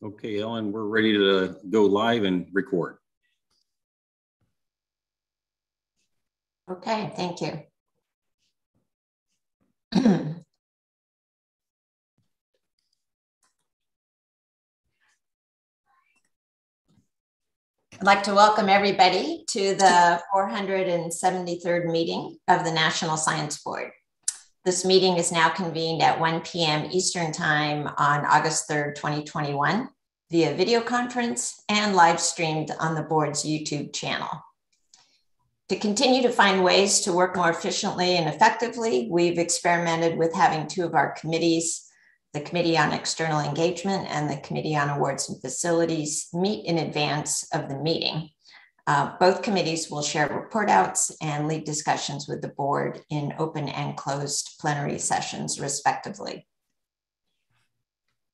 Okay, Ellen, we're ready to go live and record. Okay, thank you. I'd like to welcome everybody to the 473rd meeting of the National Science Board. This meeting is now convened at 1 p.m. Eastern Time on August 3rd, 2021, via video conference and live streamed on the board's YouTube channel. To continue to find ways to work more efficiently and effectively, we've experimented with having two of our committees, the Committee on External Engagement and the Committee on Awards and Facilities, meet in advance of the meeting. Both committees will share report outs and lead discussions with the board in open and closed plenary sessions, respectively.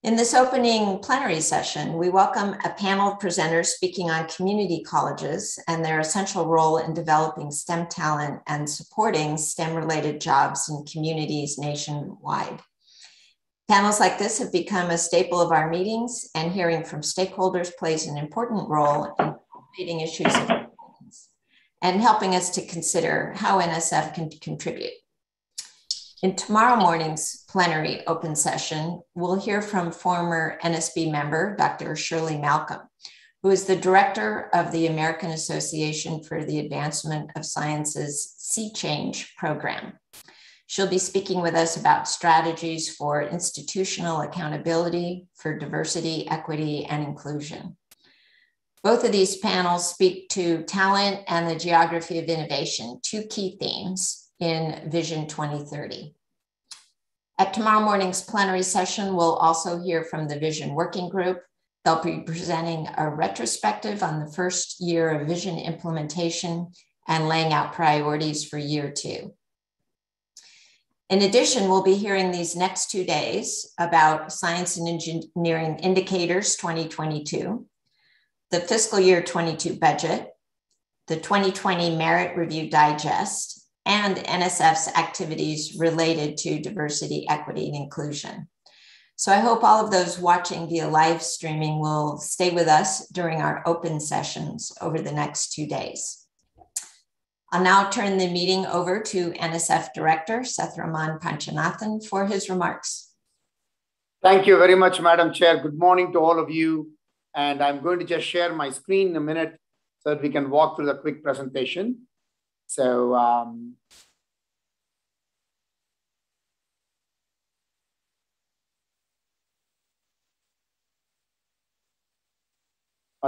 In this opening plenary session, we welcome a panel of presenters speaking on community colleges and their essential role in developing STEM talent and supporting STEM-related jobs in communities nationwide. Panels like this have become a staple of our meetings, and hearing from stakeholders plays an important role in creating issues of importance and helping us to consider how NSF can contribute. In tomorrow morning's plenary open session, we'll hear from former NSB member, Dr. Shirley Malcolm, who is the director of the American Association for the Advancement of Science's Sea Change program. She'll be speaking with us about strategies for institutional accountability for diversity, equity, and inclusion. Both of these panels speak to talent and the geography of innovation, two key themes in Vision 2030. At tomorrow morning's plenary session, we'll also hear from the Vision Working Group. They'll be presenting a retrospective on the first year of Vision implementation and laying out priorities for year 2. In addition, we'll be hearing these next 2 days about Science and Engineering Indicators 2022, the fiscal year 22 budget, the 2020 Merit Review Digest, and NSF's activities related to diversity, equity, and inclusion. So I hope all of those watching via live streaming will stay with us during our open sessions over the next 2 days. I'll now turn the meeting over to NSF Director Sethraman Panchanathan for his remarks. Thank you very much, Madam Chair. Good morning to all of you. And I'm going to just share my screen in a minute so that we can walk through the quick presentation. So, are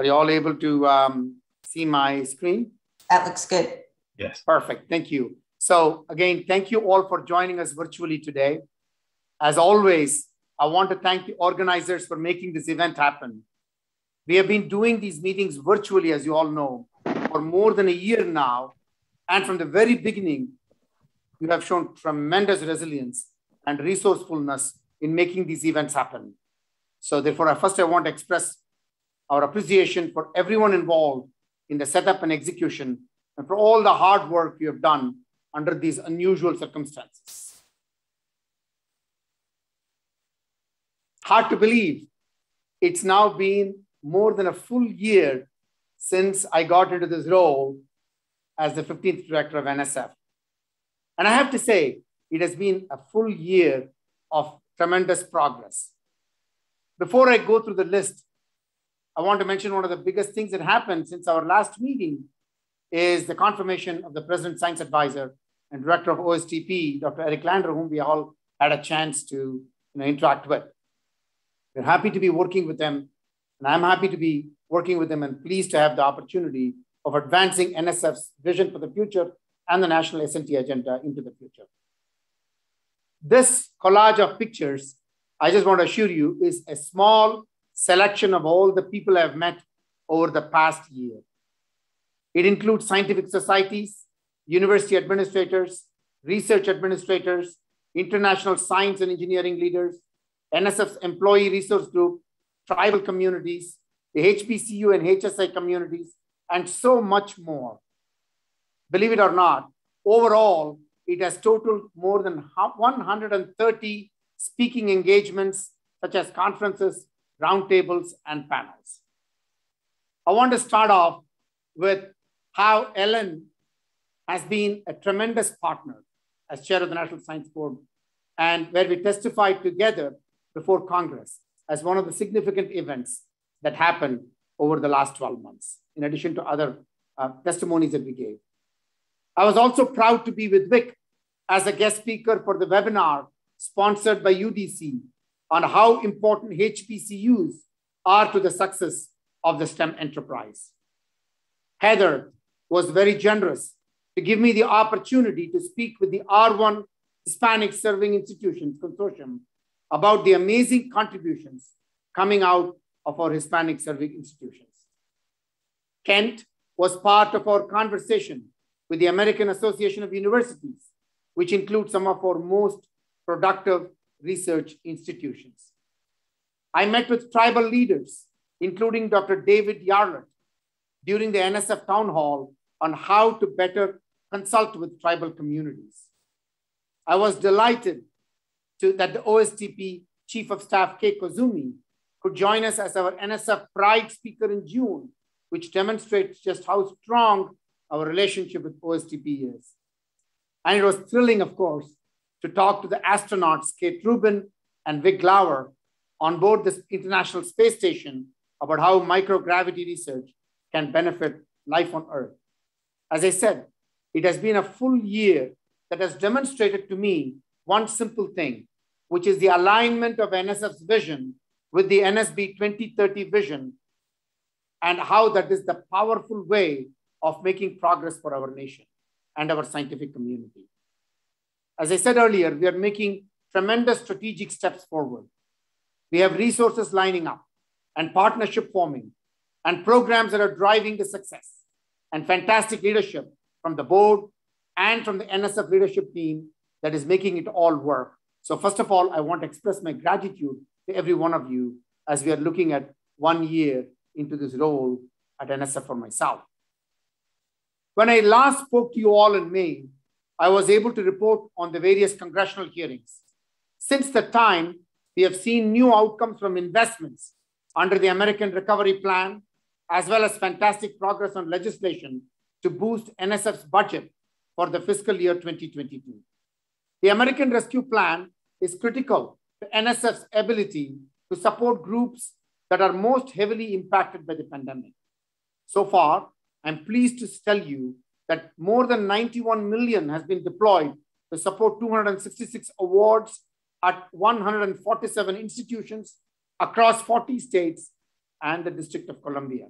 you all able to see my screen? That looks good. Yes. Perfect. Thank you. So again, thank you all for joining us virtually today. As always, I want to thank the organizers for making this event happen. We have been doing these meetings virtually, as you all know, for more than a year now. And from the very beginning, you have shown tremendous resilience and resourcefulness in making these events happen. So therefore, first I want to express our appreciation for everyone involved in the setup and execution and for all the hard work you have done under these unusual circumstances. Hard to believe, it's now been more than a full year since I got into this role as the 15th director of NSF. And I have to say, it has been a full year of tremendous progress. Before I go through the list, I want to mention one of the biggest things that happened since our last meeting is the confirmation of the President's Science Advisor and Director of OSTP, Dr. Eric Lander, whom we all had a chance to interact with. We're happy to be working with them, and I'm happy to be working with them and pleased to have the opportunity of advancing NSF's vision for the future and the national S&T agenda into the future. This collage of pictures, I just want to assure you, is a small selection of all the people I've met over the past year. It includes scientific societies, university administrators, research administrators, international science and engineering leaders, NSF's employee resource group, tribal communities, the HBCU and HSI communities, and so much more. Believe it or not, overall, it has totaled more than 130 speaking engagements, such as conferences, roundtables, and panels. I want to start off with how Ellen has been a tremendous partner as chair of the National Science Board, and where we testified together before Congress as one of the significant events that happened over the last 12 months, in addition to other testimonies that we gave. I was also proud to be with Vic as a guest speaker for the webinar sponsored by UDC on how important HBCUs are to the success of the STEM enterprise. Heather was very generous to give me the opportunity to speak with the R1 Hispanic Serving Institutions Consortium about the amazing contributions coming out of our Hispanic serving institutions. Kent was part of our conversation with the American Association of Universities, which includes some of our most productive research institutions. I met with tribal leaders, including Dr. David Yarlett, during the NSF town hall on how to better consult with tribal communities. I was delighted that the OSTP Chief of Staff, Kei Kozumi, could join us as our NSF Pride speaker in June, which demonstrates just how strong our relationship with OSTP is. And it was thrilling, of course, to talk to the astronauts, Kate Rubin and Vic Glower, on board this International Space Station about how microgravity research can benefit life on Earth. As I said, it has been a full year that has demonstrated to me one simple thing, which is the alignment of NSF's vision with the NSB 2030 vision, and how that is the powerful way of making progress for our nation and our scientific community. As I said earlier, we are making tremendous strategic steps forward. We have resources lining up and partnership forming and programs that are driving the success, and fantastic leadership from the board and from the NSF leadership team that is making it all work. So first of all, I want to express my gratitude to every one of you as we are looking at 1 year into this role at NSF for myself. When I last spoke to you all in May, I was able to report on the various congressional hearings. Since that time, we have seen new outcomes from investments under the American Recovery Plan, as well as fantastic progress on legislation to boost NSF's budget for the fiscal year 2022. The American Rescue Plan is critical to NSF's ability to support groups that are most heavily impacted by the pandemic. So far, I'm pleased to tell you that more than 91 million has been deployed to support 266 awards at 147 institutions across 40 states and the District of Columbia.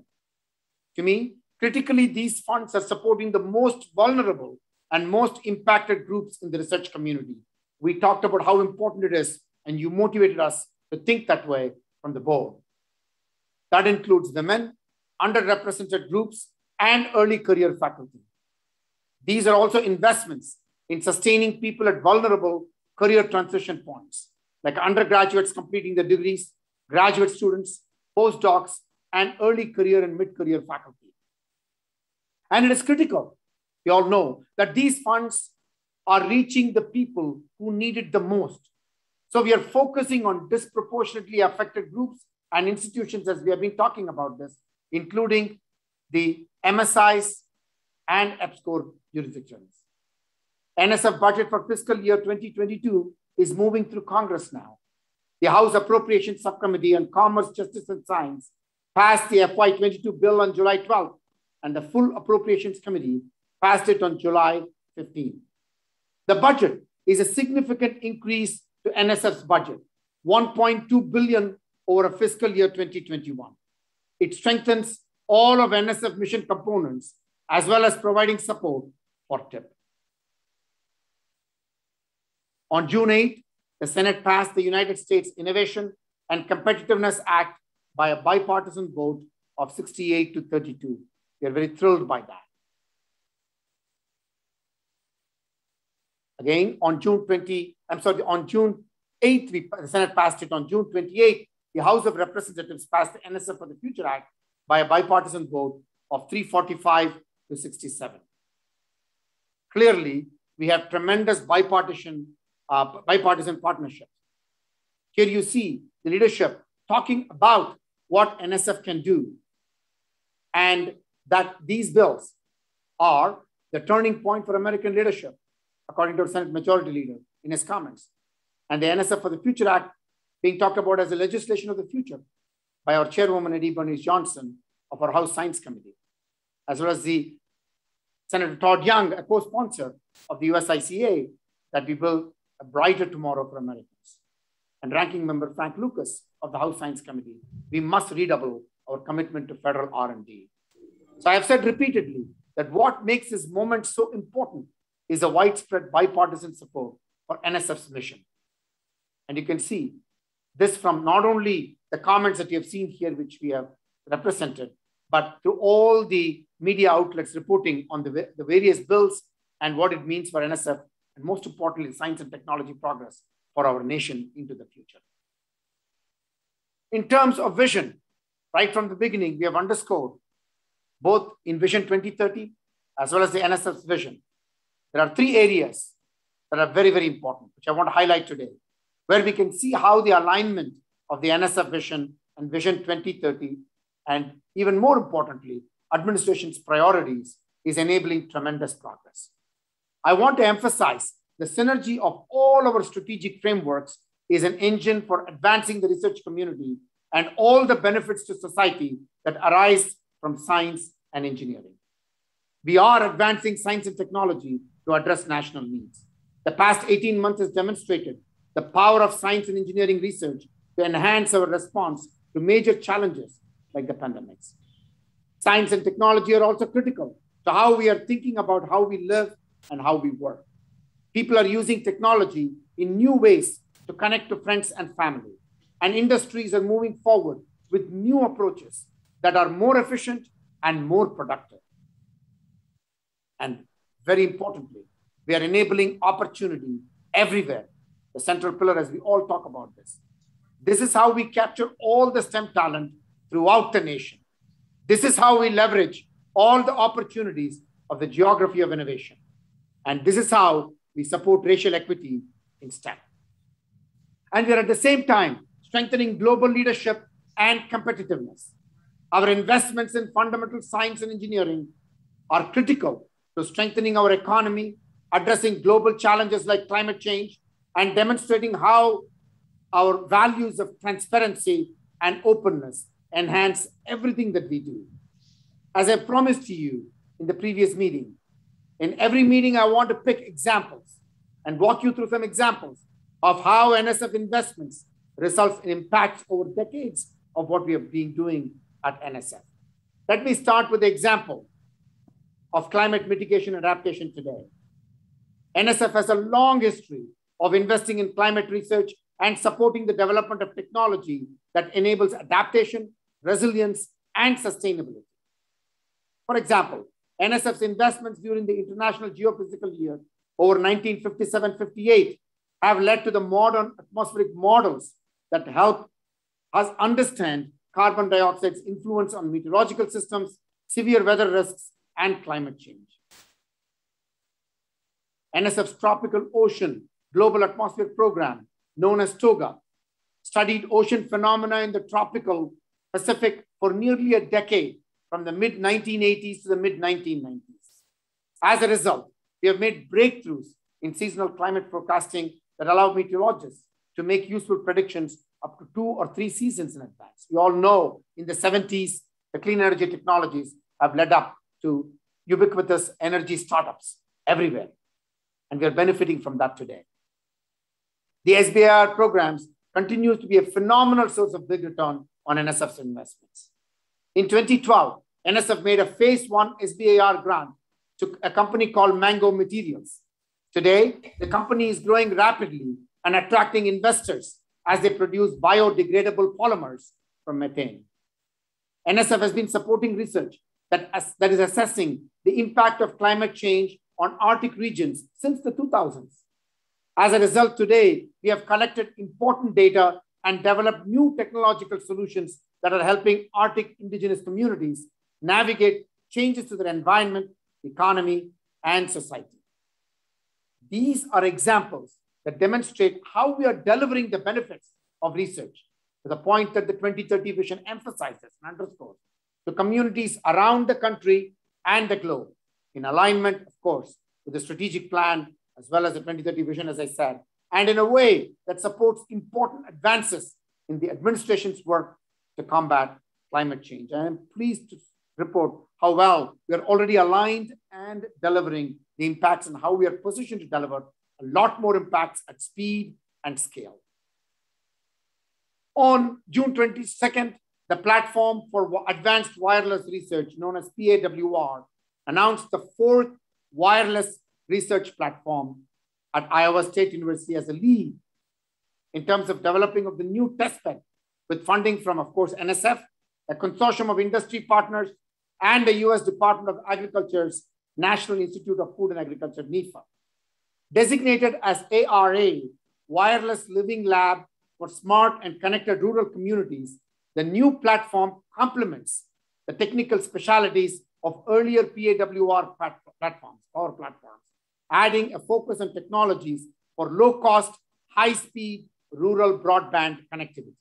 To me, critically, these funds are supporting the most vulnerable and most impacted groups in the research community. We talked about how important it is, and you motivated us to think that way from the board. That includes women, underrepresented groups, and early career faculty. These are also investments in sustaining people at vulnerable career transition points, like undergraduates completing their degrees, graduate students, postdocs, and early career and mid-career faculty. And it is critical, we all know, that these funds are reaching the people who need it the most. So we are focusing on disproportionately affected groups and institutions, as we have been talking about this, including the MSIs and EPSCoR jurisdictions. NSF budget for fiscal year 2022 is moving through Congress now. The House Appropriations Subcommittee on Commerce, Justice, and Science passed the FY22 bill on July 12th, and the full Appropriations Committee passed it on July 15th. The budget is a significant increase to NSF's budget, $1.2 billion over a fiscal year 2021. It strengthens all of NSF mission components, as well as providing support for TIP. On June 8th, the Senate passed the United States Innovation and Competitiveness Act by a bipartisan vote of 68 to 32. We are very thrilled by that. Again, on June 8th, the Senate passed it. On June 28th, the House of Representatives passed the NSF for the Future Act by a bipartisan vote of 345 to 67. Clearly, we have tremendous bipartisan partnerships. Here you see the leadership talking about what NSF can do, and that these bills are the turning point for American leadership, according to our Senate Majority Leader in his comments. And the NSF for the Future Act being talked about as a legislation of the future by our chairwoman, Eddie Bernice Johnson of our House Science Committee, as well as the Senator Todd Young, a co-sponsor of the USICA, that we build a brighter tomorrow for Americans. And Ranking Member Frank Lucas of the House Science Committee, we must redouble our commitment to federal R&D. So I have said repeatedly that what makes this moment so important is a widespread bipartisan support for NSF's mission. And you can see this from not only the comments that you have seen here, which we have represented, but through all the media outlets reporting on the various bills and what it means for NSF, and most importantly, science and technology progress for our nation into the future. In terms of vision, right from the beginning, we have underscored both in Vision 2030 as well as the NSF's vision. There are three areas that are very, very important, which I want to highlight today, where we can see how the alignment of the NSF vision and Vision 2030, and even more importantly, administration's priorities, is enabling tremendous progress. I want to emphasize the synergy of all our strategic frameworks is an engine for advancing the research community and all the benefits to society that arise from science and engineering. We are advancing science and technology to address national needs. The past 18 months has demonstrated the power of science and engineering research to enhance our response to major challenges like the pandemics. Science and technology are also critical to how we are thinking about how we live and how we work. People are using technology in new ways to connect to friends and family, and industries are moving forward with new approaches that are more efficient and more productive. And very importantly, we are enabling opportunity everywhere. The central pillar, as we all talk about this. This is how we capture all the STEM talent throughout the nation. This is how we leverage all the opportunities of the geography of innovation. And this is how we support racial equity in STEM. And we are at the same time strengthening global leadership and competitiveness. Our investments in fundamental science and engineering are critical to strengthening our economy, addressing global challenges like climate change, and demonstrating how our values of transparency and openness enhance everything that we do. As I promised to you in the previous meeting, in every meeting, I want to pick examples and walk you through some examples of how NSF investments results in impacts over decades of what we have been doing at NSF. Let me start with the example of climate mitigation and adaptation today. NSF has a long history of investing in climate research and supporting the development of technology that enables adaptation, resilience, and sustainability. For example, NSF's investments during the International Geophysical Year over 1957-58 have led to the modern atmospheric models that help us understand carbon dioxide's influence on meteorological systems, severe weather risks, and climate change. NSF's Tropical Ocean Global Atmospheric Program, known as TOGA, studied ocean phenomena in the tropical Pacific for nearly a decade, from the mid-1980s to the mid-1990s. As a result, we have made breakthroughs in seasonal climate forecasting that allow meteorologists to make useful predictions up to 2 or 3 seasons in advance. We all know in the 70s, the clean energy technologies have led up to ubiquitous energy startups everywhere. And we are benefiting from that today. The SBIR programs continue to be a phenomenal source of big return on NSF's investments. In 2012, NSF made a phase 1 SBIR grant to a company called Mango Materials. Today, the company is growing rapidly and attracting investors as they produce biodegradable polymers from methane. NSF has been supporting research that is assessing the impact of climate change on Arctic regions since the 2000s. As a result, today, we have collected important data and developed new technological solutions that are helping Arctic indigenous communities navigate changes to their environment, economy, and society. These are examples that demonstrate how we are delivering the benefits of research to the point that the 2030 vision emphasizes and underscores to communities around the country and the globe, in alignment, of course, with the strategic plan, as well as the 2030 vision, as I said, and in a way that supports important advances in the administration's work to combat climate change. I am pleased to report how well we are already aligned and delivering the impacts and how we are positioned to deliver a lot more impacts at speed and scale. On June 22nd, the Platform for Advanced Wireless Research, known as PAWR, announced the 4th wireless research platform at Iowa State University as a lead in terms of developing of the new testbed with funding from, of course, NSF, a consortium of industry partners, and the US Department of Agriculture's National Institute of Food and Agriculture, NIFA. Designated as ARA, Wireless Living Lab for Smart and Connected Rural Communities, the new platform complements the technical specialties of earlier PAWR platforms, Pawr platforms, adding a focus on technologies for low-cost, high-speed rural broadband connectivity.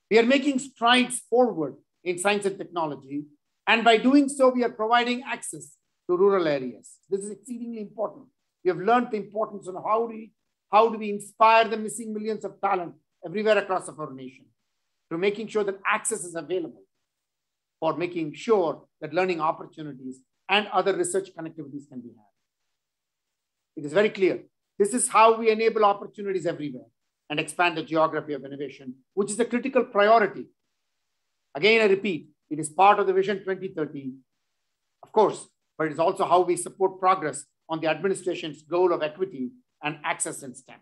We are making strides forward in science and technology, and by doing so, we are providing access to rural areas. This is exceedingly important. We have learned the importance of how do we inspire the missing millions of talent everywhere across our nation, through making sure that access is available, for making sure that learning opportunities and other research connectivities can be had. It is very clear. This is how we enable opportunities everywhere and expand the geography of innovation, which is a critical priority. Again, I repeat, it is part of the Vision 2030, of course, but it is also how we support progress on the administration's goal of equity and access in STEM.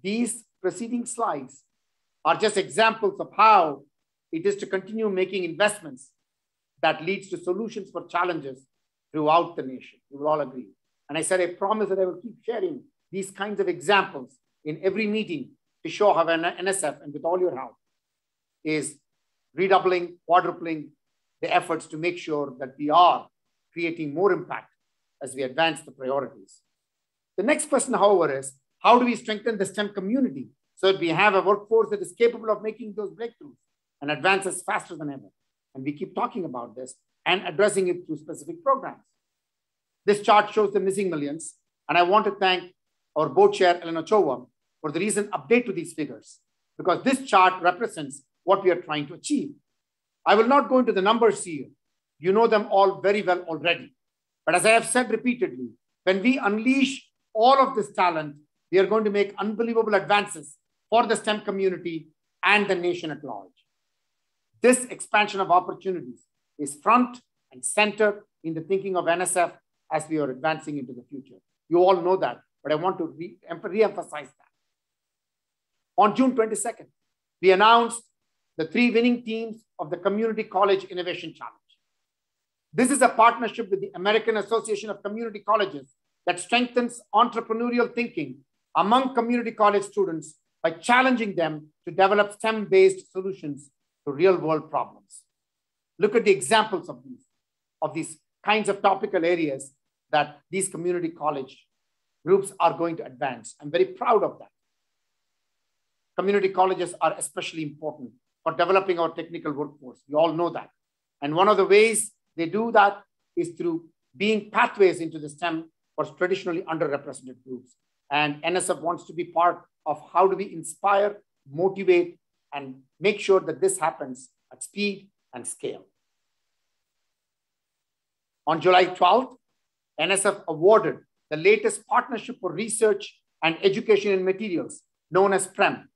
These preceding slides are just examples of how it is to continue making investments that leads to solutions for challenges throughout the nation. You will all agree. And I said, I promise that I will keep sharing these kinds of examples in every meeting to show how NSF, and with all your help, is redoubling, quadrupling the efforts to make sure that we are creating more impact as we advance the priorities. The next question, however, is how do we strengthen the STEM community so that we have a workforce that is capable of making those breakthroughs and advances faster than ever? And we keep talking about this and addressing it through specific programs. This chart shows the missing millions, and I want to thank our board chair, Ellen Ochoa, for the recent update to these figures, because this chart represents what we are trying to achieve. I will not go into the numbers here. You know them all very well already. But as I have said repeatedly, when we unleash all of this talent, we are going to make unbelievable advances for the STEM community and the nation at large. This expansion of opportunities is front and center in the thinking of NSF as we are advancing into the future. You all know that, but I want to re-emphasize that. On June 22nd, we announced the 3 winning teams of the Community College Innovation Challenge. This is a partnership with the American Association of Community Colleges that strengthens entrepreneurial thinking among community college students by challenging them to develop STEM-based solutions to real-world problems. Look at the examples of these kinds of topical areas that these community college groups are going to advance. I'm very proud of that. Community colleges are especially important for developing our technical workforce. We all know that. And one of the ways they do that is through being pathways into the STEM for traditionally underrepresented groups. And NSF wants to be part of how do we inspire, motivate, and make sure that this happens at speed and scale. On July 12th, NSF awarded the latest Partnership for Research and Education in Materials, known as PREM.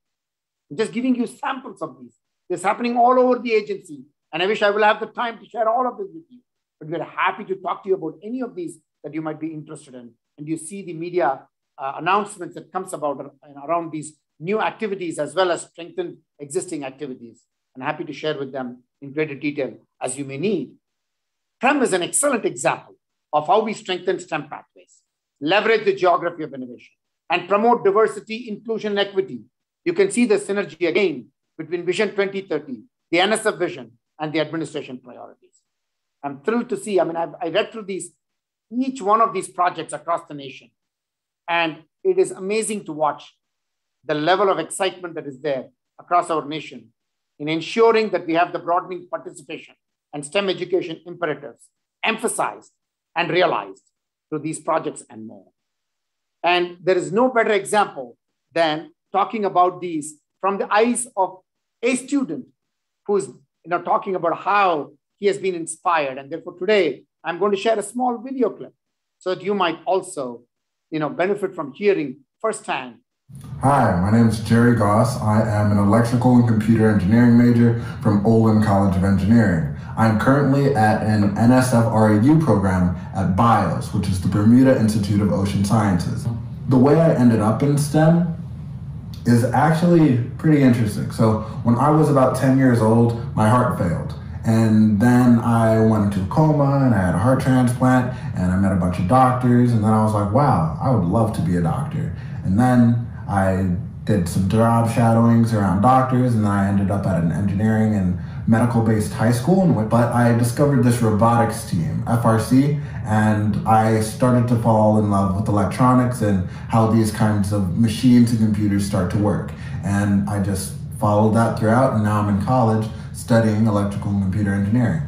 I'm just giving you samples of these. This is happening all over the agency. And I wish I will have the time to share all of this with you. But we're happy to talk to you about any of these that you might be interested in. And you see the media announcements that comes about around these new activities as well as strengthened existing activities. I'm happy to share with them in greater detail as you may need. PREM is an excellent example of how we strengthen STEM pathways, leverage the geography of innovation, and promote diversity, inclusion, and equity. You can see the synergy again between Vision 2030, the NSF vision, and the administration priorities. I'm thrilled to see, I read through each one of these projects across the nation, and it is amazing to watch the level of excitement that is there across our nation in ensuring that we have the broadening participation and STEM education imperatives emphasized and realized through these projects and more. And there is no better example than talking about these from the eyes of a student who's talking about how he has been inspired. And therefore today, I'm going to share a small video clip so that you might also benefit from hearing firsthand. Hi, my name is Jerry Goss. I am an electrical and computer engineering major from Olin College of Engineering. I'm currently at an NSF REU program at BIOS, which is the Bermuda Institute of Ocean Sciences. The way I ended up in STEM is actually pretty interesting. So when I was about 10 years old, my heart failed. And then I went into a coma and I had a heart transplant and I met a bunch of doctors. And then I was like, wow, I would love to be a doctor. And then I did some job shadowings around doctors, and then I ended up at an engineering and medical-based high school. But I discovered this robotics team, FRC, and I started to fall in love with electronics and how these kinds of machines and computers start to work. And I just followed that throughout, and now I'm in college studying electrical and computer engineering.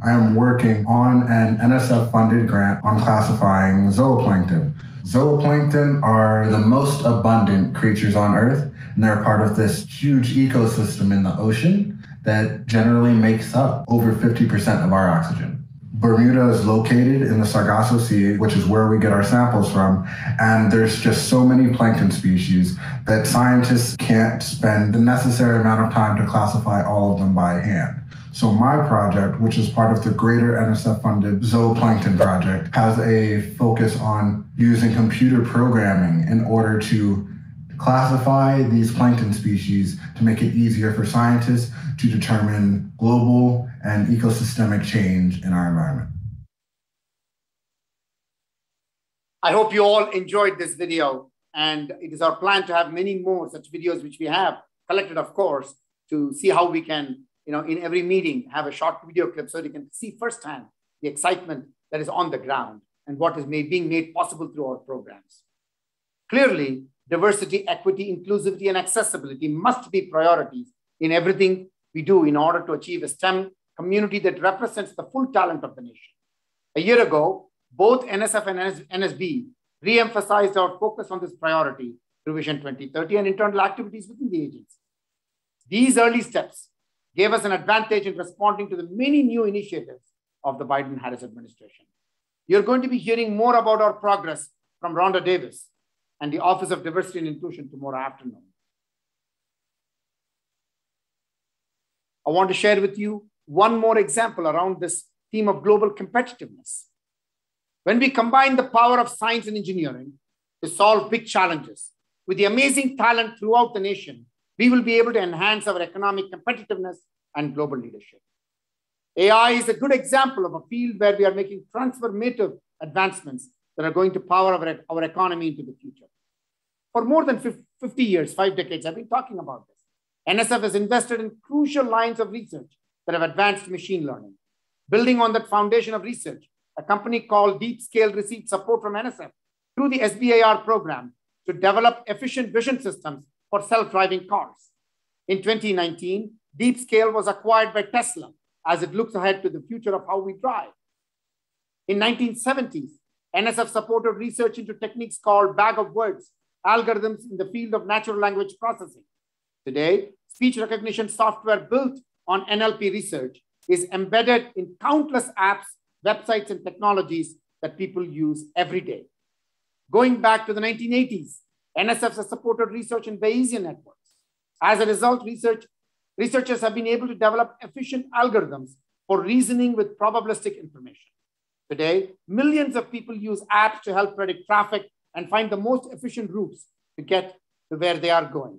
I am working on an NSF-funded grant on classifying zooplankton. Zooplankton are the most abundant creatures on Earth, and they're part of this huge ecosystem in the ocean that generally makes up over 50% of our oxygen. Bermuda is located in the Sargasso Sea, which is where we get our samples from, and there's just so many plankton species that scientists can't spend the necessary amount of time to classify all of them by hand. So my project, which is part of the greater NSF-funded zooplankton project, has a focus on using computer programming in order to classify these plankton species to make it easier for scientists to determine global and ecosystemic change in our environment. I hope you all enjoyed this video, and it is our plan to have many more such videos, which we have collected, of course, to see how we can in every meeting, have a short video clip so you can see firsthand the excitement that is on the ground and what is being made possible through our programs. Clearly, diversity, equity, inclusivity, and accessibility must be priorities in everything we do in order to achieve a STEM community that represents the full talent of the nation. A year ago, both NSF and NSB re-emphasized our focus on this priority through Vision 2030 and internal activities within the agency. These early steps gave us an advantage in responding to the many new initiatives of the Biden-Harris administration. You're going to be hearing more about our progress from Rhonda Davis and the Office of Diversity and Inclusion tomorrow afternoon. I want to share with you one more example around this theme of global competitiveness. When we combine the power of science and engineering to solve big challenges with the amazing talent throughout the nation, we will be able to enhance our economic competitiveness and global leadership. AI is a good example of a field where we are making transformative advancements that are going to power our economy into the future. For more than 50 years, 5 decades, I've been talking about this. NSF has invested in crucial lines of research that have advanced machine learning. Building on that foundation of research, a company called Deep Scale received support from NSF through the SBIR program to develop efficient vision systems for self-driving cars. In 2019, Deep Scale was acquired by Tesla as it looks ahead to the future of how we drive. In 1970s, NSF supported research into techniques called bag of words, algorithms in the field of natural language processing. Today, speech recognition software built on NLP research is embedded in countless apps, websites, and technologies that people use every day. Going back to the 1980s, NSF has supported research in Bayesian networks. As a result, researchers have been able to develop efficient algorithms for reasoning with probabilistic information. Today, millions of people use apps to help predict traffic and find the most efficient routes to get to where they are going.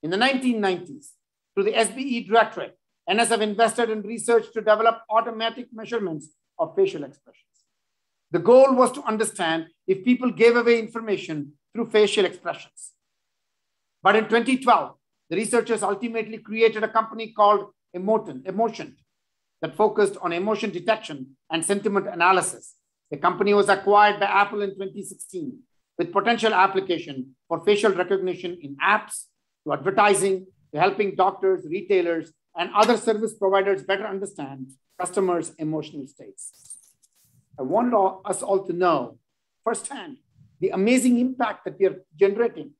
In the 1990s, through the SBE Directorate, NSF invested in research to develop automatic measurements of facial expressions. The goal was to understand if people gave away information through facial expressions. But in 2012, the researchers ultimately created a company called Emotion that focused on emotion detection and sentiment analysis. The company was acquired by Apple in 2016. with potential application for facial recognition in apps, to advertising, to helping doctors, retailers, and other service providers better understand customers' emotional states. I want us all to know firsthand the amazing impact that we are generating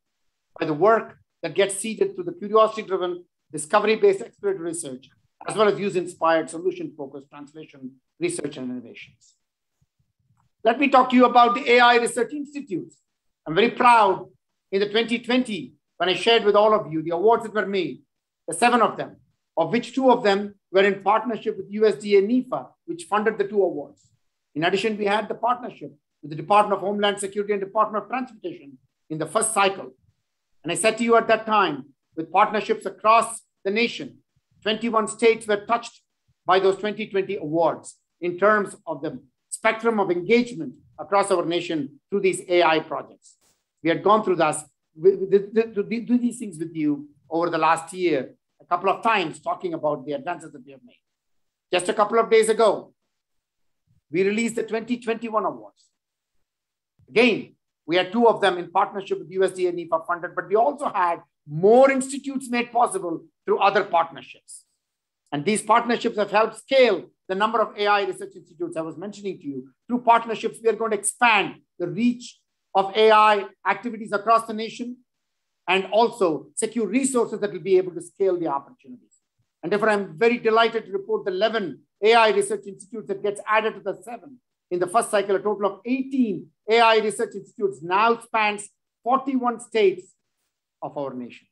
by the work that gets seeded through the curiosity-driven, discovery-based exploratory research, as well as use-inspired, solution-focused translation research and innovations. Let me talk to you about the AI Research Institutes. I'm very proud in the 2020, when I shared with all of you the awards that were made, the 7 of them, of which 2 of them were in partnership with USDA NIFA, which funded the 2 awards. In addition, we had the partnership with the Department of Homeland Security and Department of Transportation in the first cycle. And I said to you at that time, with partnerships across the nation, 21 states were touched by those 2020 awards in terms of the spectrum of engagement across our nation through these AI projects. We had gone through this, to do these things with you over the last year, a couple of times, talking about the advances that we have made. Just a couple of days ago, we released the 2021 awards. Again, we had 2 of them in partnership with USDA NIFA funded, but we also had more institutes made possible through other partnerships. And these partnerships have helped scale the number of AI research institutes I was mentioning to you. Through partnerships, we are going to expand the reach of AI activities across the nation and also secure resources that will be able to scale the opportunities. And therefore, I'm very delighted to report the 11 AI research institutes that gets added to the 7. In the first cycle, a total of 18 AI research institutes now spans 41 states of our nation.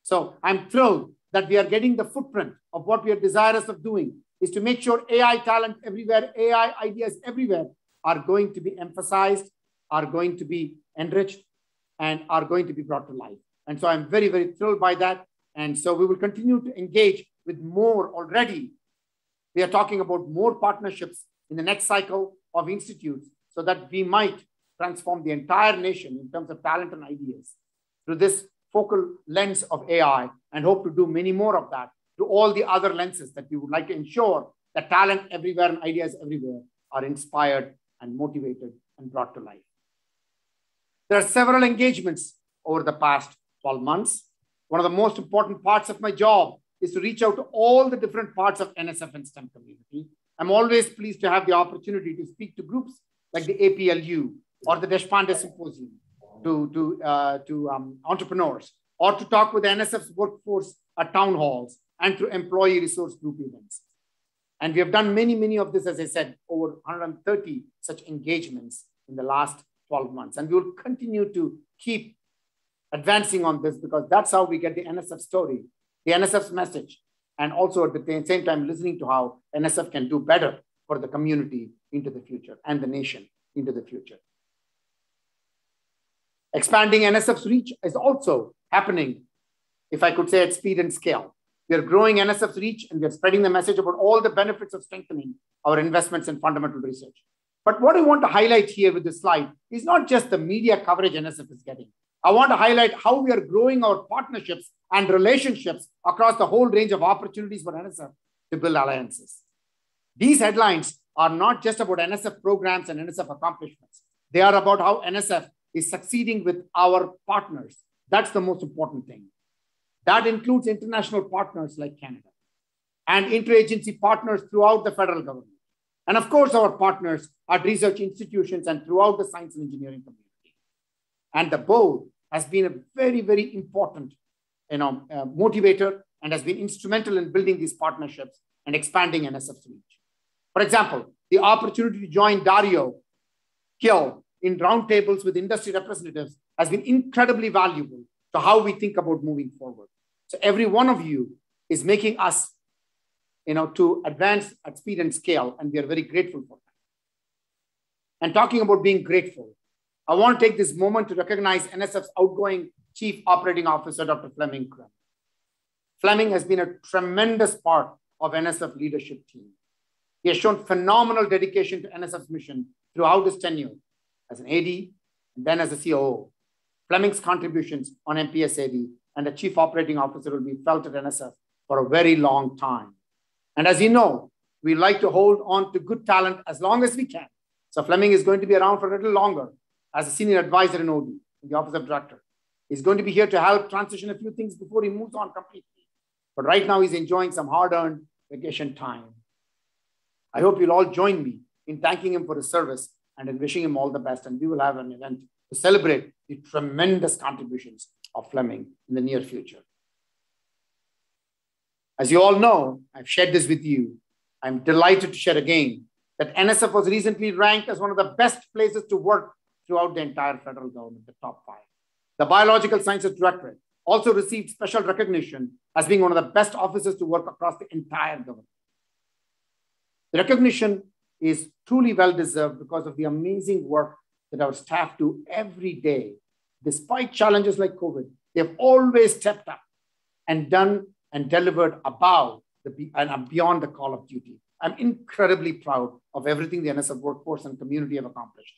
So I'm thrilled that we are getting the footprint of what we are desirous of doing, is to make sure AI talent everywhere, AI ideas everywhere are going to be emphasized, are going to be enriched, and are going to be brought to life. And so I'm very, very thrilled by that. And so we will continue to engage with more already. We are talking about more partnerships in the next cycle of institutes so that we might transform the entire nation in terms of talent and ideas through this focal lens of AI, and hope to do many more of that to all the other lenses that we would like to ensure that talent everywhere and ideas everywhere are inspired and motivated and brought to life. There are several engagements over the past 12 months. One of the most important parts of my job is to reach out to all the different parts of NSF and STEM community. I'm always pleased to have the opportunity to speak to groups like the APLU or the Deshpande Symposium, to entrepreneurs, or to talk with NSF's workforce at town halls and through employee resource group events. And we have done many, many of this, as I said, over 130 such engagements in the last 12 months. And we will continue to keep advancing on this, because that's how we get the NSF story, the NSF's message, and also at the same time listening to how NSF can do better for the community into the future and the nation into the future. Expanding NSF's reach is also happening, if I could say, at speed and scale. We are growing NSF's reach, and we are spreading the message about all the benefits of strengthening our investments in fundamental research. But what I want to highlight here with this slide is not just the media coverage NSF is getting. I want to highlight how we are growing our partnerships and relationships across the whole range of opportunities for NSF to build alliances. These headlines are not just about NSF programs and NSF accomplishments. They are about how NSF is succeeding with our partners. That's the most important thing. That includes international partners like Canada and interagency partners throughout the federal government. And of course, our partners at research institutions and throughout the science and engineering community. And the board has been a very, very important motivator and has been instrumental in building these partnerships and expanding NSF's reach. For example, the opportunity to join Dario Gil in roundtables with industry representatives has been incredibly valuable to how we think about moving forward. So every one of you is making us, to advance at speed and scale, and we are very grateful for that. And talking about being grateful, I want to take this moment to recognize NSF's outgoing Chief Operating Officer, Dr. Fleming. Fleming has been a tremendous part of NSF leadership team. He has shown phenomenal dedication to NSF's mission throughout his tenure as an AD and then as a COO. Fleming's contributions on MPSAD and the Chief Operating Officer will be felt at NSF for a very long time. And as you know, we like to hold on to good talent as long as we can. So Fleming is going to be around for a little longer. as a senior advisor in OD, in the Office of Director. He's going to be here to help transition a few things before he moves on completely. But right now he's enjoying some hard-earned vacation time. I hope you'll all join me in thanking him for his service and in wishing him all the best. And we will have an event to celebrate the tremendous contributions of Fleming in the near future. As you all know, I've shared this with you. I'm delighted to share again that NSF was recently ranked as one of the best places to work throughout the entire federal government, the top 5. The Biological Sciences Directorate also received special recognition as being one of the best offices to work across the entire government. The recognition is truly well-deserved because of the amazing work that our staff do every day. Despite challenges like COVID, they've always stepped up and done and delivered above and beyond the call of duty. I'm incredibly proud of everything the NSF workforce and community have accomplished.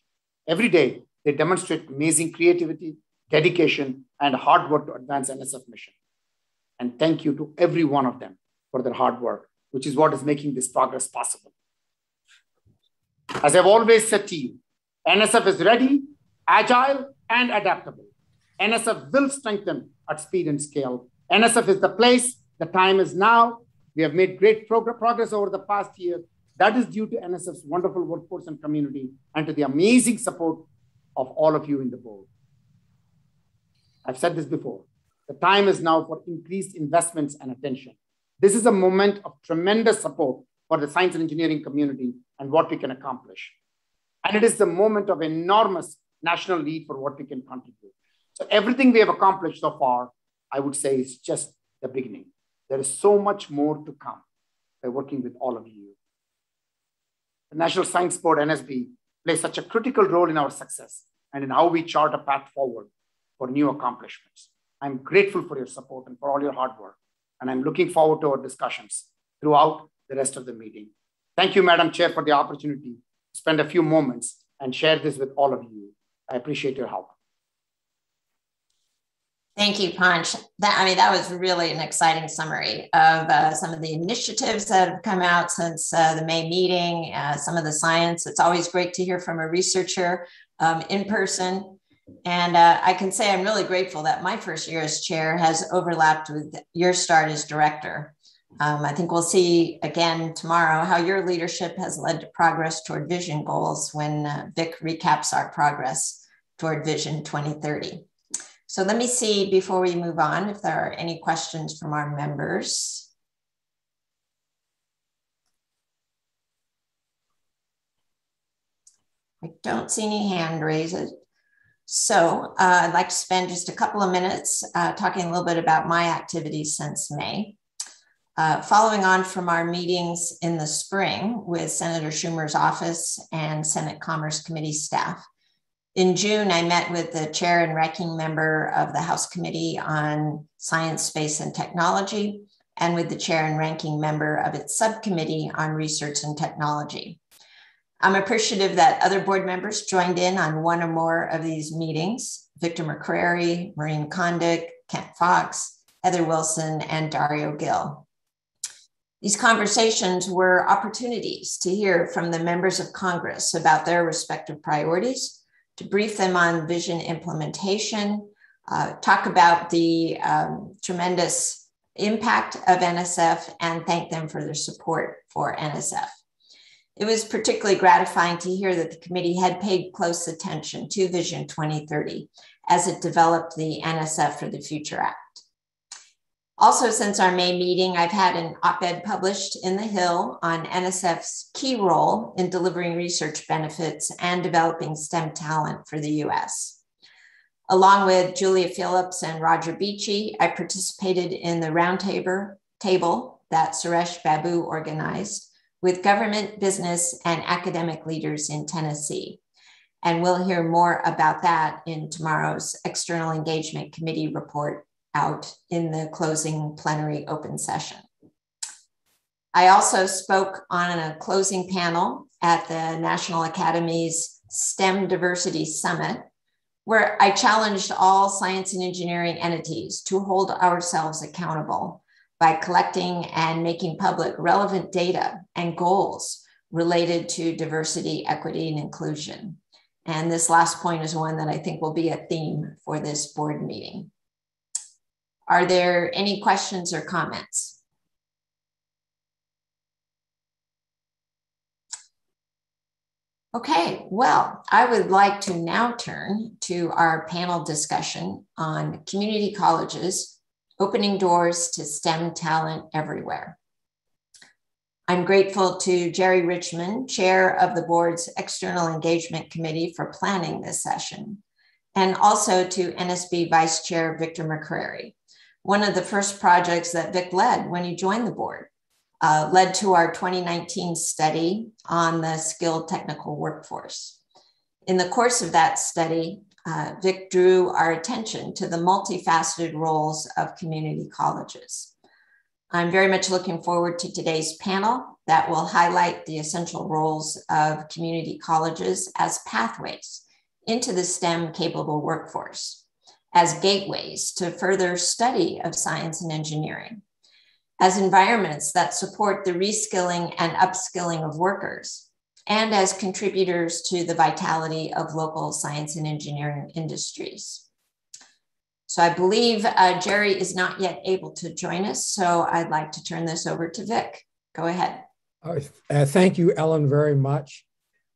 Every day, they demonstrate amazing creativity, dedication, and hard work to advance NSF mission. And thank you to every one of them for their hard work, which is what is making this progress possible. As I've always said to you, NSF is ready, agile, and adaptable. NSF will strengthen at speed and scale. NSF is the place, the time is now. We have made great progress over the past year. That is due to NSF's wonderful workforce and community and to the amazing support of all of you in the board. I've said this before. The time is now for increased investments and attention. This is a moment of tremendous support for the science and engineering community and what we can accomplish. And it is the moment of enormous national need for what we can contribute. So everything we have accomplished so far, I would say, is just the beginning. There is so much more to come by working with all of you. The National Science Board, NSB, plays such a critical role in our success and in how we chart a path forward for new accomplishments. I'm grateful for your support and for all your hard work, and I'm looking forward to our discussions throughout the rest of the meeting. Thank you, Madam Chair, for the opportunity to spend a few moments and share this with all of you. I appreciate your help. Thank you, Panch. That was really an exciting summary of some of the initiatives that have come out since the May meeting, some of the science. It's always great to hear from a researcher in person. And I can say I'm really grateful that my first year as chair has overlapped with your start as director. I think we'll see again tomorrow how your leadership has led to progress toward vision goals when Vic recaps our progress toward Vision 2030. So let me see before we move on if there are any questions from our members. I don't see any hand raises. So I'd like to spend just a couple of minutes talking a little bit about my activities since May. Following on from our meetings in the spring with Senator Schumer's office and Senate Commerce Committee staff, in June, I met with the chair and ranking member of the House Committee on Science, Space, and Technology, and with the chair and ranking member of its subcommittee on Research and Technology. I'm appreciative that other board members joined in on one or more of these meetings: Victor McCrary, Maureen Kondik, Kent Fox, Heather Wilson, and Dario Gill. These conversations were opportunities to hear from the members of Congress about their respective priorities, to brief them on vision implementation, talk about the tremendous impact of NSF, and thank them for their support for NSF. It was particularly gratifying to hear that the committee had paid close attention to Vision 2030 as it developed the NSF for the Future Act. Also, since our May meeting, I've had an op-ed published in The Hill on NSF's key role in delivering research benefits and developing STEM talent for the US. Along with Julia Phillips and Roger Beachy, I participated in the roundtable that Suresh Babu organized with government, business, and academic leaders in Tennessee. And we'll hear more about that in tomorrow's External Engagement Committee report out in the closing plenary open session. I also spoke on a closing panel at the National Academy's STEM Diversity Summit, where I challenged all science and engineering entities to hold ourselves accountable by collecting and making public relevant data and goals related to diversity, equity, and inclusion. And this last point is one that I think will be a theme for this board meeting. Are there any questions or comments? Okay, well, I would like to now turn to our panel discussion on community colleges opening doors to STEM talent everywhere. I'm grateful to Jerry Richmond, chair of the board's External Engagement Committee, for planning this session, and also to NSB Vice Chair Victor McCrary. One of the first projects that Vic led when he joined the board led to our 2019 study on the skilled technical workforce. In the course of that study, Vic drew our attention to the multifaceted roles of community colleges. I'm very much looking forward to today's panel that will highlight the essential roles of community colleges as pathways into the STEM capable workforce, as gateways to further study of science and engineering, as environments that support the reskilling and upskilling of workers, and as contributors to the vitality of local science and engineering industries. So I believe Jerry is not yet able to join us, so I'd like to turn this over to Vic. Go ahead. Thank you, Ellen, very much.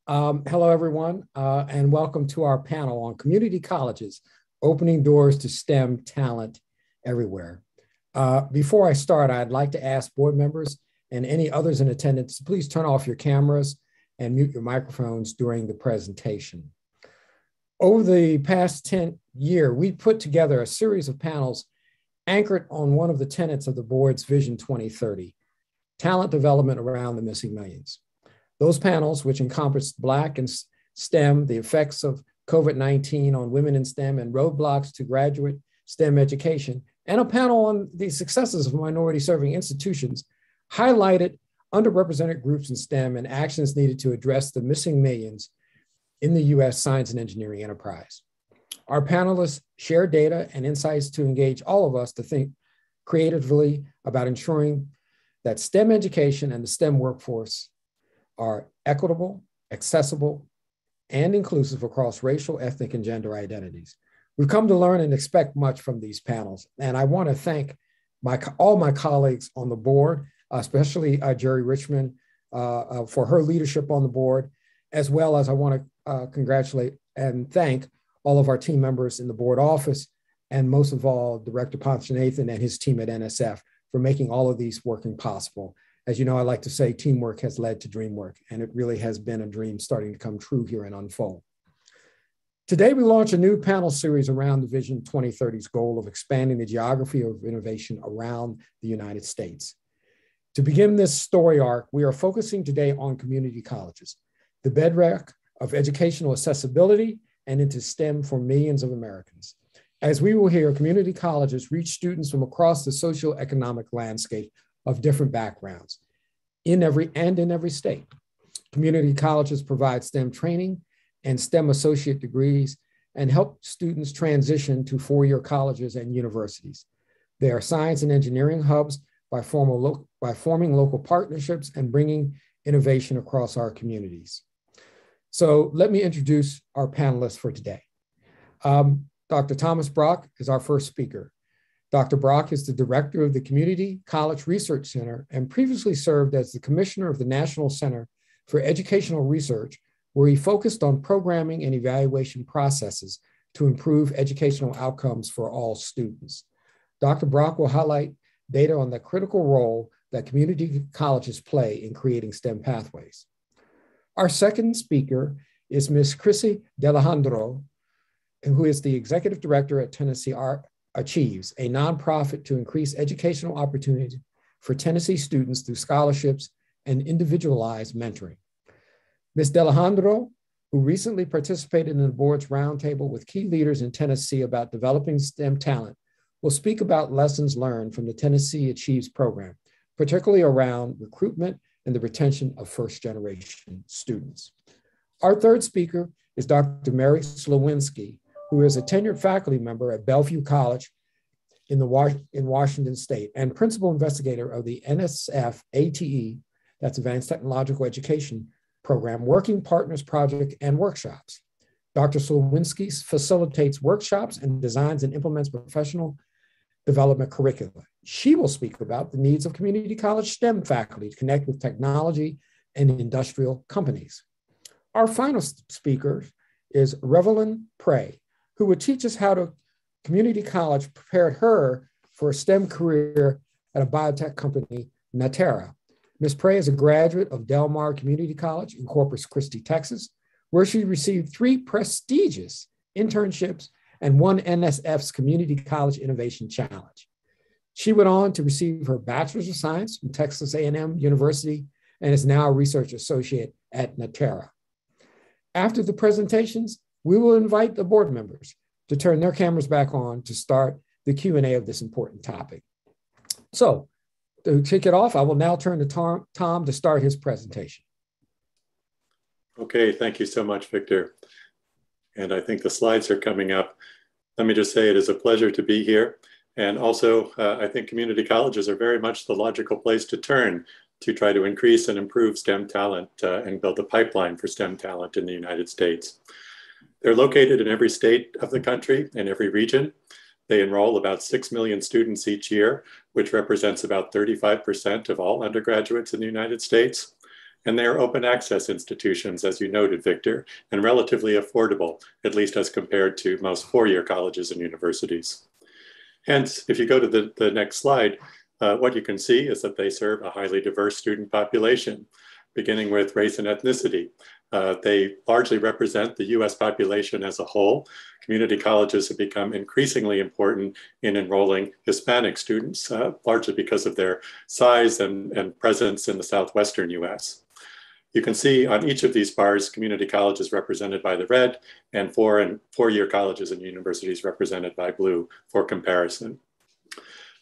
Hello, everyone, and welcome to our panel on community colleges, opening doors to STEM talent everywhere. Before I start, I'd like to ask board members and any others in attendance to please turn off your cameras and mute your microphones during the presentation. Over the past 10 years, we put together a series of panels anchored on one of the tenets of the board's Vision 2030, talent development around the missing millions. Those panels, which encompassed Black and STEM, the effects of COVID-19 on women in STEM and roadblocks to graduate STEM education, and a panel on the successes of minority serving institutions, highlighted underrepresented groups in STEM and actions needed to address the missing millions in the US science and engineering enterprise. Our panelists share data and insights to engage all of us to think creatively about ensuring that STEM education and the STEM workforce are equitable, accessible, and inclusive across racial, ethnic, and gender identities. We've come to learn and expect much from these panels, and I want to thank all my colleagues on the board, especially Jerry Richmond for her leadership on the board, as well as I want to congratulate and thank all of our team members in the board office, and most of all, Director Ponchanathan and his team at NSF for making all of these working possible. As you know, I like to say teamwork has led to dream work, and it really has been a dream starting to come true here and unfold. Today, we launch a new panel series around the Vision 2030's goal of expanding the geography of innovation around the United States. To begin this story arc, we are focusing today on community colleges, the bedrock of educational accessibility and into STEM for millions of Americans. As we will hear, community colleges reach students from across the socioeconomic landscape of different backgrounds in every state. Community colleges provide STEM training and STEM associate degrees and help students transition to four-year colleges and universities. They are science and engineering hubs by forming local partnerships and bringing innovation across our communities. So let me introduce our panelists for today. Dr. Thomas Brock is our first speaker. Dr. Brock is the director of the Community College Research Center and previously served as the commissioner of the National Center for Educational Research, where he focused on programming and evaluation processes to improve educational outcomes for all students. Dr. Brock will highlight data on the critical role that community colleges play in creating STEM pathways. Our second speaker is Ms. Chrissy D'Alejandro, who is the executive director at Tennessee Achieves, a nonprofit to increase educational opportunities for Tennessee students through scholarships and individualized mentoring. Ms. D'Alejandro, who recently participated in the board's roundtable with key leaders in Tennessee about developing STEM talent, will speak about lessons learned from the Tennessee Achieves program, particularly around recruitment and the retention of first-generation students. Our third speaker is Dr. Mary Slowinski, who is a tenured faculty member at Bellevue College in Washington State and principal investigator of the NSF ATE, that's Advanced Technological Education Program, Working Partners Project and workshops. Dr. Slowinski facilitates workshops and designs and implements professional development curricula. She will speak about the needs of community college STEM faculty to connect with technology and industrial companies. Our final speaker is Revelyn Prey, who will teach us how to community college prepared her for a STEM career at a biotech company, Natera. Ms. Prey is a graduate of Del Mar Community College in Corpus Christi, Texas, where she received 3 prestigious internships and 1 NSF's Community College Innovation Challenge. She went on to receive her Bachelor's of Science from Texas A&M University and is now a research associate at Natera. After the presentations, we will invite the board members to turn their cameras back on to start the Q&A of this important topic. So to kick it off, I will now turn to Tom to start his presentation. Okay, thank you so much, Victor. And I think the slides are coming up. Let me just say it is a pleasure to be here. And also, I think community colleges are very much the logical place to turn to try to increase and improve STEM talent and build a pipeline for STEM talent in the United States. They're located in every state of the country and every region. They enroll about 6 million students each year, which represents about 35% of all undergraduates in the United States. And they are open access institutions, as you noted, Victor, and relatively affordable, at least as compared to most 4-year colleges and universities. Hence, if you go to the next slide, what you can see is that they serve a highly diverse student population, beginning with race and ethnicity. They largely represent the US population as a whole. Community colleges have become increasingly important in enrolling Hispanic students, largely because of their size and presence in the Southwestern US. You can see on each of these bars, community colleges represented by the red, and 4-year colleges and universities represented by blue for comparison.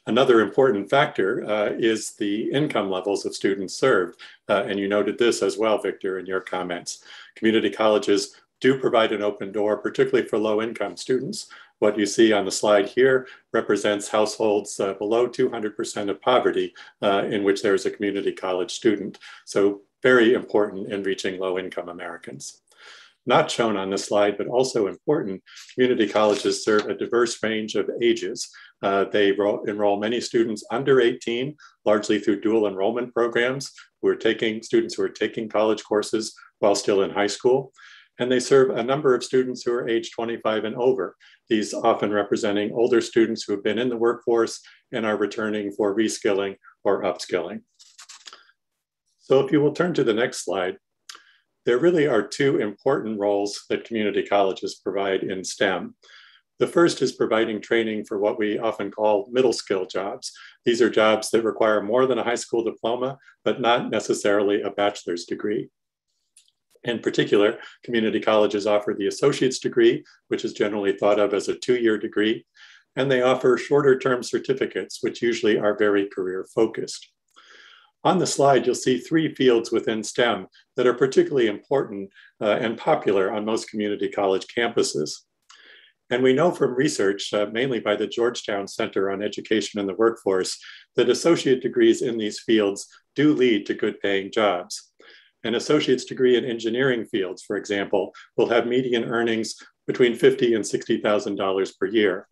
Another important factor is the income levels of students served. And you noted this as well, Victor, in your comments. Community colleges do provide an open door, particularly for low-income students. What you see on the slide here represents households below 200% of poverty in which there is a community college student. So very important in reaching low-income Americans. Not shown on this slide, but also important, community colleges serve a diverse range of ages. They enroll many students under 18, largely through dual enrollment programs, students who are taking college courses while still in high school. And they serve a number of students who are age 25 and over, these often representing older students who have been in the workforce and are returning for reskilling or upskilling. So if you will turn to the next slide, there really are 2 important roles that community colleges provide in STEM. The first is providing training for what we often call middle skill jobs. These are jobs that require more than a high school diploma, but not necessarily a bachelor's degree. In particular, community colleges offer the associate's degree, which is generally thought of as a 2-year degree, and they offer shorter term certificates, which usually are very career focused. On the slide, you'll see 3 fields within STEM that are particularly important and popular on most community college campuses. And we know from research, mainly by the Georgetown Center on Education and the Workforce, that associate degrees in these fields do lead to good paying jobs. An associate's degree in engineering fields, for example, will have median earnings between $50,000 and $60,000 per year.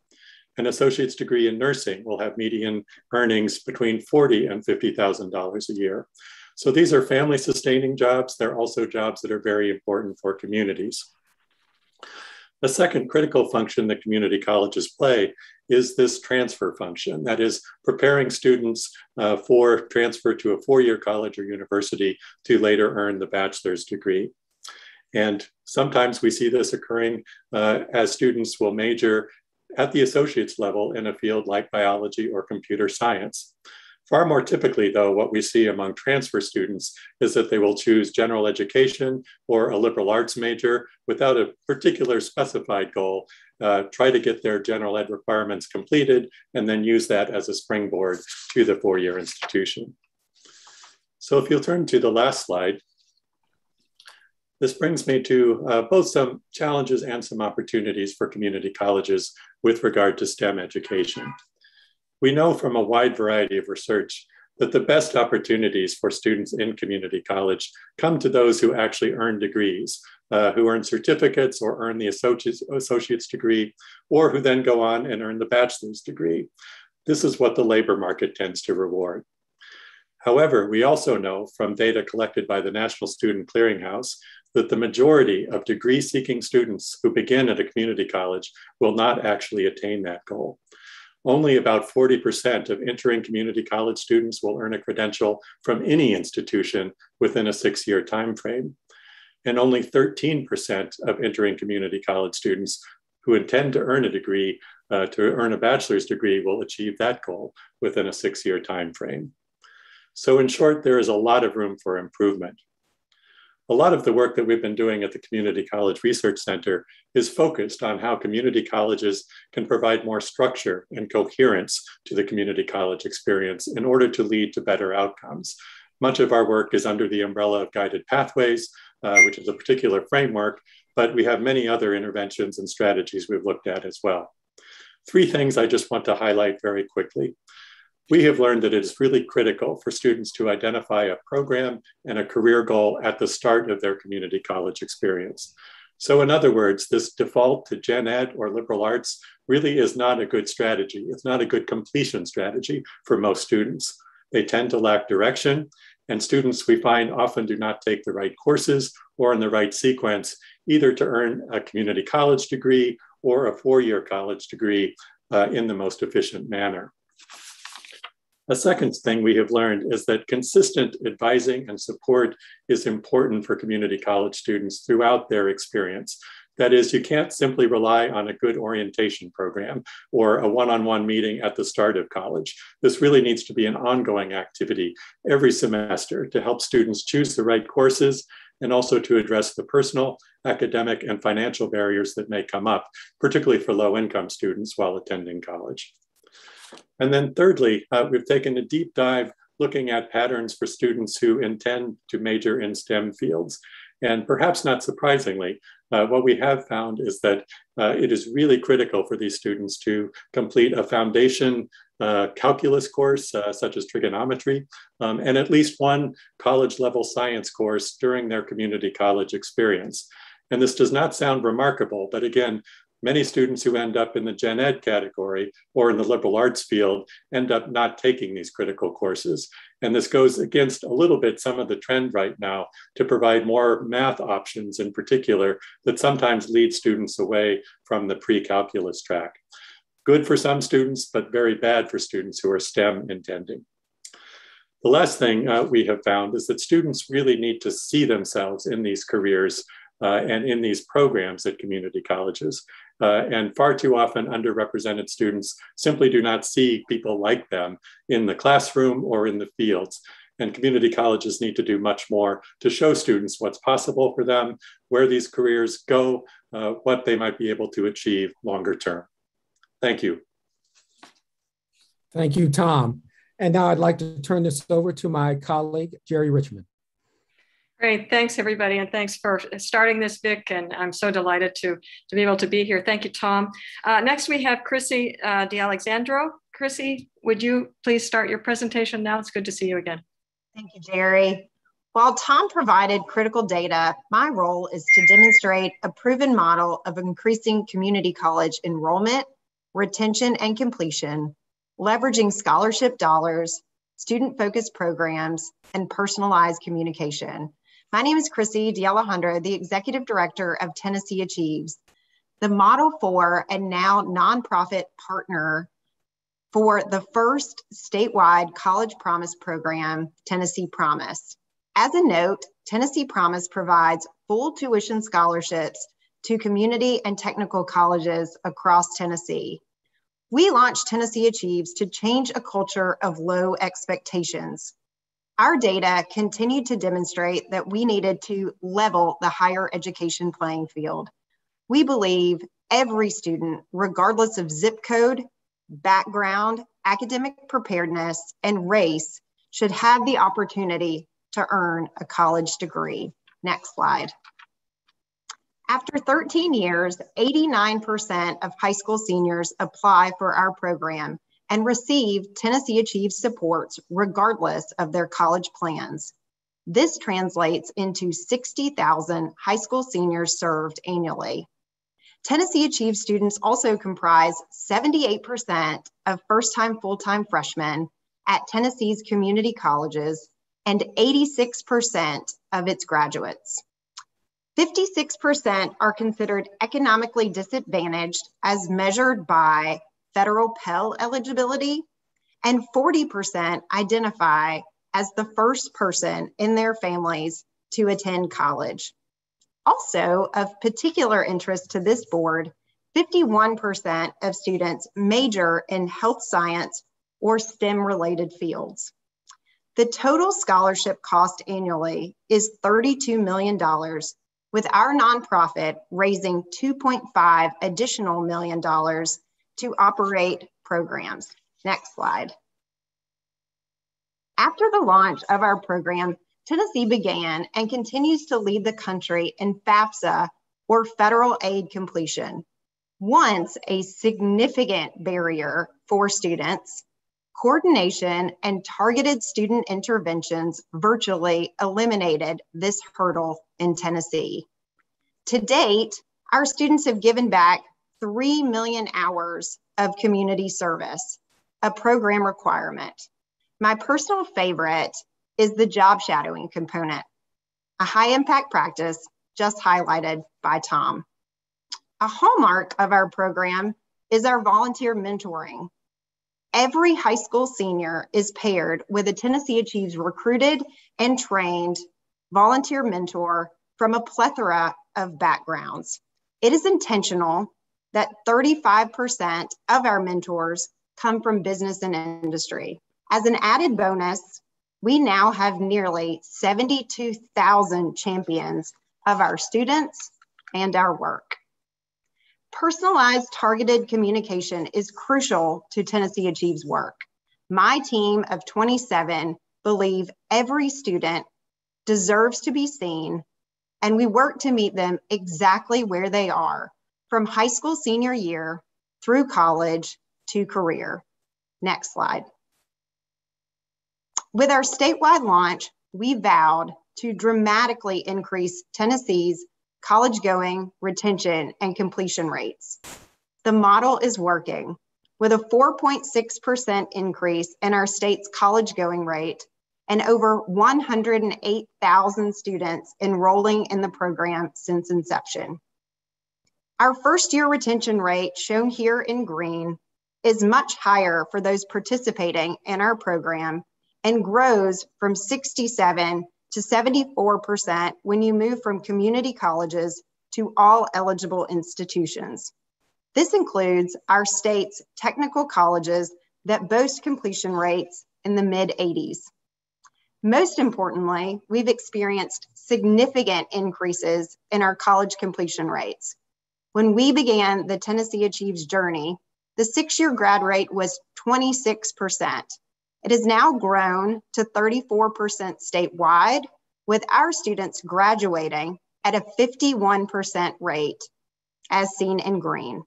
An associate's degree in nursing will have median earnings between $40,000 and $50,000 a year. So these are family sustaining jobs. They're also jobs that are very important for communities. The second critical function that community colleges play is this transfer function, that is preparing students for transfer to a 4-year college or university to later earn the bachelor's degree. And sometimes we see this occurring as students will major at the associate's level in a field like biology or computer science. Far more typically, though, what we see among transfer students is that they will choose general education or a liberal arts major without a particular specified goal, try to get their general ed requirements completed, and then use that as a springboard to the 4-year institution. So if you'll turn to the last slide, this brings me to both some challenges and some opportunities for community colleges with regard to STEM education. We know from a wide variety of research that the best opportunities for students in community college come to those who actually earn degrees, who earn certificates or earn the associate's degree, or who then go on and earn the bachelor's degree. This is what the labor market tends to reward. However, we also know from data collected by the National Student Clearinghouse that the majority of degree-seeking students who begin at a community college will not actually attain that goal. Only about 40% of entering community college students will earn a credential from any institution within a 6-year time frame. And only 13% of entering community college students who intend to earn a degree, to earn a bachelor's degree, will achieve that goal within a 6-year time frame. So in short, there is a lot of room for improvement. A lot of the work that we've been doing at the Community College Research Center is focused on how community colleges can provide more structure and coherence to the community college experience in order to lead to better outcomes. Much of our work is under the umbrella of guided pathways, which is a particular framework, but we have many other interventions and strategies we've looked at as well. 3 things I just want to highlight very quickly. We have learned that it is really critical for students to identify a program and a career goal at the start of their community college experience. So in other words, this default to gen ed or liberal arts really is not a good strategy. It's not a good completion strategy for most students. They tend to lack direction, and students we find often do not take the right courses or in the right sequence, either to earn a community college degree or a 4-year college degree in the most efficient manner. A second thing we have learned is that consistent advising and support is important for community college students throughout their experience. That is, you can't simply rely on a good orientation program or a one-on-one meeting at the start of college. This really needs to be an ongoing activity every semester to help students choose the right courses and also to address the personal, academic, and financial barriers that may come up, particularly for low-income students while attending college. And then thirdly, we've taken a deep dive looking at patterns for students who intend to major in STEM fields. And perhaps not surprisingly, what we have found is that it is really critical for these students to complete a foundation calculus course, such as trigonometry, and at least one college-level science course during their community college experience. And this does not sound remarkable, but again, many students who end up in the gen ed category or in the liberal arts field end up not taking these critical courses. And this goes against a little bit some of the trend right now to provide more math options in particular that sometimes lead students away from the pre-calculus track. Good for some students, but very bad for students who are STEM intending. The last thing we have found is that students really need to see themselves in these careers and in these programs at community colleges. And far too often underrepresented students simply do not see people like them in the classroom or in the fields. And community colleges need to do much more to show students what's possible for them, where these careers go, what they might be able to achieve longer term. Thank you. Thank you, Tom. And now I'd like to turn this over to my colleague, Jerry Richmond. Great, thanks everybody, and thanks for starting this, Vic, and I'm so delighted to be able to be here. Thank you, Tom. Next we have Chrissy D'Alexandro. Chrissy, would you please start your presentation now? It's good to see you again. Thank you, Jerry. While Tom provided critical data, my role is to demonstrate a proven model of increasing community college enrollment, retention, and completion, leveraging scholarship dollars, student-focused programs, and personalized communication. My name is Chrissy D'Alexandro, the Executive Director of Tennessee Achieves, the Model for and now nonprofit partner for the first statewide College Promise program, Tennessee Promise. As a note, Tennessee Promise provides full tuition scholarships to community and technical colleges across Tennessee. We launched Tennessee Achieves to change a culture of low expectations. Our data continued to demonstrate that we needed to level the higher education playing field. We believe every student, regardless of zip code, background, academic preparedness, and race, should have the opportunity to earn a college degree. Next slide. After 13 years, 89% of high school seniors apply for our program, and receive Tennessee Achieves supports regardless of their college plans. This translates into 60,000 high school seniors served annually. Tennessee Achieves students also comprise 78% of first-time full-time freshmen at Tennessee's community colleges and 86% of its graduates. 56% are considered economically disadvantaged as measured by federal Pell eligibility, and 40% identify as the first person in their families to attend college. Also, of particular interest to this board, 51% of students major in health science or STEM-related fields. The total scholarship cost annually is $32 million, with our nonprofit raising $2.5 additional million to operate programs. Next slide. After the launch of our program, Tennessee began and continues to lead the country in FAFSA, or federal aid completion. Once a significant barrier for students, coordination and targeted student interventions virtually eliminated this hurdle in Tennessee. To date, our students have given back 3 million hours of community service, a program requirement. My personal favorite is the job shadowing component, a high impact practice just highlighted by Tom. A hallmark of our program is our volunteer mentoring. Every high school senior is paired with a Tennessee Achieves recruited and trained volunteer mentor from a plethora of backgrounds. It is intentional that 35% of our mentors come from business and industry. As an added bonus, we now have nearly 72,000 champions of our students and our work. Personalized targeted communication is crucial to Tennessee Achieves work. My team of 27 believe every student deserves to be seen, and we work to meet them exactly where they are, from high school senior year through college to career. Next slide. With our statewide launch, we vowed to dramatically increase Tennessee's college-going retention and completion rates. The model is working, with a 4.6% increase in our state's college-going rate and over 108,000 students enrolling in the program since inception. Our first-year retention rate, shown here in green, is much higher for those participating in our program and grows from 67 to 74% when you move from community colleges to all eligible institutions. This includes our state's technical colleges that boast completion rates in the mid-80s. Most importantly, we've experienced significant increases in our college completion rates. When we began the Tennessee Achieves journey, the 6-year grad rate was 26%. It has now grown to 34% statewide, with our students graduating at a 51% rate, as seen in green.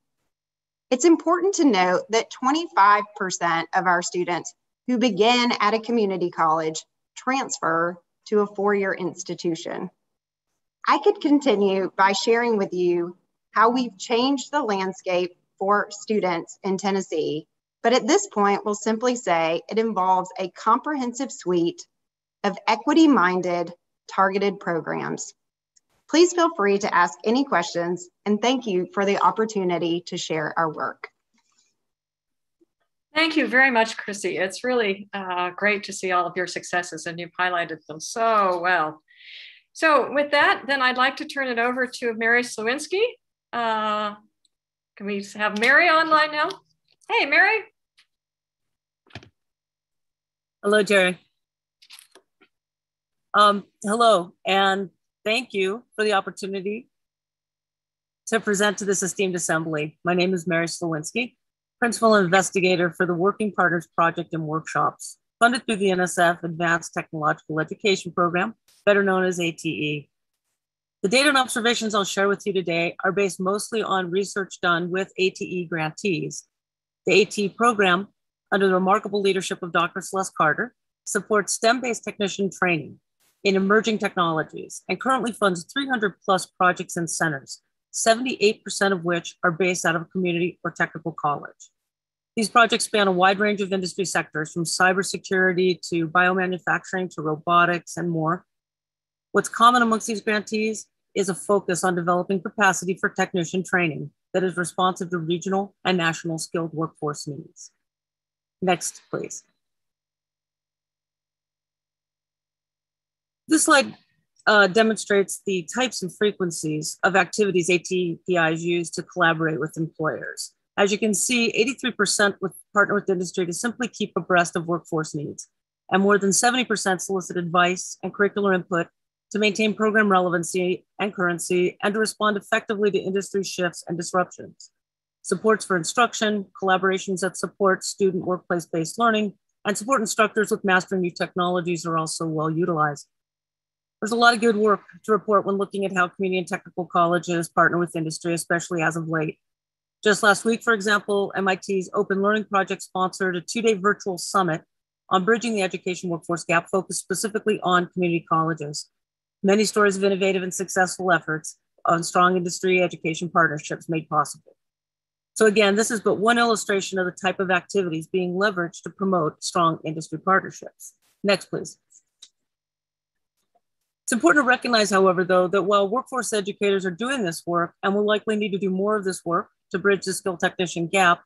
It's important to note that 25% of our students who begin at a community college transfer to a 4-year institution. I could continue by sharing with you how we've changed the landscape for students in Tennessee, but at this point, we'll simply say it involves a comprehensive suite of equity-minded, targeted programs. Please feel free to ask any questions, and thank you for the opportunity to share our work. Thank you very much, Chrissy. It's really great to see all of your successes, and you've highlighted them so well. So with that, then I'd like to turn it over to Mary Slawinski. Can we have Mary online now? Hey, Mary. Hello, Jerry. Hello, and thank you for the opportunity to present to this esteemed assembly. My name is Mary Slawinski, Principal Investigator for the Working Partners Project and Workshops, funded through the NSF Advanced Technological Education Program, better known as ATE. The data and observations I'll share with you today are based mostly on research done with ATE grantees. The ATE program under the remarkable leadership of Dr. Celeste Carter, supports STEM-based technician training in emerging technologies and currently funds 300 plus projects and centers, 78% of which are based out of a community or technical college. These projects span a wide range of industry sectors, from cybersecurity to biomanufacturing to robotics and more. What's common amongst these grantees is a focus on developing capacity for technician training that is responsive to regional and national skilled workforce needs. Next, please. This slide demonstrates the types and frequencies of activities ATPIs use to collaborate with employers. As you can see, 83% partner with industry to simply keep abreast of workforce needs, and more than 70% solicit advice and curricular input to maintain program relevancy and currency and to respond effectively to industry shifts and disruptions. Supports for instruction, collaborations that support student workplace-based learning, and support instructors with mastering new technologies are also well utilized. There's a lot of good work to report when looking at how community and technical colleges partner with industry, especially as of late. Just last week, for example, MIT's Open Learning Project sponsored a 2-day virtual summit on bridging the education workforce gap focused specifically on community colleges. Many stories of innovative and successful efforts on strong industry education partnerships made possible. So again, this is but one illustration of the type of activities being leveraged to promote strong industry partnerships. Next, please. It's important to recognize, however, though, that while workforce educators are doing this work and will likely need to do more of this work to bridge the skilled technician gap,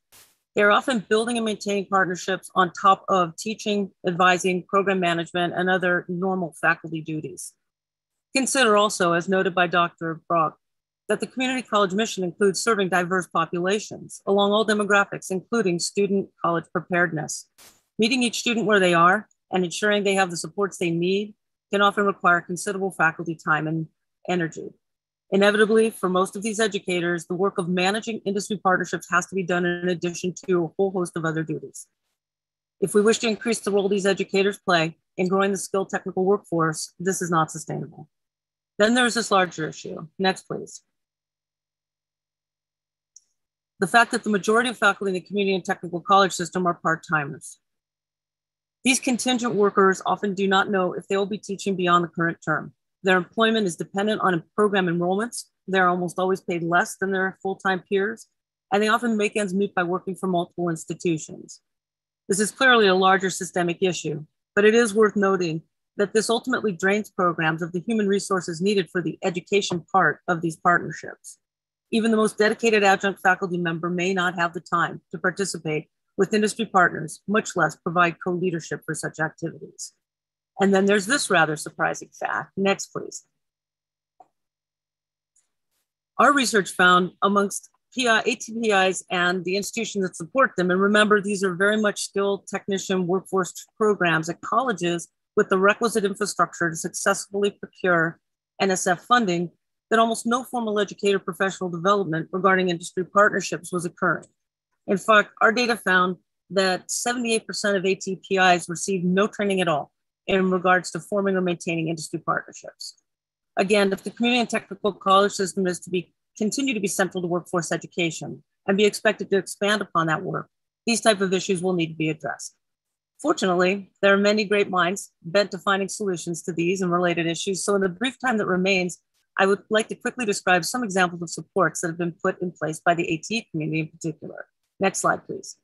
they're often building and maintaining partnerships on top of teaching, advising, program management, and other normal faculty duties. Consider also, as noted by Dr. Brock, that the community college mission includes serving diverse populations along all demographics, including student college preparedness. Meeting each student where they are and ensuring they have the supports they need can often require considerable faculty time and energy. Inevitably, for most of these educators, the work of managing industry partnerships has to be done in addition to a whole host of other duties. If we wish to increase the role these educators play in growing the skilled technical workforce, this is not sustainable. Then there's this larger issue. Next, please. The fact that the majority of faculty in the community and technical college system are part-timers. These contingent workers often do not know if they will be teaching beyond the current term. Their employment is dependent on program enrollments. They're almost always paid less than their full-time peers, and they often make ends meet by working for multiple institutions. This is clearly a larger systemic issue, but it is worth noting that this ultimately drains programs of the human resources needed for the education part of these partnerships. Even the most dedicated adjunct faculty member may not have the time to participate with industry partners, much less provide co-leadership for such activities. And then there's this rather surprising fact. Next, please. Our research found amongst ATPIs and the institutions that support them, and remember, these are very much skilled technician workforce programs at colleges with the requisite infrastructure to successfully procure NSF funding, that almost no formal educator professional development regarding industry partnerships was occurring. In fact, our data found that 78% of ATPIs received no training at all in regards to forming or maintaining industry partnerships. Again, if the community and technical college system is to continue to be central to workforce education and be expected to expand upon that work, these type of issues will need to be addressed. Fortunately, there are many great minds bent to finding solutions to these and related issues. So in the brief time that remains, I would like to quickly describe some examples of supports that have been put in place by the ATE community in particular. Next slide, please.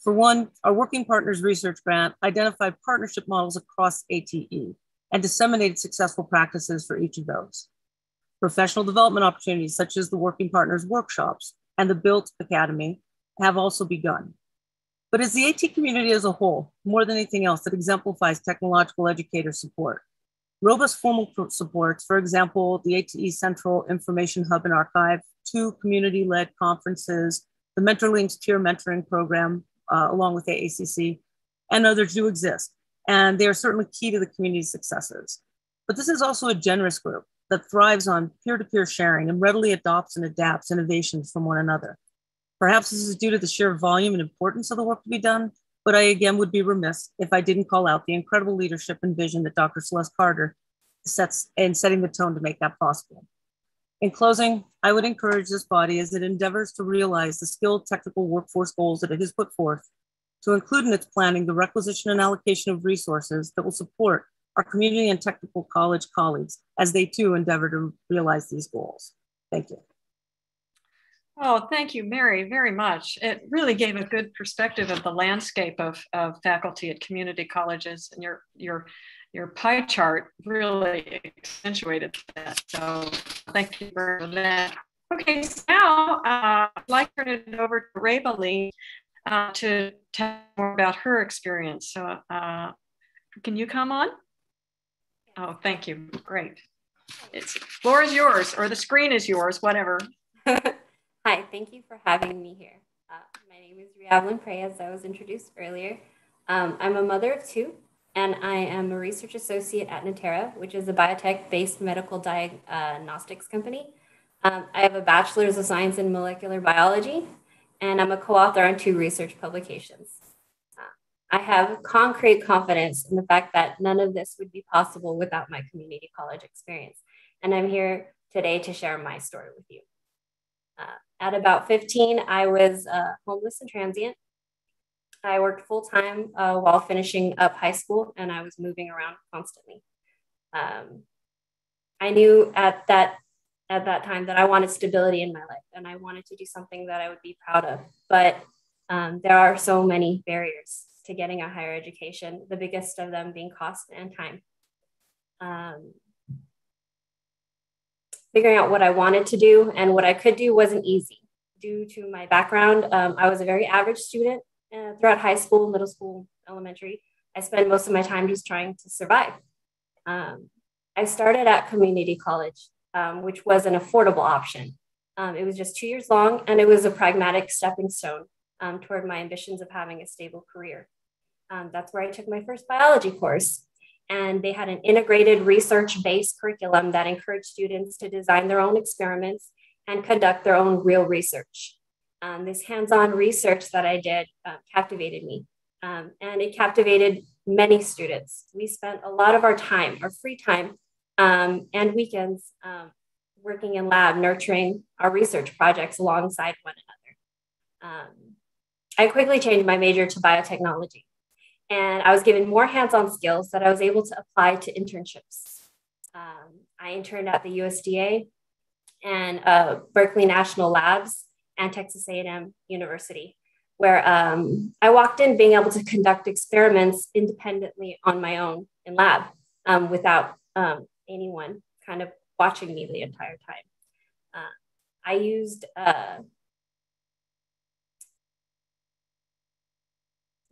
For one, our Working Partners Research Grant identified partnership models across ATE and disseminated successful practices for each of those. Professional development opportunities such as the Working Partners workshops and the Built Academy have also begun. But as the AT community as a whole, more than anything else, that exemplifies technological educator support. Robust formal supports, for example, the ATE Central Information Hub and Archive, 2 community-led conferences, the MentorLinks peer mentoring program, along with the AACC, and others do exist. And they are certainly key to the community's successes. But this is also a generous group that thrives on peer-to-peer sharing and readily adopts and adapts innovations from one another. Perhaps this is due to the sheer volume and importance of the work to be done, but I again would be remiss if I didn't call out the incredible leadership and vision that Dr. Celeste Carter sets in setting the tone to make that possible. In closing, I would encourage this body as it endeavors to realize the skilled technical workforce goals that it has put forth to include in its planning the requisition and allocation of resources that will support our community and technical college colleagues as they too endeavor to realize these goals. Thank you. Oh, thank you, Mary, very much. It really gave a good perspective of the landscape of faculty at community colleges, and your pie chart really accentuated that. So thank you for that. Okay, so now I'd like to turn it over to Ray to tell more about her experience. So can you come on? Oh, thank you. Great. Floor is yours, or the screen is yours, whatever. Hi, thank you for having me here. My name is Riavelyn Prey, as I was introduced earlier. I'm a mother of two, and I am a research associate at Natera, which is a biotech-based medical diagnostics company. I have a bachelor's of science in molecular biology, and I'm a co-author on 2 research publications. I have concrete confidence in the fact that none of this would be possible without my community college experience. And I'm here today to share my story with you. At about 15, I was homeless and transient. I worked full-time while finishing up high school, and I was moving around constantly. I knew at that time that I wanted stability in my life, and I wanted to do something that I would be proud of. But there are so many barriers to getting a higher education, the biggest of them being cost and time. Figuring out what I wanted to do and what I could do wasn't easy. Due to my background, I was a very average student throughout high school, middle school, elementary. I spent most of my time just trying to survive. I started at community college, which was an affordable option. It was just 2 years long, and it was a pragmatic stepping stone toward my ambitions of having a stable career. That's where I took my first biology course. And they had an integrated research-based curriculum that encouraged students to design their own experiments and conduct their own real research. This hands-on research that I did captivated me, and it captivated many students. We spent a lot of our time, our free time, and weekends working in lab, nurturing our research projects alongside one another. I quickly changed my major to biotechnology. And I was given more hands-on skills that I was able to apply to internships. I interned at the USDA and Berkeley National Labs and Texas A&M University, where I walked in being able to conduct experiments independently on my own in lab without anyone kind of watching me the entire time. I used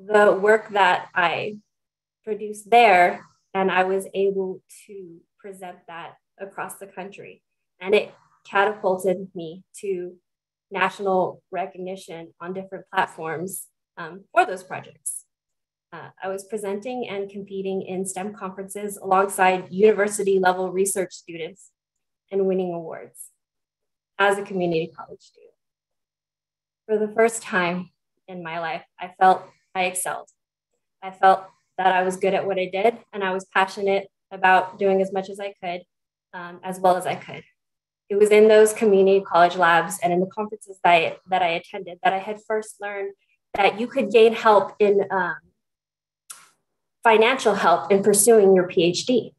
the work that I produced there, and I was able to present that across the country. And it catapulted me to national recognition on different platforms for those projects. I was presenting and competing in STEM conferences alongside university level research students and winning awards as a community college student. For the first time in my life, I felt I excelled. I felt that I was good at what I did, and I was passionate about doing as much as I could, as well as I could. It was in those community college labs and in the conferences that I attended that I had first learned that you could gain help in financial help in pursuing your PhD.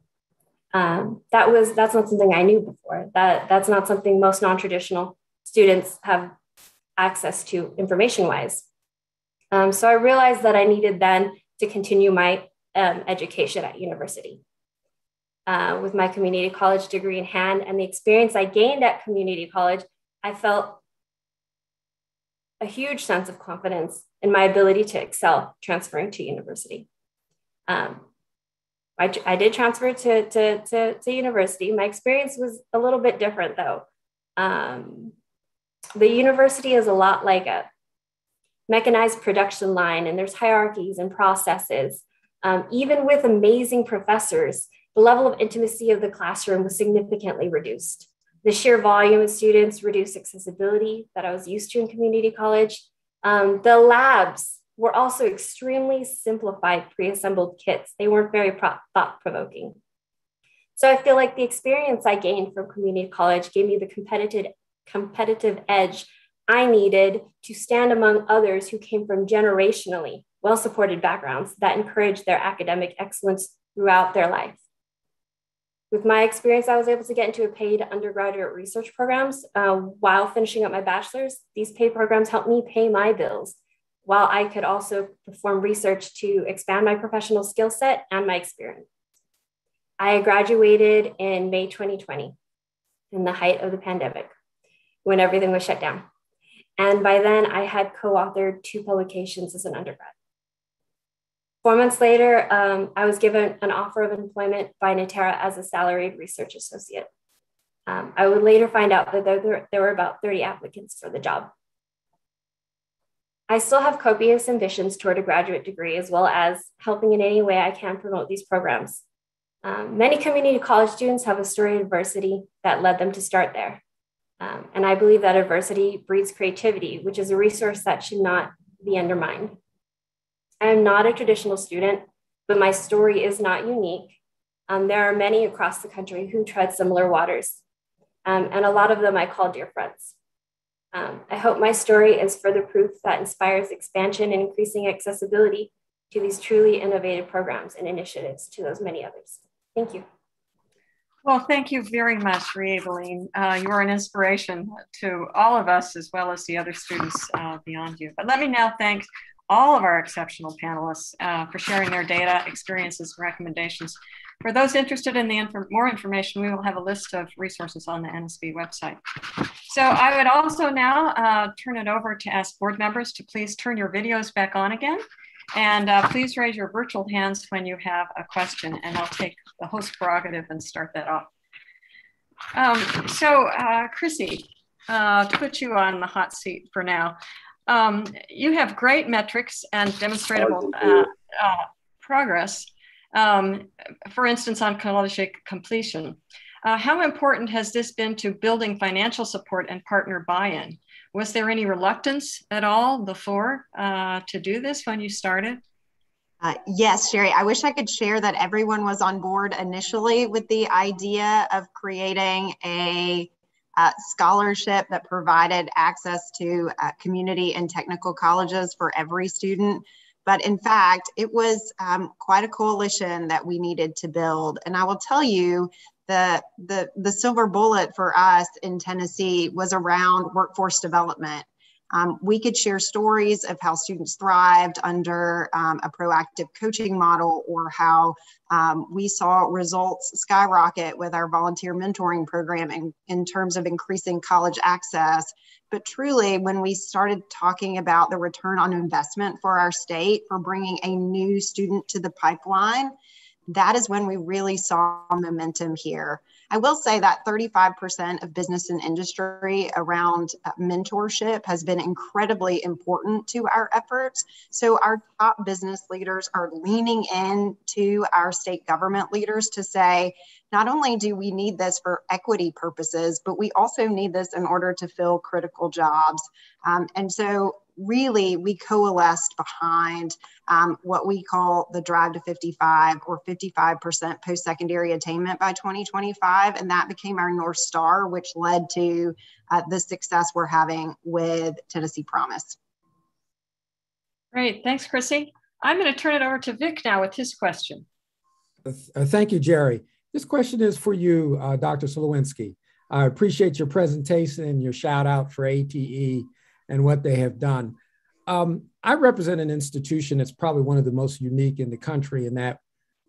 That's not something I knew before. That's not something most non-traditional students have access to information-wise. So I realized that I needed then to continue my education at university. With my community college degree in hand and the experience I gained at community college, I felt a huge sense of confidence in my ability to excel transferring to university. I did transfer to university. My experience was a little bit different though. The university is a lot like a mechanized production line, and there's hierarchies and processes. Even with amazing professors, the level of intimacy of the classroom was significantly reduced. The sheer volume of students reduced accessibility that I was used to in community college. The labs were also extremely simplified pre-assembled kits. They weren't very thought-provoking. So I feel like the experience I gained from community college gave me the competitive edge I needed to stand among others who came from generationally well-supported backgrounds that encourage their academic excellence throughout their life. With my experience, I was able to get into a paid undergraduate research programs while finishing up my bachelor's. These paid programs helped me pay my bills, while I could also perform research to expand my professional skill set and my experience. I graduated in May 2020, in the height of the pandemic, when everything was shut down. And by then, I had co-authored 2 publications as an undergrad. 4 months later, I was given an offer of employment by Natera as a salaried research associate. I would later find out that there were about 30 applicants for the job. I still have copious ambitions toward a graduate degree, as well as helping in any way I can promote these programs. Many community college students have a story of adversity that led them to start there. And I believe that adversity breeds creativity, which is a resource that should not be undermined. I am not a traditional student, but my story is not unique. There are many across the country who tread similar waters, and a lot of them I call dear friends. I hope my story is further proof that inspires expansion and increasing accessibility to these truly innovative programs and initiatives to those many others. Thank you. Well, thank you very much, Eveline. You are an inspiration to all of us, as well as the other students beyond you. But let me now thank all of our exceptional panelists for sharing their data, experiences, and recommendations. For those interested in more information, we will have a list of resources on the NSB website. So I would also now turn it over to ask board members to please turn your videos back on again. And please raise your virtual hands when you have a question, and I'll take the host prerogative and start that off. Chrissy, to put you on the hot seat for now, you have great metrics and demonstrable progress, for instance, on college completion. How important has this been to building financial support and partner buy-in? Was there any reluctance at all before to do this when you started? Yes, Sherry, I wish I could share that everyone was on board initially with the idea of creating a scholarship that provided access to community and technical colleges for every student. But in fact, it was quite a coalition that we needed to build. And I will tell you, the silver bullet for us in Tennessee was around workforce development. We could share stories of how students thrived under a proactive coaching model, or how we saw results skyrocket with our volunteer mentoring program in terms of increasing college access. But truly, when we started talking about the return on investment for our state for bringing a new student to the pipeline, that is when we really saw momentum here. I will say that 35% of business and industry around mentorship has been incredibly important to our efforts. So our top business leaders are leaning in to our state government leaders to say, not only do we need this for equity purposes, but we also need this in order to fill critical jobs. And so really, we coalesced behind what we call the Drive to 55, or 55% post-secondary attainment by 2025. And that became our North Star, which led to the success we're having with Tennessee Promise. Great, thanks, Chrissy. I'm going to turn it over to Vic now with his question. Thank you, Jerry. This question is for you, Dr. Slowinski. I appreciate your presentation and your shout out for ATE and what they have done. I represent an institution that's probably one of the most unique in the country, in that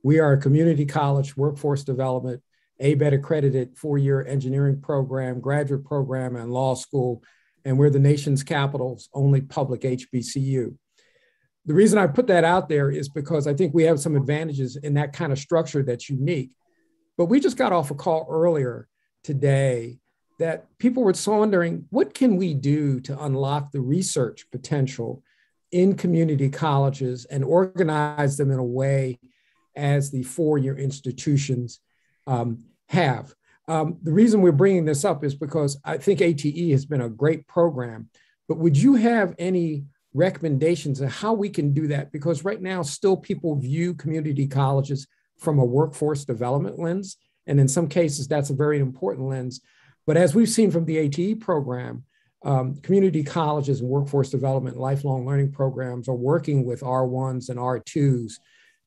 we are a community college, workforce development, ABET accredited 4-year engineering program, graduate program, and law school, and we're the nation's capital's only public HBCU. The reason I put that out there is because I think we have some advantages in that kind of structure that's unique. But we just got off a call earlier today that people were wondering, what can we do to unlock the research potential in community colleges and organize them in a way as the 4-year institutions have? The reason we're bringing this up is because I think ATE has been a great program, but would you have any recommendations on how we can do that? Because right now, still people view community colleges from a workforce development lens. And in some cases, that's a very important lens. But as we've seen from the ATE program, community colleges and workforce development and lifelong learning programs are working with R1s and R2s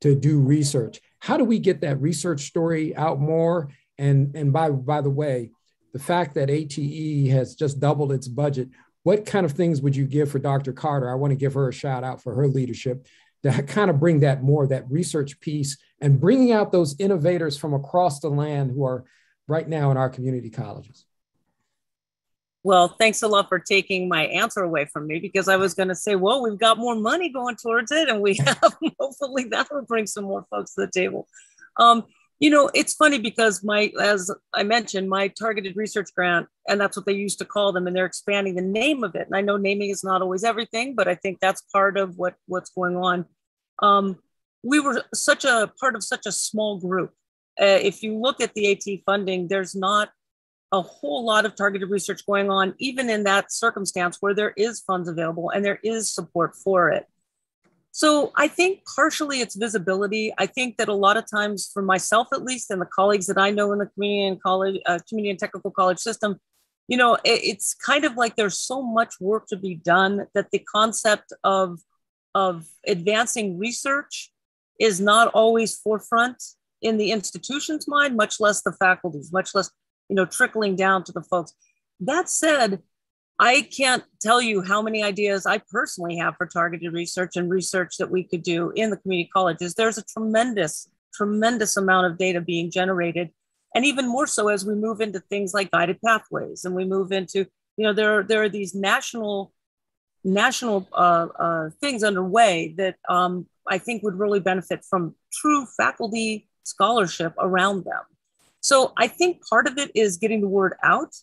to do research. How do we get that research story out more? And by the way, the fact that ATE has just doubled its budget, what kind of things would you give for Dr. Carter? I want to give her a shout out for her leadership to kind of bring that more, that research piece and bringing out those innovators from across the land who are right now in our community colleges. Well, thanks a lot for taking my answer away from me, because I was going to say, well, we've got more money going towards it, and we have, hopefully that will bring some more folks to the table. You know, it's funny because as I mentioned, my targeted research grant, and that's what they used to call them, and they're expanding the name of it. And I know naming is not always everything, but I think that's part of what's going on. We were part of such a small group. If you look at the AT funding, there's not a whole lot of targeted research going on, even in that circumstance where there is funds available and there is support for it. So I think partially it's visibility. I think that a lot of times, for myself at least, and the colleagues that I know in the community and college, community and technical college system, you know, it's kind of like there's so much work to be done that the concept of advancing research is not always forefront in the institution's mind, much less the faculty's, much less, you know, trickling down to the folks. That said, I can't tell you how many ideas I personally have for targeted research and research that we could do in the community colleges. There's a tremendous amount of data being generated. And even more so as we move into things like guided pathways, and we move into, you know, there are these national things underway that I think would really benefit from true faculty scholarship around them. So I think part of it is getting the word out.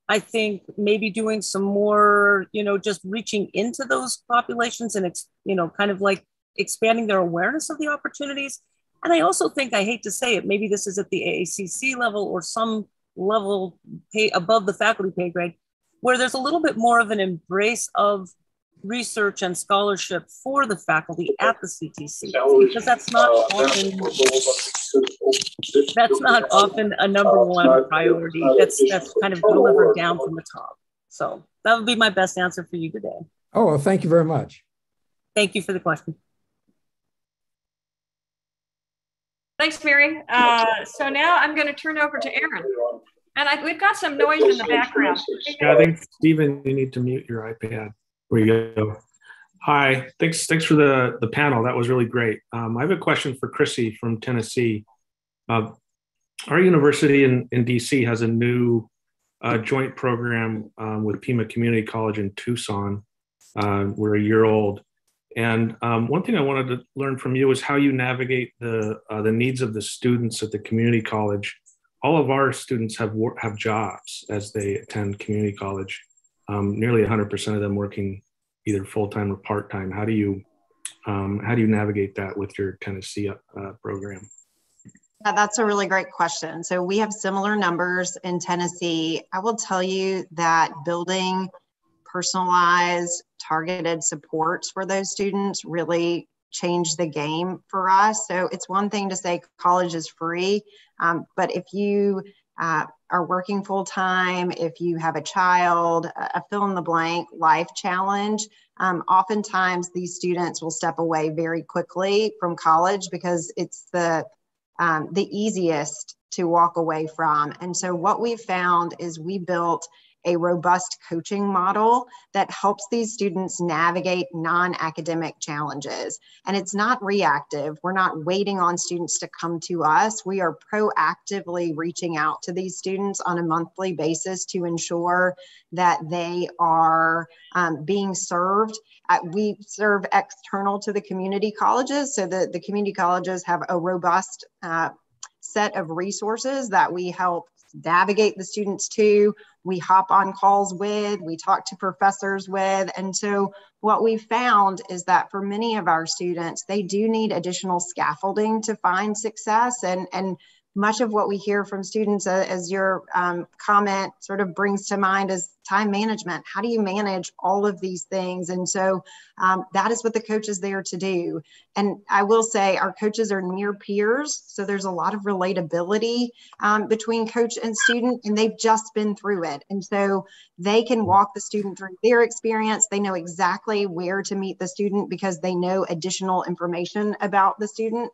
I think maybe doing some more, you know, just reaching into those populations and, you know, kind of like expanding their awareness of the opportunities. And I also think, I hate to say it, maybe this is at the AACC level or some level above the faculty pay grade, where there's a little bit more of an embrace of research and scholarship for the faculty at the CTC, because that's not often a number one priority that's kind of delivered down from the top. So that would be my best answer for you today. Oh, well, thank you very much. Thank you for the question. Thanks, Mary. So now I'm going to turn over to Aaron. And we've got some noise in the background. Yeah, I think, Stephen, you need to mute your iPad. There you go. Hi, thanks for the panel. That was really great. I have a question for Chrissy from Tennessee. Our university in DC has a new joint program with Pima Community College in Tucson. We're a year old. And one thing I wanted to learn from you is how you navigate the needs of the students at the community college. All of our students have jobs as they attend community college. Nearly 100% of them working either full-time or part-time. How do you navigate that with your Tennessee program? Yeah, that's a really great question. So we have similar numbers in Tennessee. I will tell you that building personalized, targeted supports for those students really changed the game for us. So it's one thing to say college is free, but if you are working full time, if you have a child, a fill in the blank life challenge, oftentimes these students will step away very quickly from college because it's the easiest to walk away from. And so what we found is we built a robust coaching model that helps these students navigate non-academic challenges. And it's not reactive. We're not waiting on students to come to us. We are proactively reaching out to these students on a monthly basis to ensure that they are being served. We serve external to the community colleges, so the community colleges have a robust set of resources that we help navigate the students to, we hop on calls with, we talk to professors with. And so what we found is that for many of our students, they do need additional scaffolding to find success. And much of what we hear from students, as your comment sort of brings to mind, is time management. How do you manage all of these things? And so that is what the coach is there to do. And I will say our coaches are near peers. So there's a lot of relatability between coach and student, and they've just been through it. And so they can walk the student through their experience. They know exactly where to meet the student because they know additional information about the student,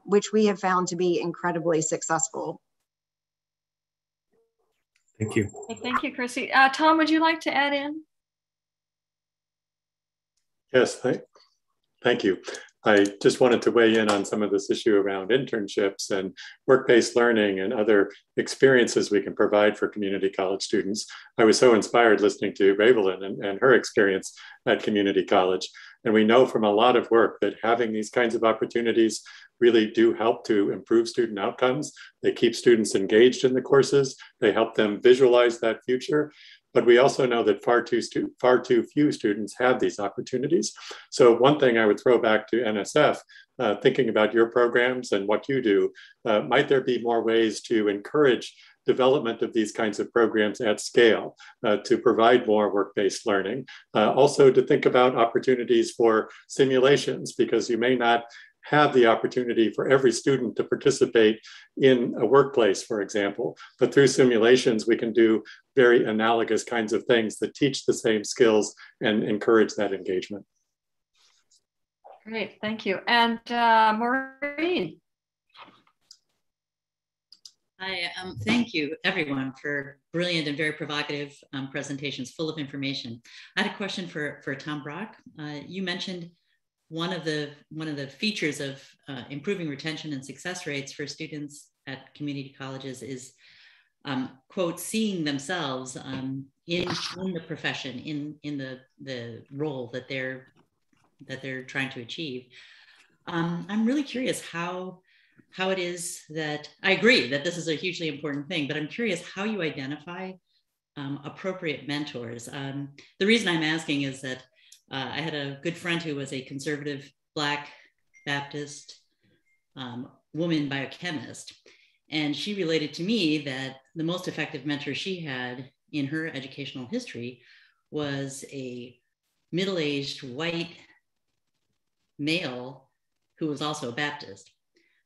which we have found to be incredibly successful. Thank you. Thank you, Chrissy. Tom, would you like to add in? Yes, thank you. I just wanted to weigh in on some of this issue around internships and work-based learning and other experiences we can provide for community college students. I was so inspired listening to Ravelyn and her experience at community college. And we know from a lot of work that having these kinds of opportunities really do help to improve student outcomes. They keep students engaged in the courses. They help them visualize that future. But we also know that far too few students have these opportunities. So one thing I would throw back to NSF, thinking about your programs and what you do, might there be more ways to encourage development of these kinds of programs at scale to provide more work-based learning? Also to think about opportunities for simulations, because you may not have the opportunity for every student to participate in a workplace, for example. But through simulations, we can do very analogous kinds of things that teach the same skills and encourage that engagement. Great, thank you. And Maureen. Hi, thank you everyone for brilliant and very provocative presentations full of information. I had a question for Tom Brock. You mentioned one of the features of improving retention and success rates for students at community colleges is, quote, seeing themselves in the profession, in the role that they're trying to achieve. I'm really curious how it is that, I agree that this is a hugely important thing, but I'm curious how you identify appropriate mentors. The reason I'm asking is that I had a good friend who was a conservative Black Baptist woman biochemist, and she related to me that the most effective mentor she had in her educational history was a middle-aged white male who was also a Baptist,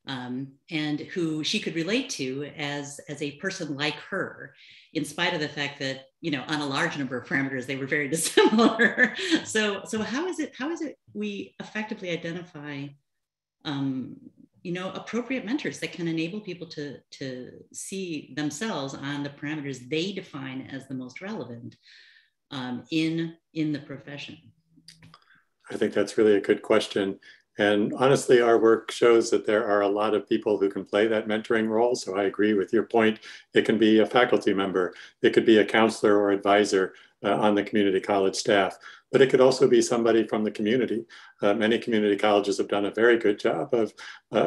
and who she could relate to as a person like her, in spite of the fact that, you know, on a large number of parameters, they were very dissimilar. So how is it we effectively identify, you know, appropriate mentors that can enable people to see themselves on the parameters they define as the most relevant in the profession? I think that's really a good question. And honestly, our work shows that there are a lot of people who can play that mentoring role. So I agree with your point. It can be a faculty member. It could be a counselor or advisor on the community college staff. But it could also be somebody from the community. Many community colleges have done a very good job of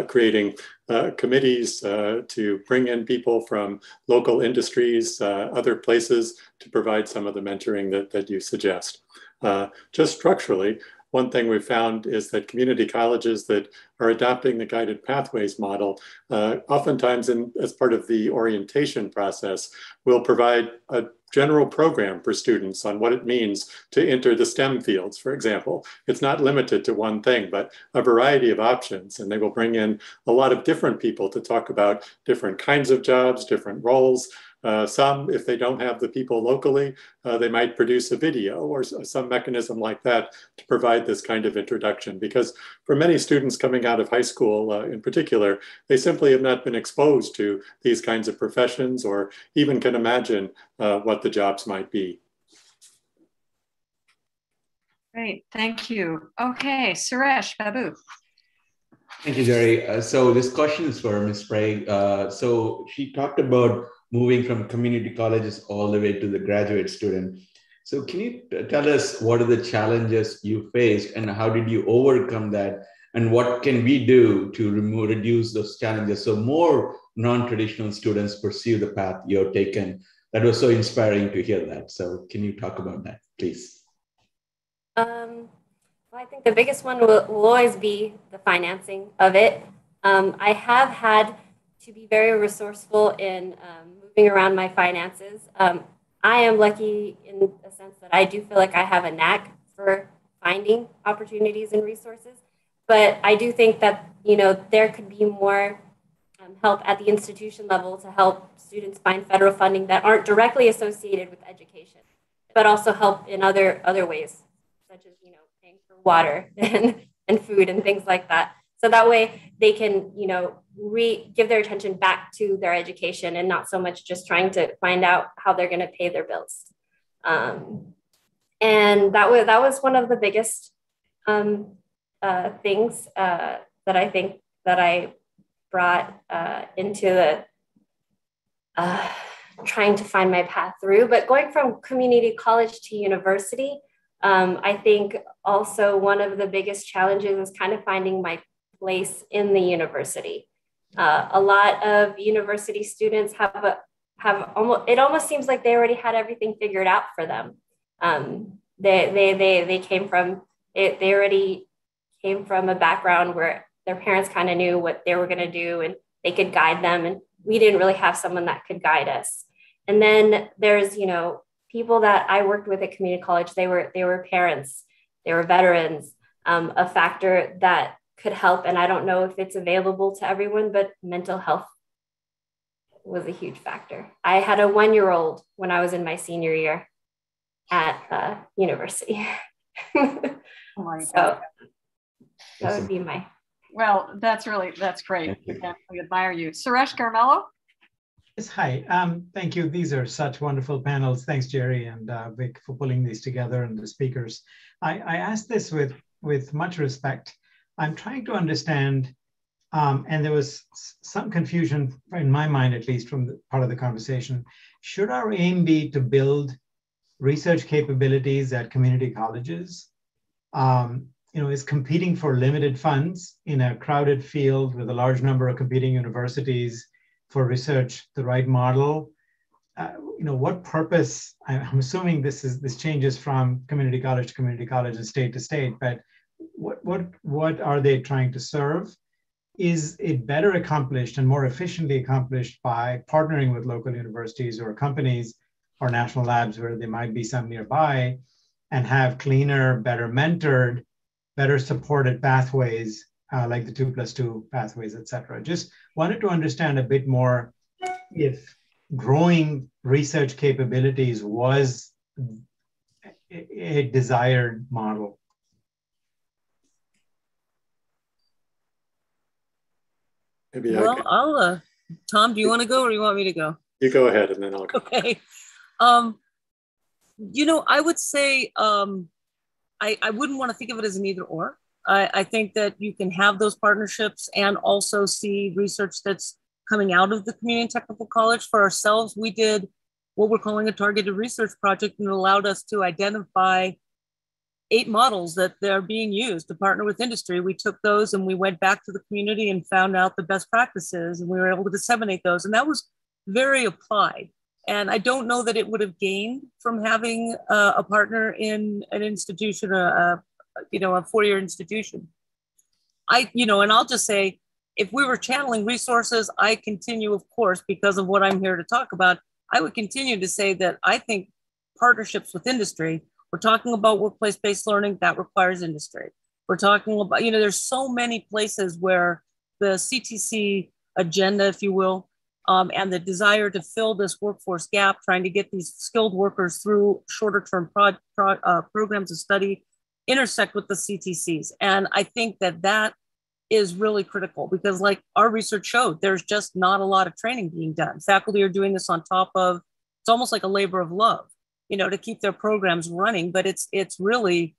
creating committees to bring in people from local industries, other places, to provide some of the mentoring that you suggest. Just structurally, one thing we've found is that community colleges that are adopting the guided pathways model, oftentimes as part of the orientation process, will provide a general program for students on what it means to enter the STEM fields, for example. It's not limited to one thing, but a variety of options. And they will bring in a lot of different people to talk about different kinds of jobs, different roles. Some, if they don't have the people locally, they might produce a video or some mechanism like that to provide this kind of introduction. Because for many students coming out of high school in particular, they simply have not been exposed to these kinds of professions or even can imagine what the jobs might be. Great, thank you. Okay, Suresh Babu. Thank you, Jerry. So this question is for Ms. Sprague. So she talked about moving from community colleges all the way to the graduate student. So can you tell us what are the challenges you faced and how did you overcome that? And what can we do to reduce those challenges so more non-traditional students pursue the path you've taken? That was so inspiring to hear that. So can you talk about that, please? Well, I think the biggest one will always be the financing of it. I have had to be very resourceful in moving around my finances. I am lucky in the sense that I do feel like I have a knack for finding opportunities and resources. But I do think that, you know, there could be more help at the institution level to help students find federal funding that aren't directly associated with education, but also help in other ways, such as, you know, paying for water and food and things like that. So that way they can, you know, give their attention back to their education and not so much just trying to find out how they're going to pay their bills. And that was one of the biggest things that I think that I brought into the trying to find my path through. But going from community college to university, I think also one of the biggest challenges is kind of finding my place in the university. A lot of university students it almost seems like they already had everything figured out for them. They already came from a background where their parents kind of knew what they were going to do and they could guide them. And we didn't really have someone that could guide us. And then there's, you know, people that I worked with at community college, they were parents, they were veterans, a factor that could help. And I don't know if it's available to everyone, but mental health was a huge factor. I had a 1-year-old when I was in my senior year at university. Oh my God. So that would be my. Well, that's great. We admire you. Suresh Carmelo? Yes, hi. Thank you. These are such wonderful panels. Thanks, Jerry and Vic, for pulling these together and the speakers. I asked this with much respect. I'm trying to understand, and there was some confusion in my mind, at least from the part of the conversation. Should our aim be to build research capabilities at community colleges? You know, is competing for limited funds in a crowded field with a large number of competing universities for research the right model? You know, what purpose? I'm assuming this changes from community college to community college and state to state, but what are they trying to serve? Is it better accomplished and more efficiently accomplished by partnering with local universities or companies or national labs where there might be some nearby and have cleaner, better mentored, better supported pathways like the 2+2 pathways, et cetera? Just wanted to understand a bit more if growing research capabilities was a desired model. Maybe I'll, Tom, do you want to go or you want me to go? You go ahead and then I'll go. Okay. You know, I would say, I wouldn't want to think of it as an either or. I think that you can have those partnerships and also see research that's coming out of the community and technical college. For ourselves, we did what we're calling a targeted research project, and it allowed us to identify 8 models that they're being used to partner with industry. We took those and we went back to the community and found out the best practices, and we were able to disseminate those. And that was very applied. And I don't know that it would have gained from having a partner in an institution, you know, a 4-year institution. You know, and I'll just say, if we were channeling resources, I continue, of course, because of what I'm here to talk about, I would continue to say that I think partnerships with industry, we're talking about workplace-based learning, that requires industry. We're talking about, you know, there's so many places where the CTC agenda, if you will, and the desire to fill this workforce gap, trying to get these skilled workers through shorter term programs of study, intersect with the CTCs. And I think that is really critical because, like our research showed, there's just not a lot of training being done. Faculty are doing this on top of, it's almost like a labor of love, you know, to keep their programs running. But it's really,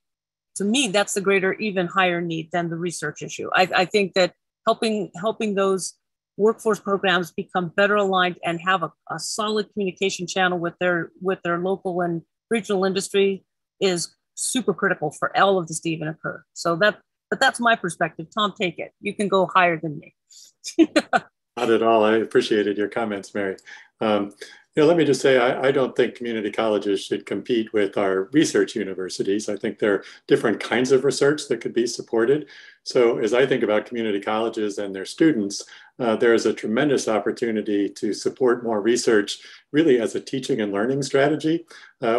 to me, that's the greater, even higher need than the research issue. I think that helping those workforce programs become better aligned and have a solid communication channel with their local and regional industry is super critical for all of this to even occur. So but that's my perspective. Tom, take it. You can go higher than me. Not at all. I appreciated your comments, Mary. You know, let me just say, I don't think community colleges should compete with our research universities. I think there are different kinds of research that could be supported. So as I think about community colleges and their students, there is a tremendous opportunity to support more research really as a teaching and learning strategy.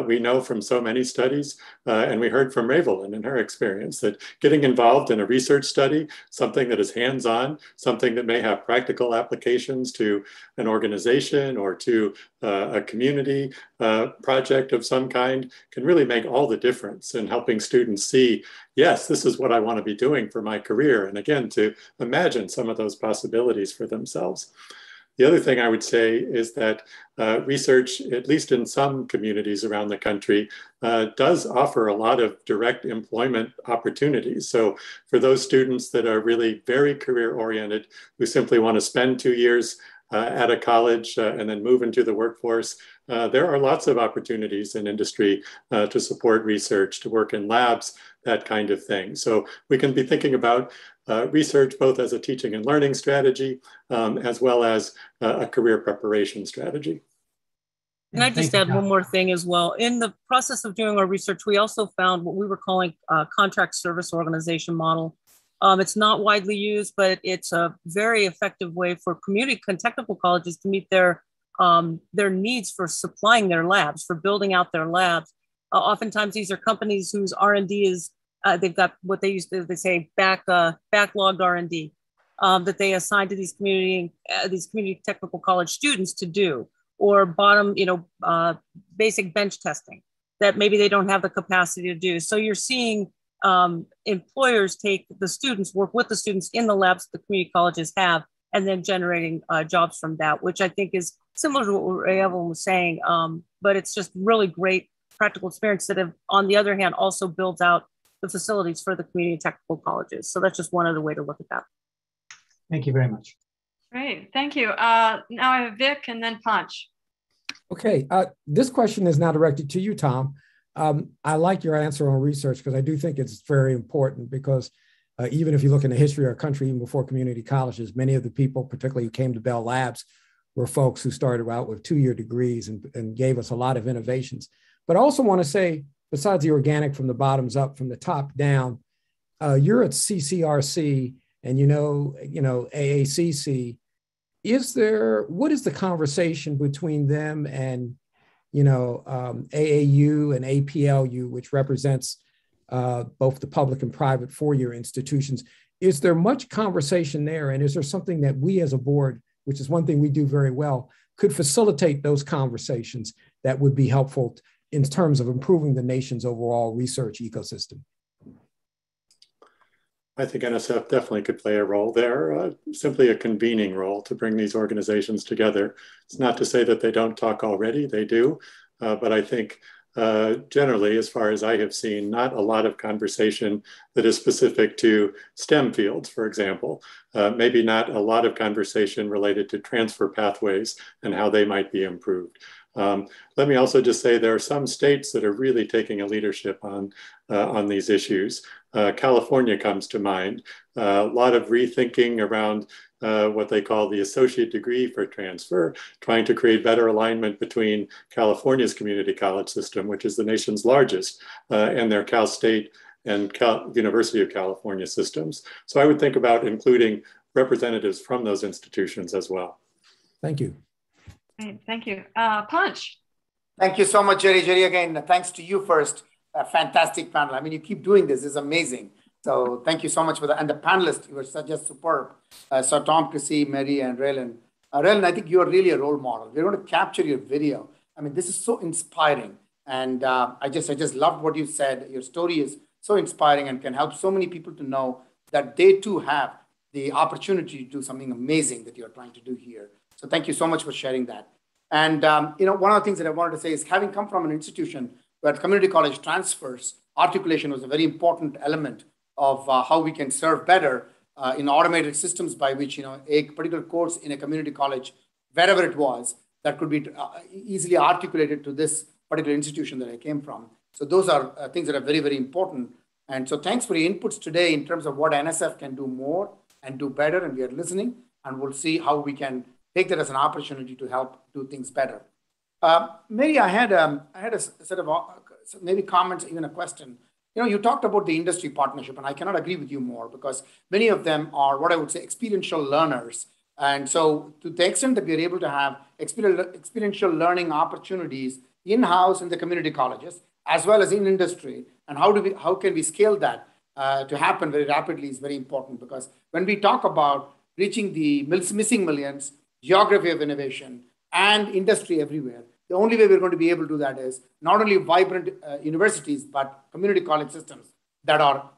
We know from so many studies, and we heard from Ravelin in her experience, that getting involved in a research study, something that is hands-on, something that may have practical applications to an organization or to a community project of some kind, can really make all the difference in helping students see, yes, this is what I want to be doing for my career. And again, to imagine some of those possibilities for themselves. The other thing I would say is that research, at least in some communities around the country, does offer a lot of direct employment opportunities. So for those students that are really very career oriented, who simply want to spend 2 years at a college and then move into the workforce, there are lots of opportunities in industry to support research, to work in labs, that kind of thing. So we can be thinking about research both as a teaching and learning strategy, as well as a career preparation strategy. Can I just add one more thing as well? In the process of doing our research, we also found what we were calling a contract service organization model. It's not widely used, but it's a very effective way for community and technical colleges to meet their needs for supplying their labs, for building out their labs. Oftentimes, these are companies whose R&D is, they've got what they say backlogged R&D that they assign to these community technical college students to do, or basic bench testing that maybe they don't have the capacity to do. So you're seeing employers take the students, work with the students in the labs the community colleges have, and then generating jobs from that, which I think is similar to what Evelyn was saying, but it's just really great practical experience that, on the other hand, also builds out the facilities for the community technical colleges. So that's just one other way to look at that. Thank you very much. Great, thank you. Now I have Vic and then Punch. Okay, this question is now directed to you, Tom. I like your answer on research because I do think it's very important, because even if you look in the history of our country, even before community colleges, many of the people, particularly who came to Bell Labs, were folks who started out with 2-year degrees and gave us a lot of innovations. But I also want to say, besides the organic from the bottoms up, from the top down, you're at CCRC and you know AACC. What is the conversation between them and AAU and APLU, which represents both the public and private 4-year institutions? Is there much conversation there? And is there something that we as a board, which is one thing we do very well, could facilitate those conversations that would be helpful in terms of improving the nation's overall research ecosystem? I think NSF definitely could play a role there, simply a convening role to bring these organizations together. It's not to say that they don't talk already, they do, but I think generally, as far as I have seen, not a lot of conversation that is specific to STEM fields, for example. Maybe not a lot of conversation related to transfer pathways and how they might be improved. Let me also just say there are some states that are really taking a leadership on these issues. California comes to mind. A lot of rethinking around what they call the associate degree for transfer, trying to create better alignment between California's community college system, which is the nation's largest, and their Cal State and University of California systems. So I would think about including representatives from those institutions as well. Thank you. Great, thank you. Punch. Thank you so much, Jerry. Jerry, again, thanks to you first. A fantastic panel. I mean, you keep doing this. It's amazing. So thank you so much for that. And the panelists, you were just superb. So Tom, Chrissy, Mary, and Raylan. Raylan, I think you are really a role model. We're going to capture your video. I mean, this is so inspiring. And I just loved what you said. Your story is so inspiring and can help so many people to know that they too have the opportunity to do something amazing that you're trying to do here. So thank you so much for sharing that. And one of the things that I wanted to say is, having come from an institution where community college transfers, articulation was a very important element of how we can serve better in automated systems by which a particular course in a community college, wherever it was, that could be easily articulated to this particular institution that I came from. So those are things that are very, very important. And so thanks for your inputs today in terms of what NSF can do more and do better. And we are listening, and we'll see how we can take that as an opportunity to help do things better. Mary, I had a set of maybe comments, even a question. You talked about the industry partnership, and I cannot agree with you more, because many of them are what I would say experiential learners And so to the extent that we're able to have experiential learning opportunities in-house in the community colleges, as well as in industry, and how can we scale that to happen very rapidly is very important, because when we talk about reaching the missing millions, geography of innovation, and industry everywhere, the only way we're going to be able to do that is not only vibrant universities, but community college systems that are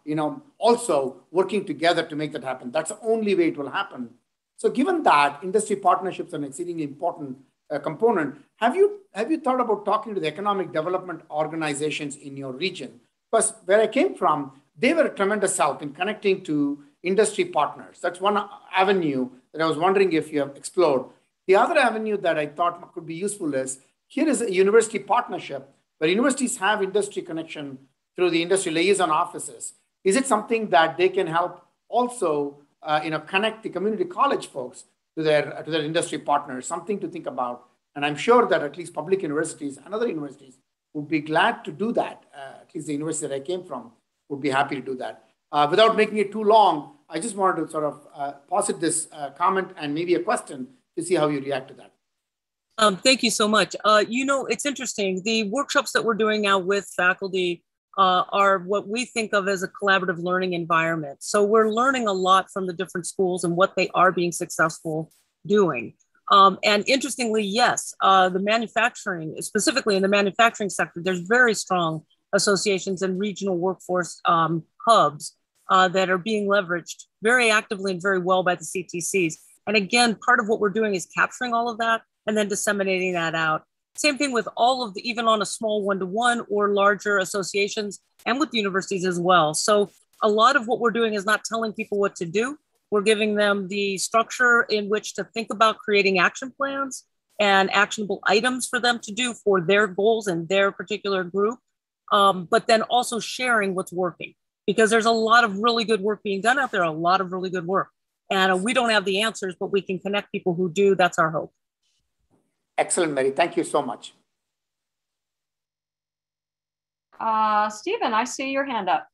also working together to make that happen. That's the only way it will happen. So given that industry partnerships are an exceedingly important component, have you thought about talking to the economic development organizations in your region? Because where I came from, they were a tremendous help in connecting to industry partners. That's one avenue that I was wondering if you have explored. The other avenue that I thought could be useful is, here is a university partnership where universities have industry connection through the industry liaison offices. Is it something that they can help also connect the community college folks to their industry partners? Something to think about. And I'm sure that at least public universities and other universities would be glad to do that. At least the university that I came from would be happy to do that. Without making it too long, I just wanted to sort of posit this comment and maybe a question to see how you react to that. Thank you so much. It's interesting. The workshops that we're doing now with faculty are what we think of as a collaborative learning environment. So we're learning a lot from the different schools and what they are being successful doing. And interestingly, yes, the manufacturing, specifically in the manufacturing sector, there's very strong associations and regional workforce hubs that are being leveraged very actively and very well by the CTCs. And again, part of what we're doing is capturing all of that and then disseminating that out. Same thing with all of the, even on a small one-to-one or larger associations and with universities as well. So a lot of what we're doing is not telling people what to do. We're giving them the structure in which to think about creating action plans and actionable items for them to do for their goals and their particular group, but then also sharing what's working, because there's a lot of really good work being done out there, a lot of really good work. And we don't have the answers, but we can connect people who do. That's our hope. Excellent, Mary. Thank you so much. Stephen, I see your hand up.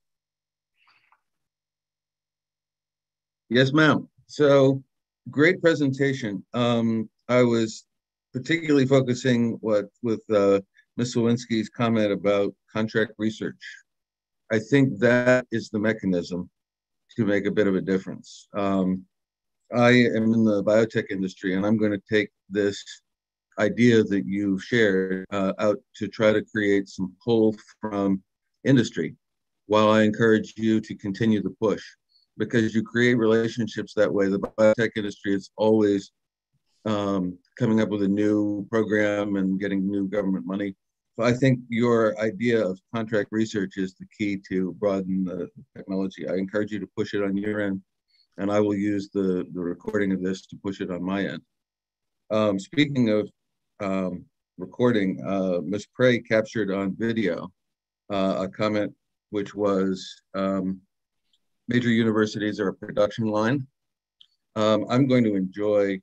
Yes, ma'am. So great presentation. I was particularly focusing with Ms. Lewinsky's comment about contract research. I think that is the mechanism to make a bit of a difference. I am in the biotech industry, and I'm going to take this idea that you shared out to try to create some pull from industry, while I encourage you to continue the push, because you create relationships that way. The biotech industry is always coming up with a new program and getting new government money. So I think your idea of contract research is the key to broaden the technology. I encourage you to push it on your end, and I will use the recording of this to push it on my end. Speaking of recording, Ms. Prey captured on video a comment which was major universities are a production line. I'm going to enjoy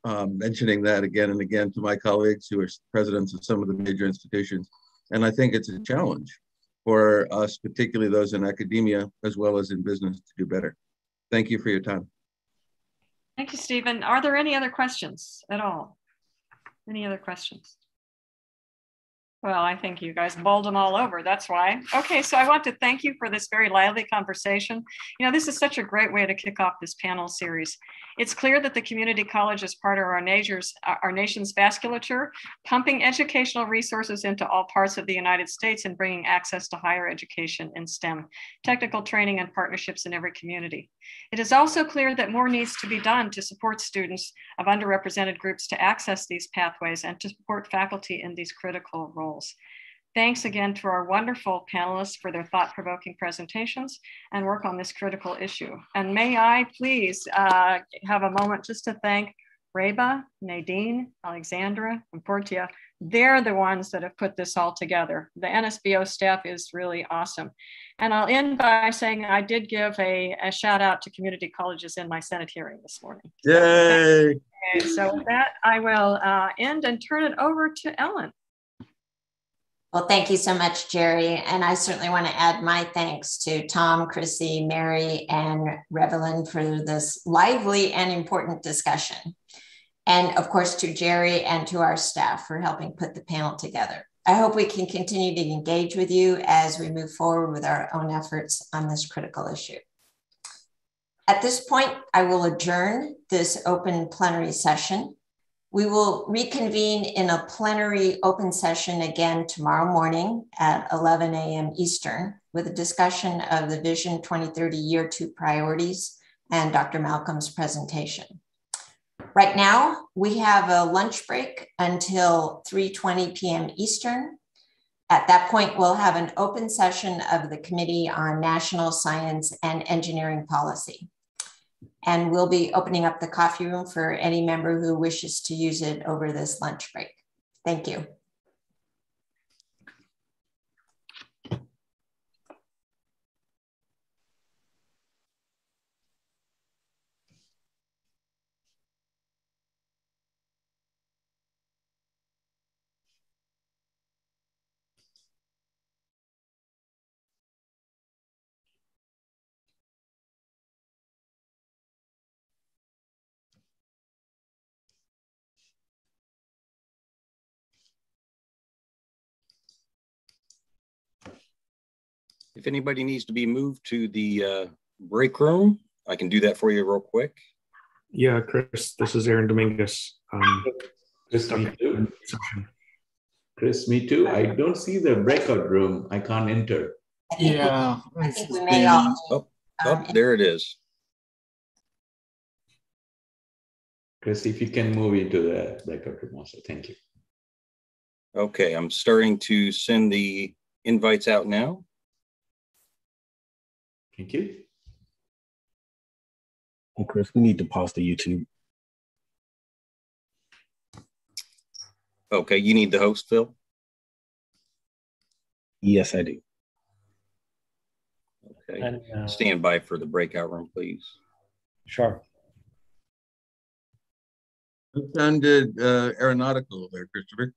mentioning that again and again to my colleagues who are presidents of some of the major institutions. And I think it's a challenge for us, particularly those in academia as well as in business, to do better. Thank you for your time. Thank you, Stephen. Are there any other questions at all? Any other questions? Well, I think you guys bowled them all over. That's why. Okay, so I want to thank you for this very lively conversation. You know, this is such a great way to kick off this panel series. It's clear that the community college is part of our nation's vasculature, pumping educational resources into all parts of the United States and bringing access to higher education in STEM, technical training and partnerships in every community. It is also clear that more needs to be done to support students of underrepresented groups to access these pathways and to support faculty in these critical roles. Thanks again to our wonderful panelists for their thought-provoking presentations and work on this critical issue. And may I please have a moment just to thank Reba, Nadine, Alexandra, and Portia. They're the ones that have put this all together. The NSBO staff is really awesome. And I'll end by saying I did give a shout out to community colleges in my Senate hearing this morning. Yay! Okay, so with that, I will end and turn it over to Ellen. Well, thank you so much, Jerry. And I certainly want to add my thanks to Tom, Chrissy, Mary, and Revelyn for this lively and important discussion. And of course, to Jerry and to our staff for helping put the panel together. I hope we can continue to engage with you as we move forward with our own efforts on this critical issue. At this point, I will adjourn this open plenary session. We will reconvene in a plenary open session again tomorrow morning at 11 a.m. Eastern with a discussion of the Vision 2030 Year 2 priorities and Dr. Malcolm's presentation. Right now, we have a lunch break until 3:20 p.m. Eastern. At that point, we'll have an open session of the Committee on National Science and Engineering Policy. And we'll be opening up the coffee room for any member who wishes to use it over this lunch break. Thank you. If anybody needs to be moved to the break room, I can do that for you real quick. Yeah, Chris, this is Aaron Dominguez. Chris, me too. Chris, me too. I don't see the breakout room. I can't enter. Yeah. I think we may all. Oh, there it is. Chris, if you can move into the breakout room also, thank you. Okay, I'm starting to send the invites out now. Thank you. Hey, Chris, we need to pause the YouTube. Okay, you need the host, Phil? Yes, I do. Okay, And, stand by for the breakout room, please. Sure. What sounded aeronautical there, Christopher?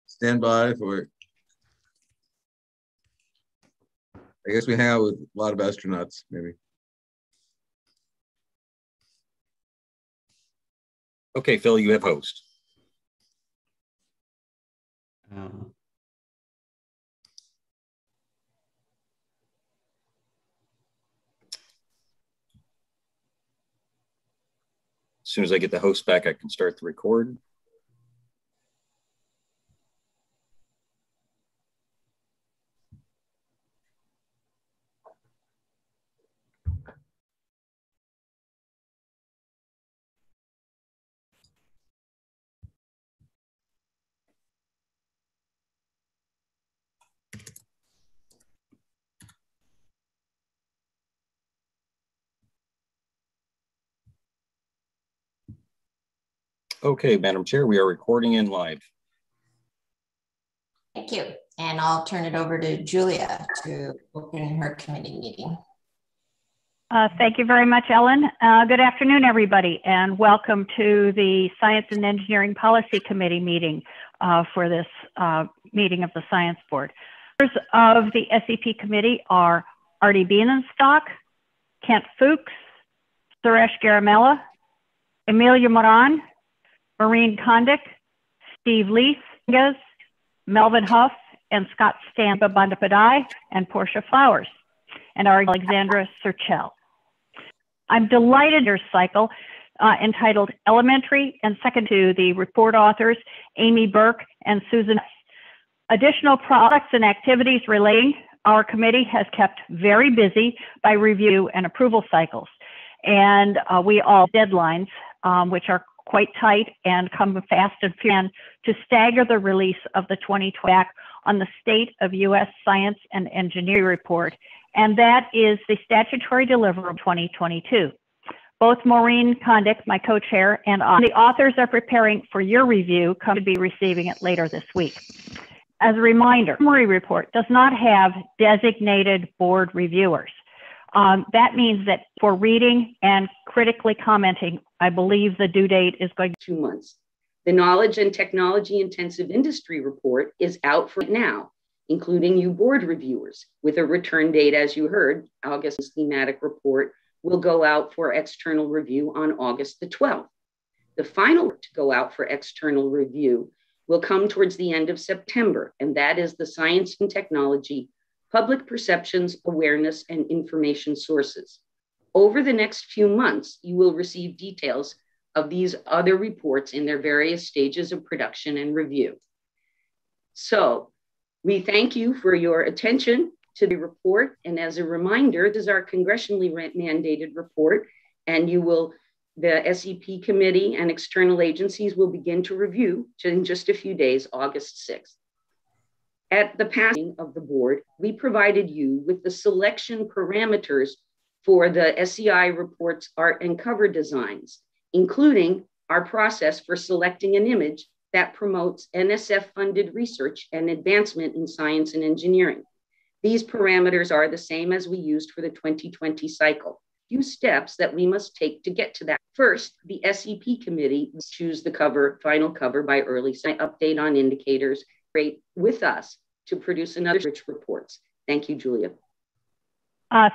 Stand by for it. I guess we hang out with a lot of astronauts, maybe. Okay, Phil, you have host. As soon as I get the host back, I can start the record. Okay, Madam Chair, we are recording in live. Thank you. And I'll turn it over to Julia to open her committee meeting. Thank you very much, Ellen. Good afternoon, everybody, and welcome to the Science and Engineering Policy Committee meeting for this meeting of the Science Board. Members of the SEP committee are Artie Bienenstock, Kent Fuchs, Suresh Garamella, Amelia Moran, Maureen Kondik, Steve Leith, Melvin Huff, and Scott Stampa Bandapadai, and Portia Flowers, and our Alexandra Serchel. I'm delighted your cycle entitled Elementary and Second to the report authors, Amy Burke and Susan. Additional products and activities relating our committee has kept very busy by review and approval cycles. And we all deadlines, which are quite tight and come fast and furious, to stagger the release of the 2020 back on the State of U.S. Science and Engineering Report, and that is the statutory deliverable of 2022. Both Maureen Kondik, my co-chair, and the authors are preparing for your review, come to be receiving it later this week. As a reminder, the summary report does not have designated board reviewers. That means that for reading and critically commenting, I believe the due date is going to be 2 months. The Knowledge and Technology Intensive Industry Report is out for now, including you board reviewers, with a return date, as you heard. August's thematic report will go out for external review on August the 12th. The final to go out for external review will come towards the end of September, and that is the Science and Technology, Public Perceptions, Awareness, and Information Sources. Over the next few months, you will receive details of these other reports in their various stages of production and review. So we thank you for your attention to the report. And as a reminder, this is our congressionally mandated report, and the SEP committee and external agencies will begin to review in just a few days, August 6th. At the passing of the board, we provided you with the selection parameters for the SEI report's art and cover designs, including our process for selecting an image that promotes NSF-funded research and advancement in science and engineering. These parameters are the same as we used for the 2020 cycle. Few steps that we must take to get to that. First, the SEP committee will choose the final cover by early update on indicators, great with us to produce another rich reports. Thank you, Julia.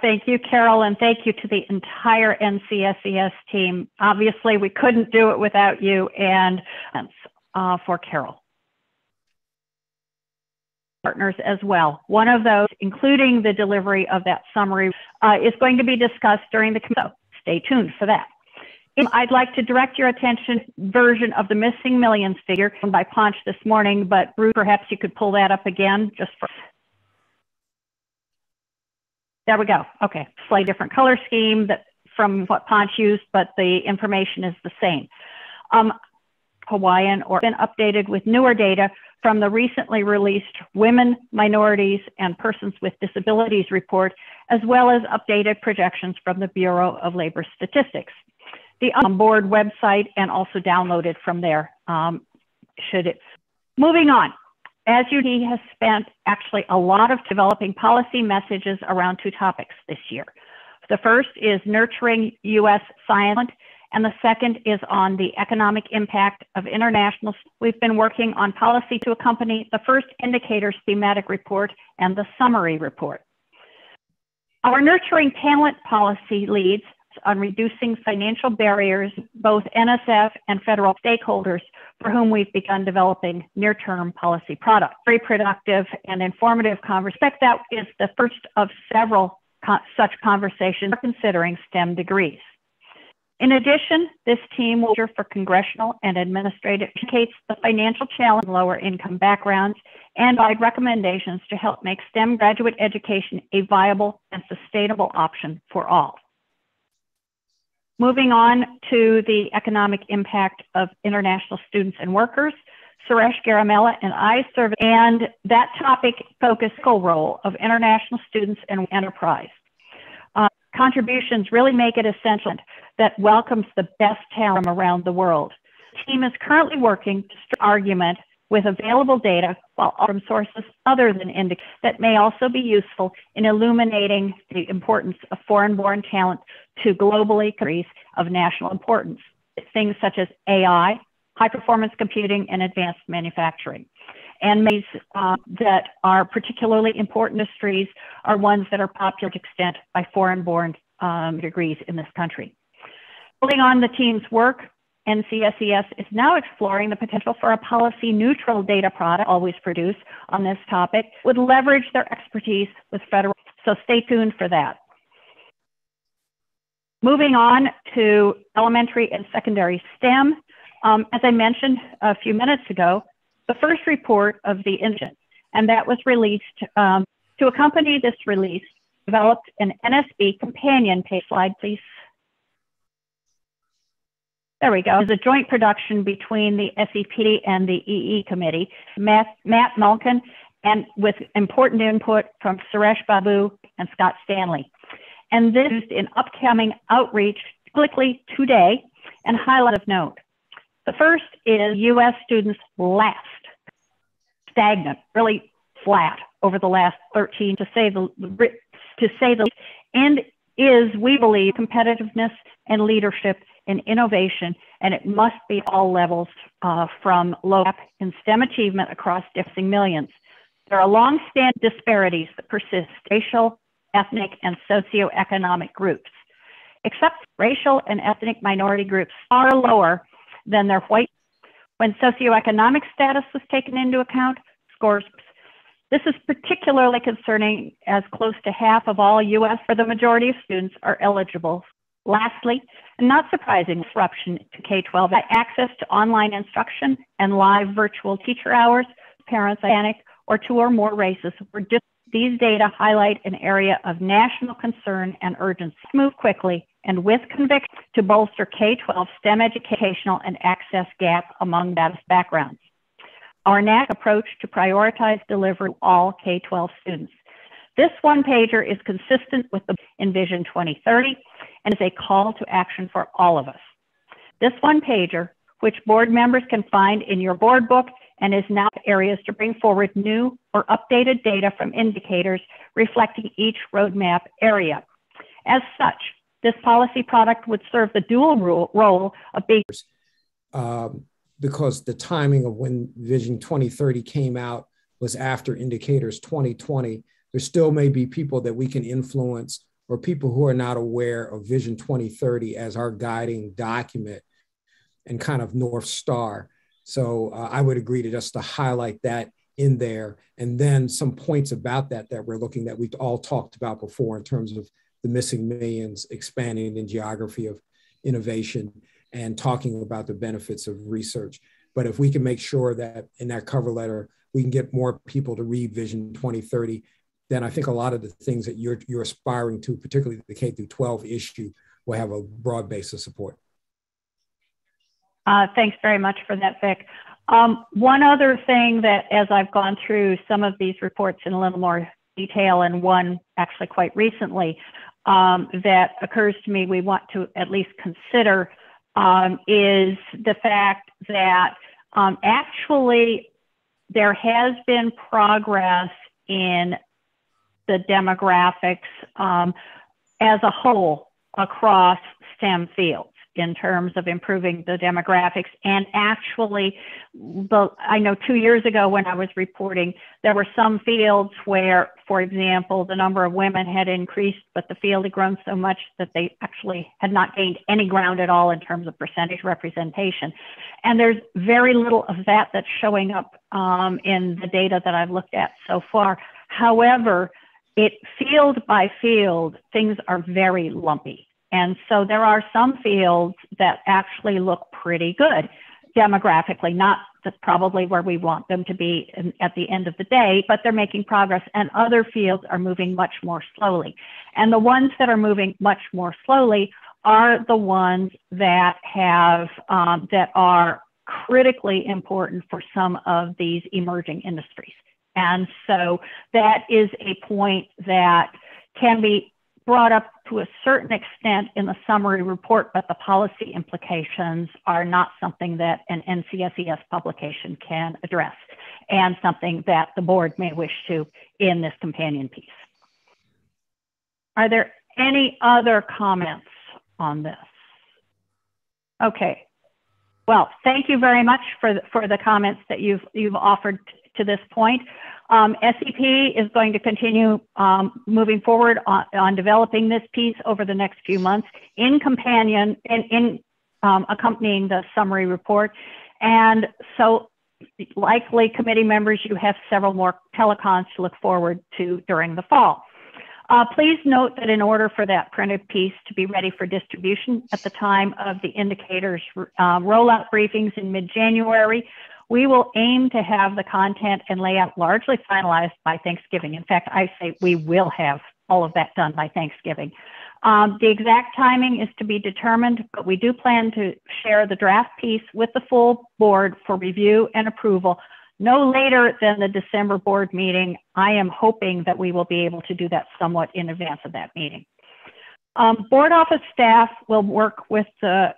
Thank you, Carol, and thank you to the entire NCSES team. Obviously, we couldn't do it without you, and for Carol. Partners as well. One of those, including the delivery of that summary, is going to be discussed during the committee. So stay tuned for that. I'd like to direct your attention version of the missing millions figure by Ponch this morning, but Bruce, perhaps you could pull that up again just for. There we go. Okay, slightly different color scheme from what Ponch used, but the information is the same. Hawaiian or been updated with newer data from the recently released Women, Minorities, and Persons with Disabilities report, as well as updated projections from the Bureau of Labor Statistics. The board website and also downloaded from there. Moving on, as UD has spent actually a lot of developing policy messages around two topics this year. The first is nurturing U.S. science, and the second is on the economic impact of international. We've been working on policy to accompany the first indicators thematic report and the summary report. Our nurturing talent policy leads on reducing financial barriers, both NSF and federal stakeholders for whom we've begun developing near-term policy products. Very productive and informative conversation. That is the first of several such conversations considering STEM degrees. In addition, this team will for congressional and administrative educates the financial challenge in lower income backgrounds and provide recommendations to help make STEM graduate education a viable and sustainable option for all. Moving on to the economic impact of international students and workers, Suresh Garamella and I serve, and that topic focused role of international students and enterprise. Contributions really make it essential that welcomes the best talent from around the world. The team is currently working to argument with available data while from sources other than indicators that may also be useful in illuminating the importance of foreign-born talent to globally careers of national importance. Things such as AI, high-performance computing, and advanced manufacturing. And these that are particularly important industries are ones that are popular to extent by foreign-born degrees in this country. Building on the team's work, NCSES is now exploring the potential for a policy-neutral data product, always produced on this topic, would leverage their expertise with federal, so stay tuned for that. Moving on to elementary and secondary STEM, as I mentioned a few minutes ago, the first report of the engine, and that was released to accompany this release, developed an NSB companion page. Slide, please. There we go. It's a joint production between the SEP and the EE committee, Matt Malkin, and with important input from Suresh Babu and Scott Stanley. And this is in upcoming outreach quickly today and highlight of note. The first is U.S. students last stagnant, really flat over the last 13 to say the least, and is, we believe, competitiveness and leadership in innovation, and it must be all levels from low gap in STEM achievement across differing millions. There are long-standing disparities that persist, racial, ethnic, and socioeconomic groups. Except racial and ethnic minority groups far lower than their white. When socioeconomic status was taken into account, scores. This is particularly concerning as close to half of all U.S. or the majority of students are eligible. Lastly, and not surprising, disruption to K-12, access to online instruction and live virtual teacher hours, parents, Hispanic, or two or more races. These data highlight an area of national concern and urgency. Move quickly and with conviction to bolster K-12 STEM educational and access gap among diverse backgrounds. Our national approach to prioritize delivery to all K-12 students. This one-pager is consistent with the Vision 2030 and is a call to action for all of us. This one-pager, which board members can find in your board book, and is now areas to bring forward new or updated data from indicators reflecting each roadmap area. As such, this policy product would serve the dual role of being because the timing of when Vision 2030 came out was after Indicators 2020. There still may be people that we can influence or people who are not aware of Vision 2030 as our guiding document and kind of North Star. So I would agree to just to highlight that in there. And then some points about that we're looking that we've all talked about before in terms of the missing millions, expanding in geography of innovation, and talking about the benefits of research. But if we can make sure that in that cover letter, we can get more people to read Vision 2030, then I think a lot of the things that you're aspiring to, particularly the K through 12 issue, will have a broad base of support. Thanks very much for that, Vic. One other thing that, as I've gone through some of these reports in a little more detail, and one actually quite recently, that occurs to me we want to at least consider is the fact that actually there has been progress in the demographics as a whole across STEM fields in terms of improving the demographics. And actually, I know 2 years ago when I was reporting, there were some fields where, for example, the number of women had increased, but the field had grown so much that they actually had not gained any ground at all in terms of percentage representation. And there's very little of that that's showing up in the data that I've looked at so far. However, field by field, things are very lumpy. And so there are some fields that actually look pretty good demographically, not that's probably where we want them to be at the end of the day, but they're making progress, and other fields are moving much more slowly. And the ones that are moving much more slowly are the ones that have, that are critically important for some of these emerging industries. And so that is a point that can be brought up to a certain extent in the summary report, but the policy implications are not something that an NCSES publication can address, and something that the board may wish to in this companion piece. Are there any other comments on this? Okay. Well, thank you very much for the comments that you've offered to this point. SEP is going to continue moving forward on developing this piece over the next few months in companion in accompanying the summary report. And so likely committee members, you have several more telecons to look forward to during the fall. Please note that in order for that printed piece to be ready for distribution at the time of the indicators rollout briefings in mid-January, we will aim to have the content and layout largely finalized by Thanksgiving. In fact, I say we will have all of that done by Thanksgiving. The exact timing is to be determined, but we do plan to share the draft piece with the full board for review and approval no later than the December board meeting. I am hoping that we will be able to do that somewhat in advance of that meeting. Board office staff will work with the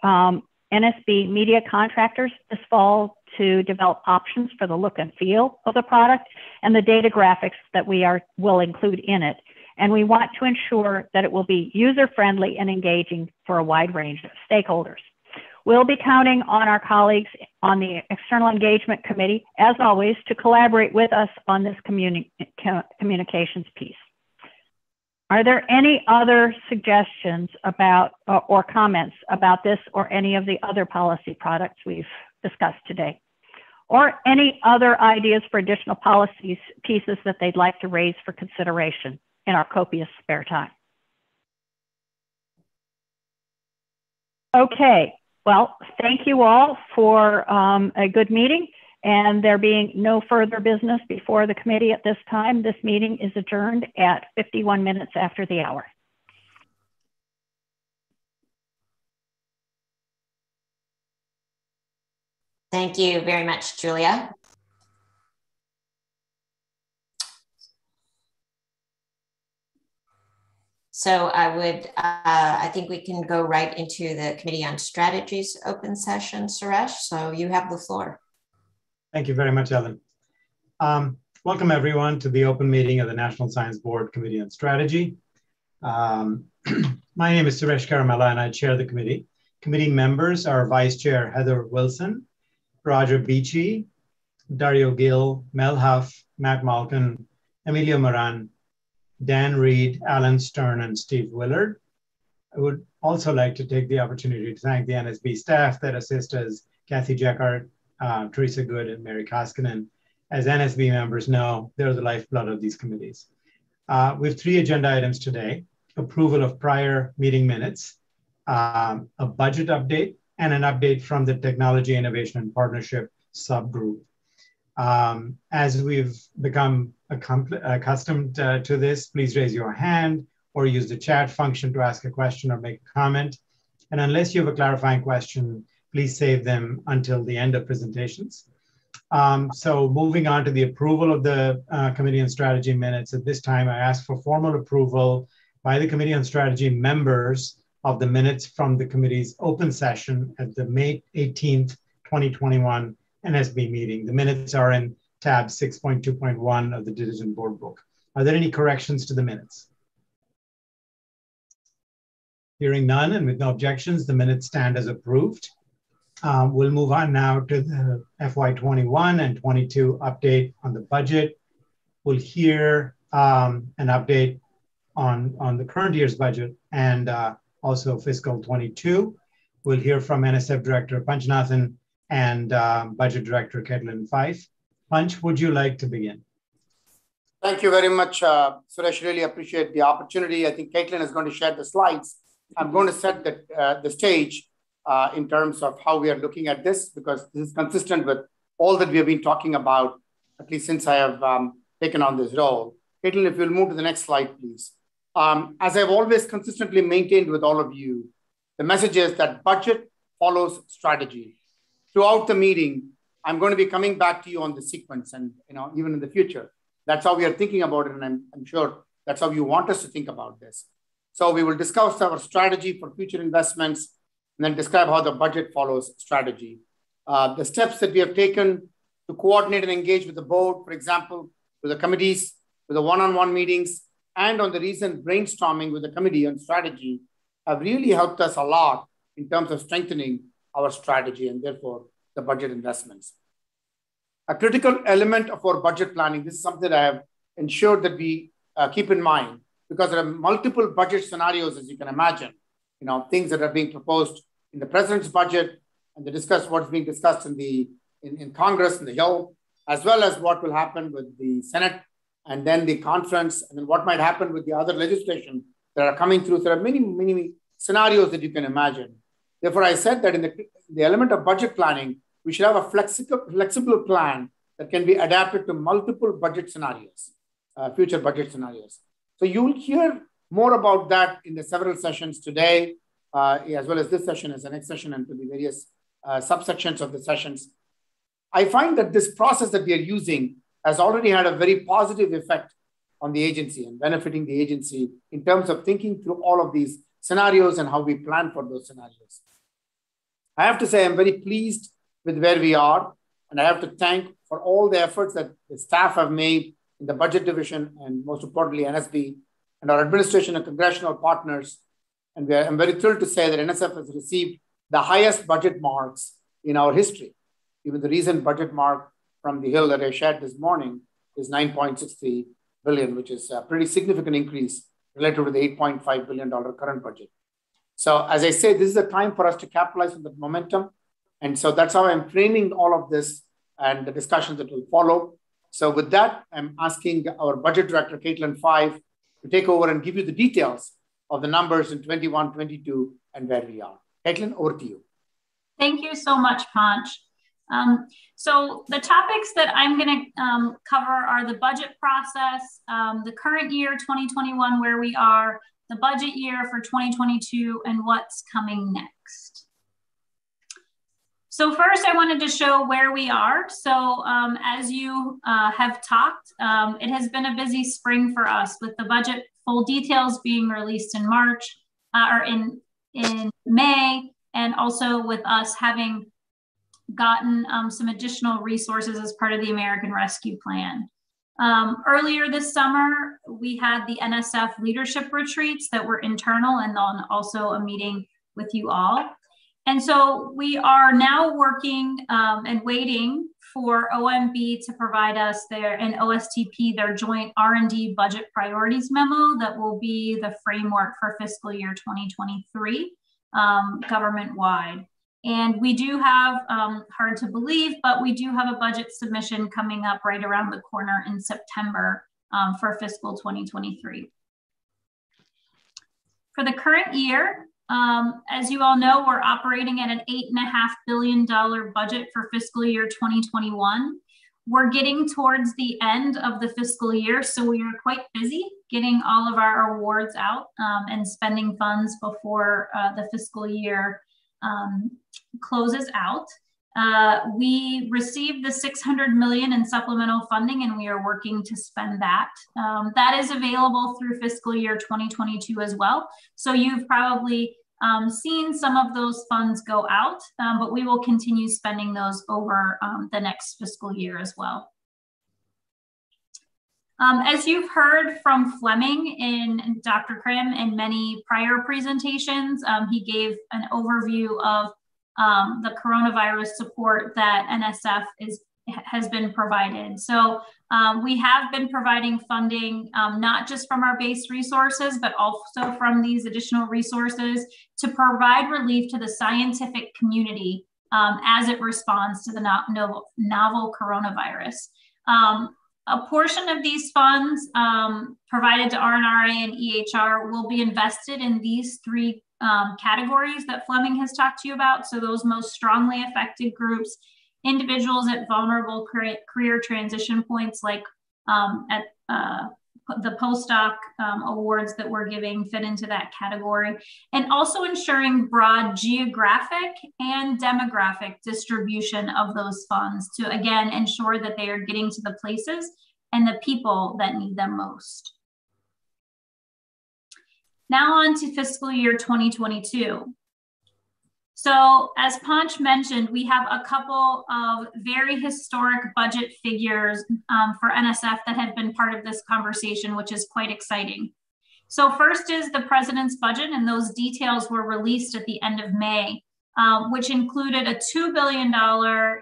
NSB media contractors this fall to develop options for the look and feel of the product and the data graphics that we will include in it. and we want to ensure that it will be user-friendly and engaging for a wide range of stakeholders. We'll be counting on our colleagues on the External Engagement Committee, as always, to collaborate with us on this communications piece. Are there any other suggestions about or comments about this or any of the other policy products we've discussed today? Or any other ideas for additional policies pieces that they'd like to raise for consideration in our copious spare time? Okay. Well, thank you all for a good meeting, and there being no further business before the committee at this time, this meeting is adjourned at 51 minutes after the hour. Thank you very much, Julia. So I think we can go right into the Committee on Strategies open session, Suresh. So you have the floor. Thank you very much, Ellen. Welcome everyone to the open meeting of the National Science Board Committee on Strategy. My name is Suresh Karamella and I chair the committee. Committee members are Vice Chair Heather Wilson, Roger Beachy, Dario Gill, Mel Huff, Matt Malkin, Emilio Moran, Dan Reed, Alan Stern, and Steve Willard. I would also like to take the opportunity to thank the NSB staff that assist us, Kathy Jackart, Teresa Good, and Mary Koskinen. As NSB members know, they're the lifeblood of these committees. We have 3 agenda items today: approval of prior meeting minutes, a budget update, and an update from the Technology Innovation and Partnership subgroup. As we've become accustomed to this, please raise your hand or use the chat function to ask a question or make a comment. And unless you have a clarifying question, please save them until the end of presentations. So moving on to the approval of the Committee on Strategy minutes, at this time I ask for formal approval by the Committee on Strategy members of the minutes from the committee's open session at the May 18th, 2021 NSB meeting. The minutes are in tab 6.2.1 of the Diligent Board Book. Are there any corrections to the minutes? Hearing none and with no objections, the minutes stand as approved. We'll move on now to the FY21 and 22 update on the budget. We'll hear an update on the current year's budget and also fiscal 22. We'll hear from NSF Director Panchanathan and Budget Director Caitlin Fife. Panch, would you like to begin? Thank you very much, Suresh. Really appreciate the opportunity. I think Caitlin is going to share the slides. I'm going to set the stage in terms of how we are looking at this, because this is consistent with all that we have been talking about, at least since I have taken on this role. Caitlin, if you'll move to the next slide, please. As I've always consistently maintained with all of you, the message is that budget follows strategy. Throughout the meeting, I'm going to be coming back to you on the sequence and even in the future. That's how we are thinking about it, and I'm sure that's how you want us to think about this. So we will discuss our strategy for future investments and then describe how the budget follows strategy. The steps that we have taken to coordinate and engage with the board, for example, with the committees, with the one-on-one meetings, and on the recent brainstorming with the committee on strategy have really helped us a lot in terms of strengthening our strategy and therefore the budget investments. A critical element of our budget planning, this is something that I have ensured that we keep in mind, because there are multiple budget scenarios, as you can imagine, things that are being proposed in the president's budget and what's being discussed in Congress, in the Hill, as well as what will happen with the Senate and then the conference, and then what might happen with the other legislation that are coming through. There are many, many scenarios that you can imagine. Therefore, I said that in the element of budget planning, we should have a flexible plan that can be adapted to multiple budget scenarios, future budget scenarios. So you will hear more about that in the several sessions today, as well as this session as the next session and to the various subsections of the sessions. I find that this process that we are using has already had a very positive effect on the agency and benefiting the agency in terms of thinking through all of these scenarios and how we plan for those scenarios. I have to say I'm very pleased with where we are, and I have to thank for all the efforts that the staff have made in the budget division and most importantly NSB and our administration and congressional partners. And I'm very thrilled to say that NSF has received the highest budget marks in our history. Even the recent budget mark from the Hill that I shared this morning is $9.63 billion, which is a pretty significant increase relative to the $8.5 billion current budget. So as I say, this is the time for us to capitalize on the momentum. And so that's how I'm framing all of this and the discussions that will follow. So with that, I'm asking our budget director, Caitlin Five, to take over and give you the details of the numbers in 21, 22, and where we are. Caitlin, over to you. Thank you so much, Panch. So the topics that I'm going to cover are the budget process, the current year, 2021, where we are, the budget year for 2022, and what's coming next. So first, I wanted to show where we are. So as you have talked, it has been a busy spring for us with the budget full details being released in March or in May, and also with us having gotten some additional resources as part of the American Rescue Plan. Earlier this summer, we had the NSF leadership retreats that were internal, and then also a meeting with you all. And so we are now working and waiting for OMB to provide us and OSTP their joint R&D budget priorities memo that will be the framework for fiscal year 2023 government-wide. And we do have, hard to believe, but we do have a budget submission coming up right around the corner in September for fiscal 2023. For the current year, as you all know, we're operating at an $8.5 billion budget for fiscal year 2021. We're getting towards the end of the fiscal year, so we are quite busy getting all of our awards out and spending funds before the fiscal year closes out. We received the $600 million in supplemental funding, and we are working to spend that. That is available through fiscal year 2022 as well. So you've probably seen some of those funds go out, but we will continue spending those over the next fiscal year as well. As you've heard from Fleming and Dr. Krim in many prior presentations, he gave an overview of the coronavirus support that NSF has been provided. So we have been providing funding, not just from our base resources, but also from these additional resources to provide relief to the scientific community as it responds to the novel coronavirus. A portion of these funds provided to RNRA and EHR will be invested in these three categories that Fleming has talked to you about. So those most strongly affected groups, individuals at vulnerable career transition points, like at the postdoc awards that we're giving fit into that category, and also ensuring broad geographic and demographic distribution of those funds to, again, ensure that they are getting to the places and the people that need them most. Now on to fiscal year 2022. So as Panch mentioned, we have a couple of very historic budget figures for NSF that have been part of this conversation, which is quite exciting. So first is the president's budget, and those details were released at the end of May, which included a $2 billion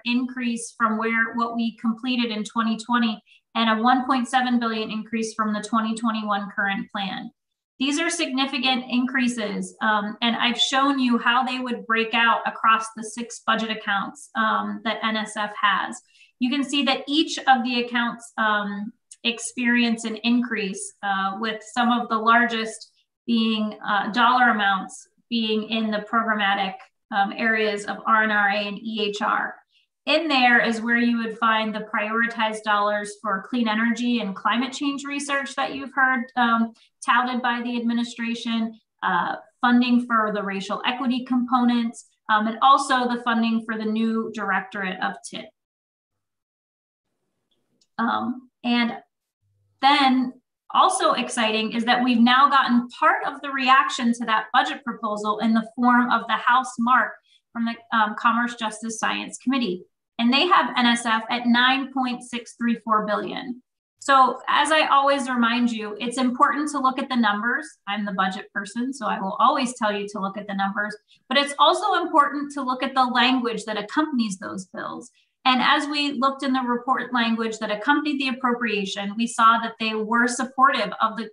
increase from what we completed in 2020 and a $1.7 billion increase from the 2021 current plan. These are significant increases, and I've shown you how they would break out across the 6 budget accounts that NSF has. You can see that each of the accounts experience an increase, with some of the largest being dollar amounts being in the programmatic areas of RNRA and EHR. In there is where you would find the prioritized dollars for clean energy and climate change research that you've heard touted by the administration, funding for the racial equity components, and also the funding for the new directorate of TIT. And then also exciting is that we've now gotten part of the reaction to that budget proposal in the form of the House mark from the Commerce, Justice, Science Committee. And they have NSF at $9.634 billion. So as I always remind you, it's important to look at the numbers. I'm the budget person, so I will always tell you to look at the numbers, but it's also important to look at the language that accompanies those bills. And as we looked in the report language that accompanied the appropriation, we saw that they were supportive of the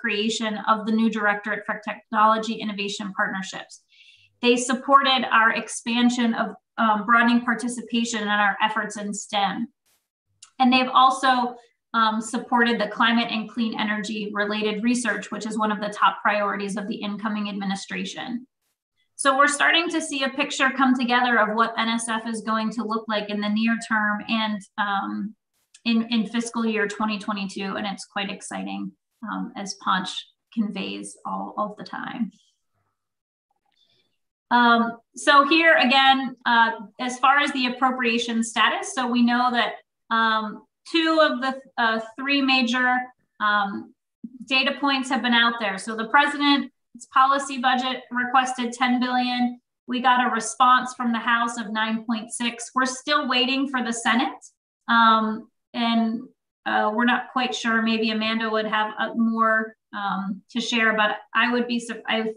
creation of the new Directorate for Technology Innovation Partnerships. They supported our expansion of broadening participation in our efforts in STEM. And they've also supported the climate and clean energy related research, which is one of the top priorities of the incoming administration. So we're starting to see a picture come together of what NSF is going to look like in the near term and in fiscal year 2022. And it's quite exciting, as Panch conveys all of the time. So here again, as far as the appropriation status, so we know that two of the three major data points have been out there. So the president's policy budget requested $10 billion. We got a response from the House of 9.6. We're still waiting for the Senate. And we're not quite sure. Maybe Amanda would have more to share, but I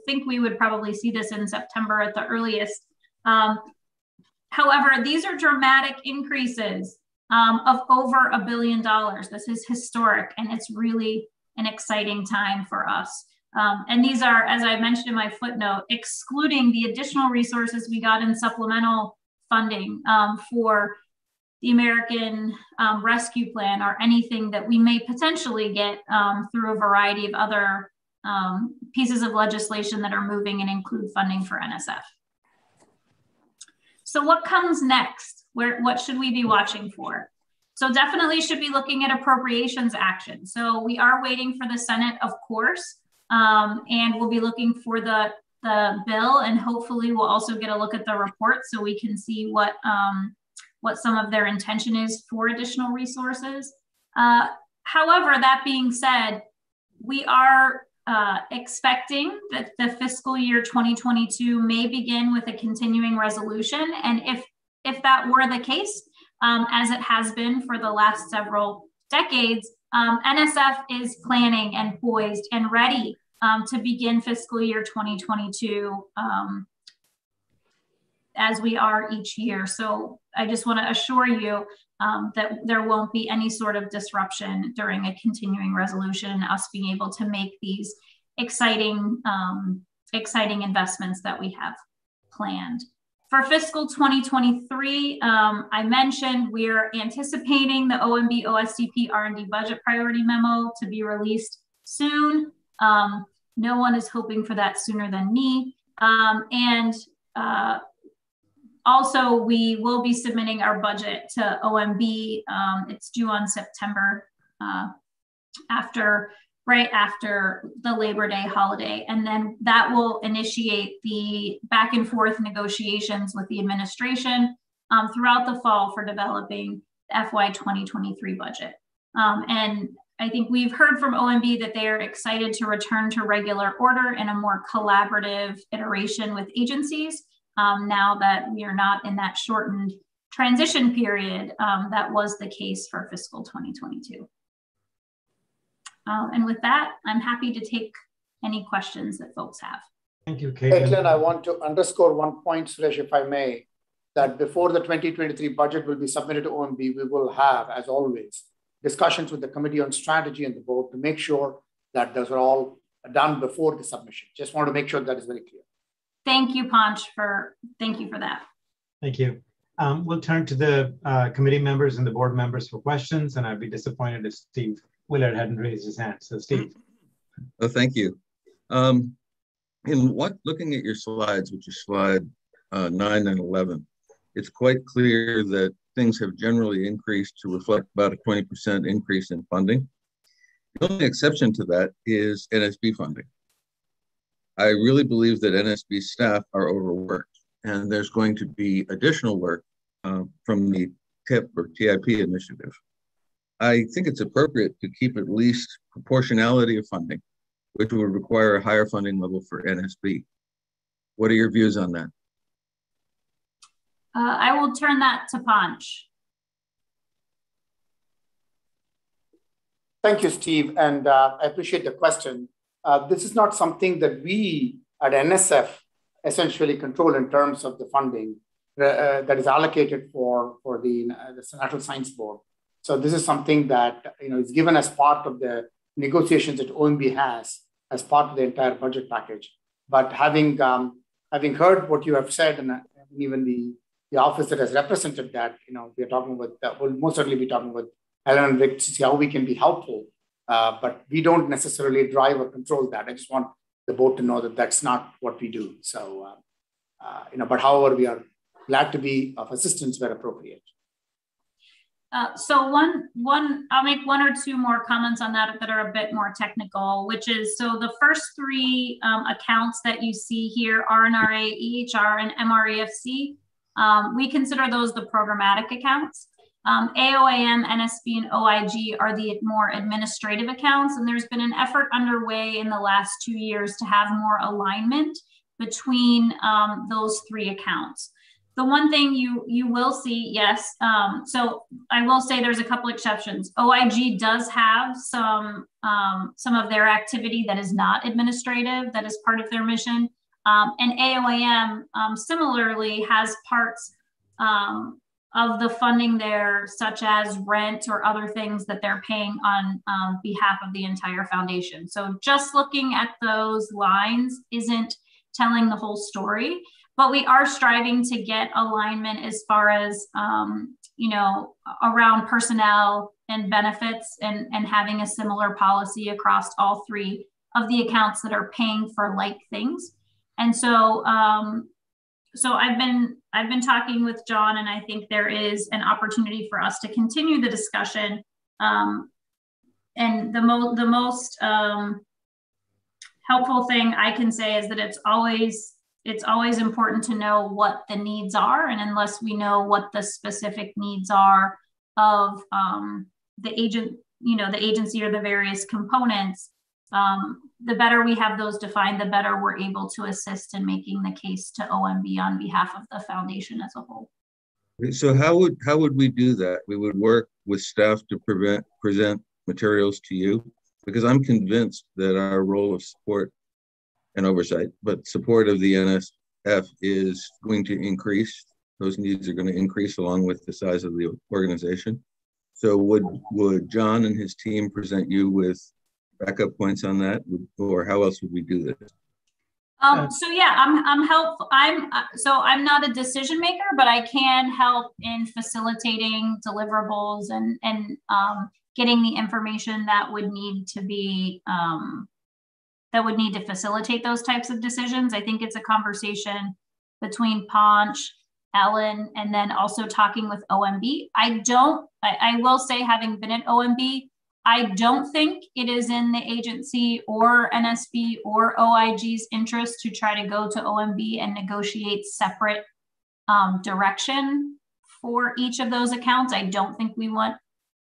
think we would probably see this in September at the earliest. However, these are dramatic increases of over $1 billion. This is historic, and it's really an exciting time for us. And these are, as I mentioned in my footnote, excluding the additional resources we got in supplemental funding for the American Rescue Plan, or anything that we may potentially get through a variety of other pieces of legislation that are moving and include funding for NSF. So what comes next? What should we be watching for? So definitely should be looking at appropriations action. So we are waiting for the Senate, of course, and we'll be looking for the bill, and hopefully we'll also get a look at the report so we can see what some of their intention is for additional resources. However, that being said, we are expecting that the fiscal year 2022 may begin with a continuing resolution. And if that were the case, as it has been for the last several decades, NSF is planning and poised and ready to begin fiscal year 2022 as we are each year. So I just want to assure you that there won't be any sort of disruption during a continuing resolution and us being able to make these exciting investments that we have planned. For fiscal 2023, I mentioned we're anticipating the OMB OSDP R&D budget priority memo to be released soon. No one is hoping for that sooner than me. Also, we will be submitting our budget to OMB. It's due on September, right after the Labor Day holiday. And then that will initiate the back and forth negotiations with the administration throughout the fall for developing the FY 2023 budget. And I think we've heard from OMB that they are excited to return to regular order in a more collaborative iteration with agencies. Now that we are not in that shortened transition period that was the case for fiscal 2022. And with that, I'm happy to take any questions that folks have. Thank you, Caitlin. Caitlin, I want to underscore one point, Suresh, if I may, that before the 2023 budget will be submitted to OMB, we will have, as always, discussions with the Committee on Strategy and the board to make sure that those are all done before the submission. Just want to make sure that is very clear. Thank you, Panch, thank you for that. Thank you. We'll turn to the committee members and the board members for questions, and I'd be disappointed if Steve Willard hadn't raised his hand. So Steve. Oh, thank you. Looking at your slides, which is slide 9 and 11, it's quite clear that things have generally increased to reflect about a 20% increase in funding. The only exception to that is NSB funding. I really believe that NSB staff are overworked, and there's going to be additional work from the TIP or TIP initiative. I think it's appropriate to keep at least proportionality of funding, which would require a higher funding level for NSB. What are your views on that? I will turn that to Panch. Thank you, Steve. And I appreciate the question. This is not something that we at NSF essentially control in terms of the funding that is allocated for the National Science Board. So this is something that is given as part of the negotiations that OMB has as part of the entire budget package. But having heard what you have said, and even the office that has represented that, we are talking with, we'll most certainly be talking with Ellen and Vic to see how we can be helpful. But we don't necessarily drive or control that. I just want the board to know that that's not what we do. So, but however, we are glad to be of assistance where appropriate. So I'll make one or two more comments on that are a bit more technical, which is, so the first three accounts that you see here, RNRA, EHR, and MREFC, we consider those the programmatic accounts. AOAM, NSB, and OIG are the more administrative accounts, and there's been an effort underway in the last 2 years to have more alignment between those three accounts. The one thing you will see, yes, so I will say there's a couple exceptions. OIG does have some of their activity that is not administrative, that is part of their mission. And AOAM similarly has parts of the funding there, such as rent or other things that they're paying on behalf of the entire foundation. So just looking at those lines isn't telling the whole story. But we are striving to get alignment as far as, around personnel and benefits and having a similar policy across all three of the accounts that are paying for like things. And so, so I've been talking with John, and I think there is an opportunity for us to continue the discussion. And the most helpful thing I can say is that it's always important to know what the needs are. And unless we know what the specific needs are of the agency or the various components, the better we have those defined, the better we're able to assist in making the case to OMB on behalf of the foundation as a whole. So how would we do that? We would work with staff to present materials to you, because I'm convinced that our role of support and oversight, but support of the NSF is going to increase. Those needs are going to increase along with the size of the organization. So would John and his team present you with backup points on that, or how else would we do this? So yeah, I'm helpful. I'm not a decision maker, but I can help in facilitating deliverables and getting the information that would need to be that would need to facilitate those types of decisions. I think it's a conversation between Ponch, Ellen, and then also talking with OMB. I will say, having been at OMB, I don't think it is in the agency or NSB or OIG's interest to try to go to OMB and negotiate separate direction for each of those accounts. I don't think we want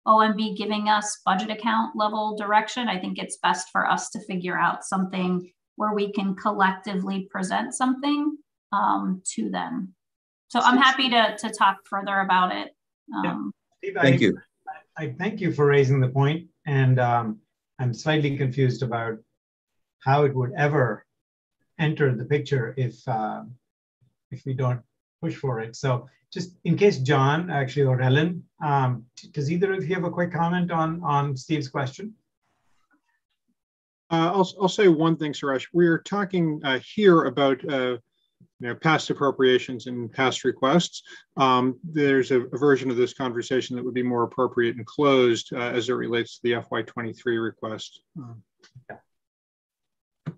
OMB giving us budget account level direction. I think it's best for us to figure out something where we can collectively present something to them. So I'm happy to talk further about it. Steve, thank you. I thank you for raising the point, and I'm slightly confused about how it would ever enter the picture if we don't push for it. So just in case John, actually, or Ellen, does either of you have a quick comment on Steve's question? I'll say one thing, Suresh. We're talking here about past appropriations and past requests. There's a version of this conversation that would be more appropriate and closed as it relates to the FY23 request. Yeah.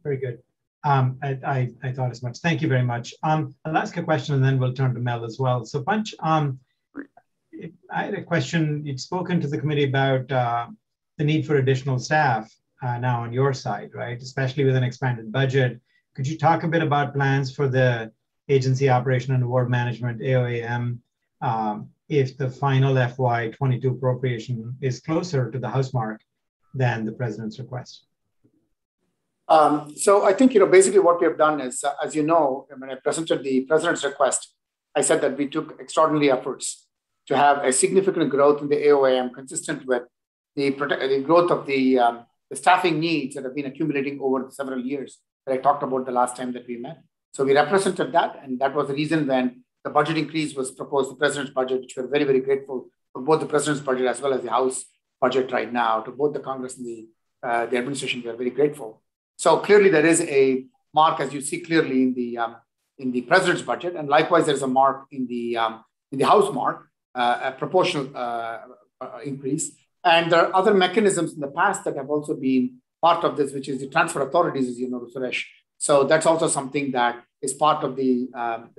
Very good. I thought as much. Thank you very much. I'll ask a question and then we'll turn to Mel as well. So Punch, I had a question. You'd spoken to the committee about the need for additional staff now on your side, right? Especially with an expanded budget. Could you talk a bit about plans for the agency operation and award management, AOAM, if the final FY22 appropriation is closer to the house mark than the president's request? So I think, basically what we have done is, as you know, when I presented the president's request, I said that we took extraordinary efforts to have a significant growth in the AOAM consistent with the growth of the staffing needs that have been accumulating over several years that I talked about the last time that we met. So we represented that, and that was the reason when the budget increase was proposed, the president's budget, which we're very, very grateful for both the president's budget as well as the House budget right now, to both the Congress and the administration. We are very grateful. So clearly there is a mark, as you see clearly in the president's budget, and likewise there's a mark in the House mark, a proportional increase. And there are other mechanisms in the past that have also been part of this, which is the transfer authorities, as you know, Suresh. So that's also something that is part of the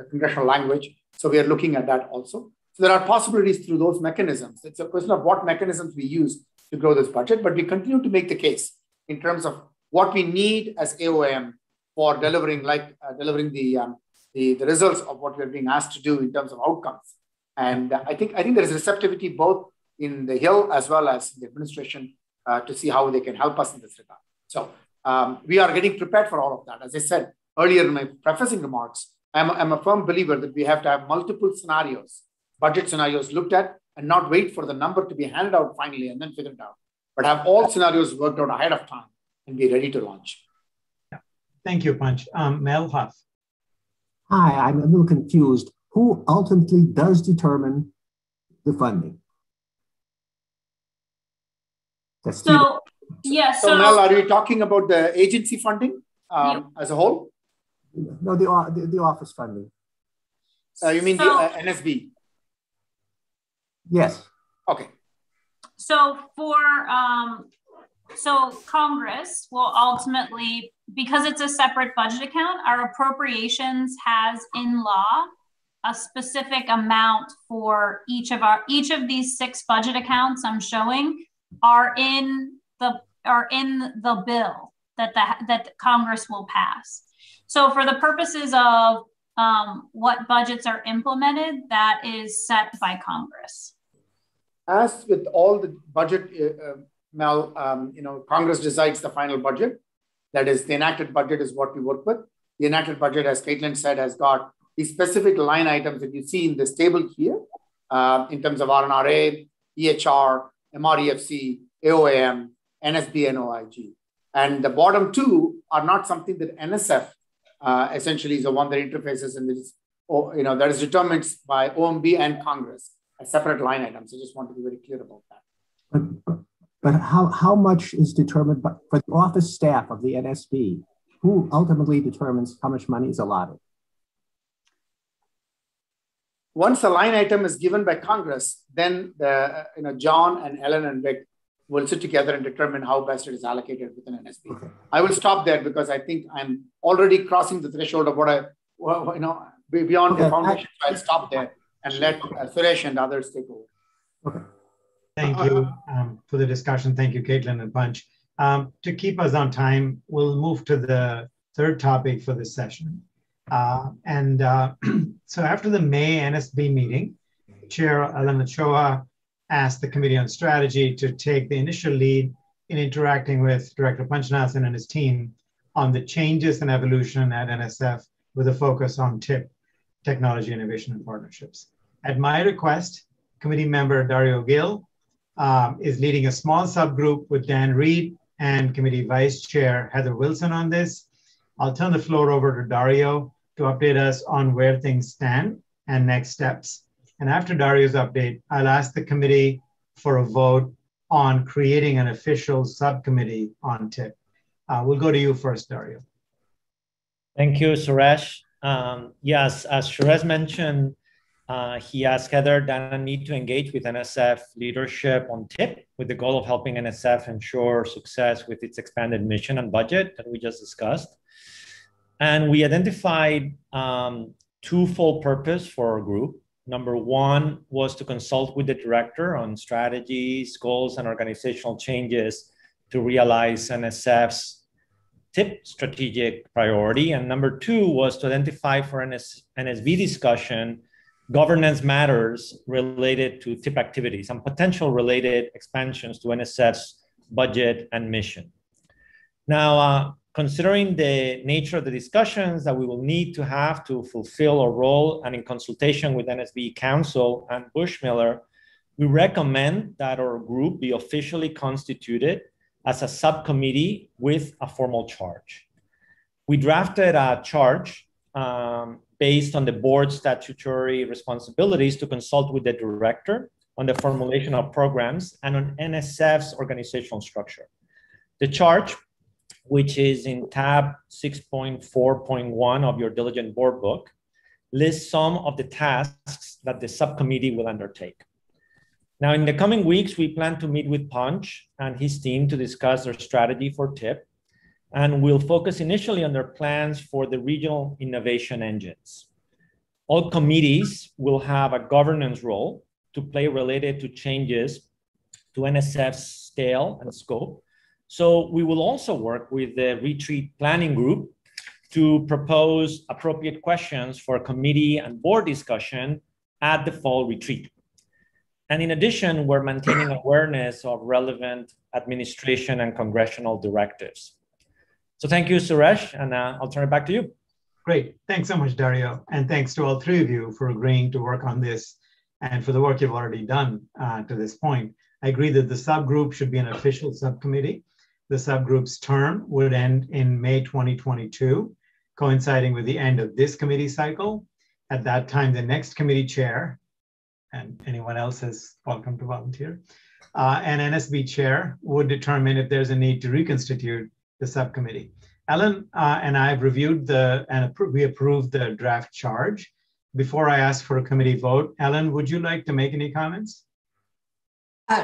congressional language. So we are looking at that also. So there are possibilities through those mechanisms. It's a question of what mechanisms we use to grow this budget, but we continue to make the case in terms of what we need as AOM for delivering, delivering the results of what we're being asked to do in terms of outcomes. And I think there is receptivity both in the Hill as well as the administration to see how they can help us in this regard. So we are getting prepared for all of that. As I said earlier in my prefacing remarks, I'm a firm believer that we have to have multiple scenarios, budget scenarios looked at, and not wait for the number to be handed out finally and then figure it out, but have all scenarios worked out ahead of time and be ready to launch. Yeah. Thank you, Punch. Mel Huff. Hi, I'm a little confused. Who ultimately does determine the funding? So Mel, are you talking about the agency funding as a whole? No, the office funding. You mean the NSB? Yes. Okay. So so Congress will ultimately, because it's a separate budget account, our appropriations has in law a specific amount for each of these 6 budget accounts I'm showing are in the bill that Congress will pass. So for the purposes of what budgets are implemented, that is set by Congress. As with all the budget, Mel, Congress decides the final budget. That is, the enacted budget is what we work with. The enacted budget, as Caitlin said, has got these specific line items that you see in this table here in terms of RNRA, EHR, MREFC, AOAM, NSB, and OIG. And the bottom 2 are not something that NSF essentially is the one that interfaces, and that is determined by OMB and Congress as separate line items. I just want to be very clear about that. But how much is determined by, for the office staff of the NSB? Who ultimately determines how much money is allotted? Once a line item is given by Congress, then John and Ellen and Vic will sit together and determine how best it is allocated within NSB. Okay. I will stop there because I think I'm already crossing the threshold of beyond the foundation. I'll stop there and let Suresh and others take over. Okay. Thank you for the discussion. Thank you, Caitlin and Punch. To keep us on time, we'll move to the 3rd topic for this session. So after the May NSB meeting, Chair Ellen Ochoa asked the Committee on Strategy to take the initial lead in interacting with Director Panchanathan and his team on the changes and evolution at NSF with a focus on TIP, Technology, Innovation, and Partnerships. At my request, committee member Dario Gill is leading a small subgroup with Dan Reed and Committee Vice Chair Heather Wilson on this. I'll turn the floor over to Dario to update us on where things stand and next steps. And after Dario's update, I'll ask the committee for a vote on creating an official subcommittee on TIP. We'll go to you first, Dario. Thank you, Suresh. Yes, as Suresh mentioned, he asked Heather, Dan, and me to engage with NSF leadership on TIP with the goal of helping NSF ensure success with its expanded mission and budget that we just discussed. And we identified twofold purpose for our group. Number 1 was to consult with the director on strategies, goals, and organizational changes to realize NSF's TIP strategic priority. And number 2 was to identify for NSB discussion governance matters related to TIP activities and potential related expansions to NSF's budget and mission. Now, considering the nature of the discussions that we will need to have to fulfill our role and in consultation with NSB Council and Bushmiller, We recommend that our group be officially constituted as a subcommittee with a formal charge. We drafted a charge based on the board's statutory responsibilities to consult with the director on the formulation of programs and on NSF's organizational structure. The charge, which is in tab 6.4.1 of your diligent board book, lists some of the tasks that the subcommittee will undertake. Now, in the coming weeks, we plan to meet with Punch and his team to discuss their strategy for TIP, and we'll focus initially on their plans for the regional innovation engines. All committees will have a governance role to play related to changes to NSF's scale and scope. So we will also work with the retreat planning group to propose appropriate questions for committee and board discussion at the fall retreat. And in addition, we're maintaining awareness of relevant administration and congressional directives. So thank you, Suresh, and I'll turn it back to you. Great. Thanks so much, Dario. And thanks to all three of you for agreeing to work on this and for the work you've already done to this point. I agree that the subgroup should be an official subcommittee. The subgroup's term would end in May 2022, coinciding with the end of this committee cycle. At that time, the next committee chair, and anyone else is welcome to volunteer, and NSB chair would determine if there's a need to reconstitute the subcommittee. Ellen and I have reviewed we approved the draft charge. Before I ask for a committee vote, Ellen, would you like to make any comments?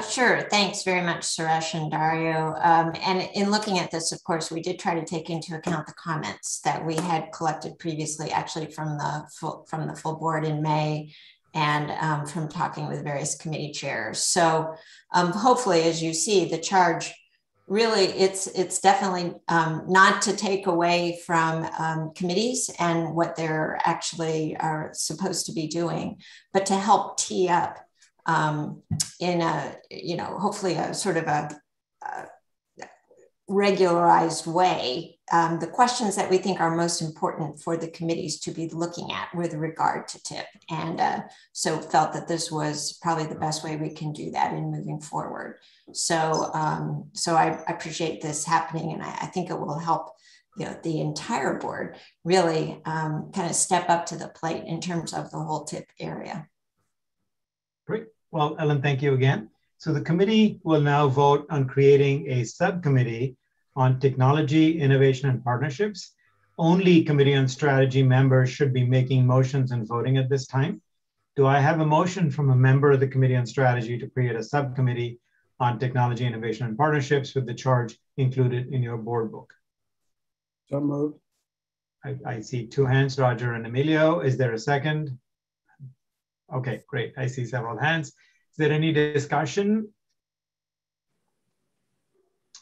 Sure. Thanks very much, Suresh and Dario. And in looking at this, of course, we did try to take into account the comments that we had collected previously, actually from the full board in May, and from talking with various committee chairs. So hopefully, as you see, the charge really, it's definitely not to take away from committees and what they're actually are supposed to be doing, but to help tee up in a, hopefully a sort of a regularized way, the questions that we think are most important for the committees to be looking at with regard to TIP. And so felt that this was probably the best way we can do that in moving forward. So, so I appreciate this happening, and I think it will help the entire board really kind of step up to the plate in terms of the whole TIP area. Great. Well, Ellen, thank you again. So the committee will now vote on creating a subcommittee on technology, innovation, and partnerships. Only Committee on Strategy members should be making motions and voting at this time. Do I have a motion from a member of the Committee on Strategy to create a subcommittee on technology, innovation, and partnerships with the charge included in your board book? So moved. I see two hands, Roger and Emilio. Is there a second? Okay, great. I see several hands. Is there any discussion?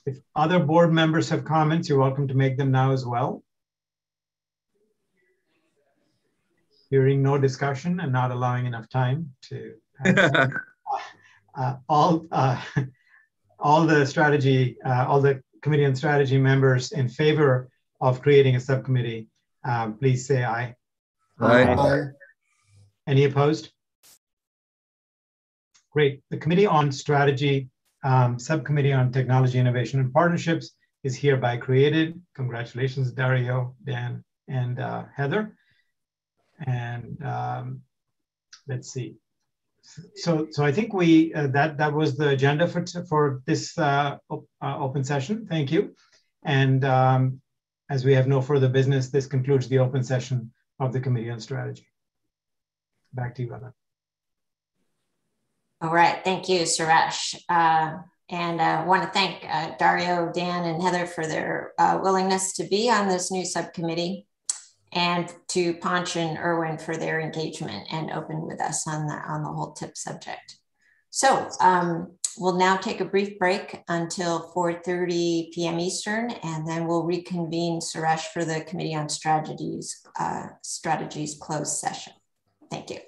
If other board members have comments, you're welcome to make them now as well. Hearing no discussion and not allowing enough time to all the Committee on Strategy members in favor of creating a subcommittee, please say aye. Aye. Any opposed? Great. The Committee on Strategy, Subcommittee on Technology, Innovation, and Partnerships is hereby created. Congratulations, Dario, Dan, and Heather. And let's see. So I think we that was the agenda for this open session. Thank you. And as we have no further business, this concludes the open session of the Committee on Strategy. Back to you, Ellen. All right, thank you, Suresh. And I want to thank Dario, Dan, and Heather for their willingness to be on this new subcommittee, and to Ponch and Erwin for their engagement and open with us on the whole TIP subject. So we'll now take a brief break until 4:30 p.m. Eastern, and then we'll reconvene, Suresh, for the Committee on Strategies closed session. Thank you.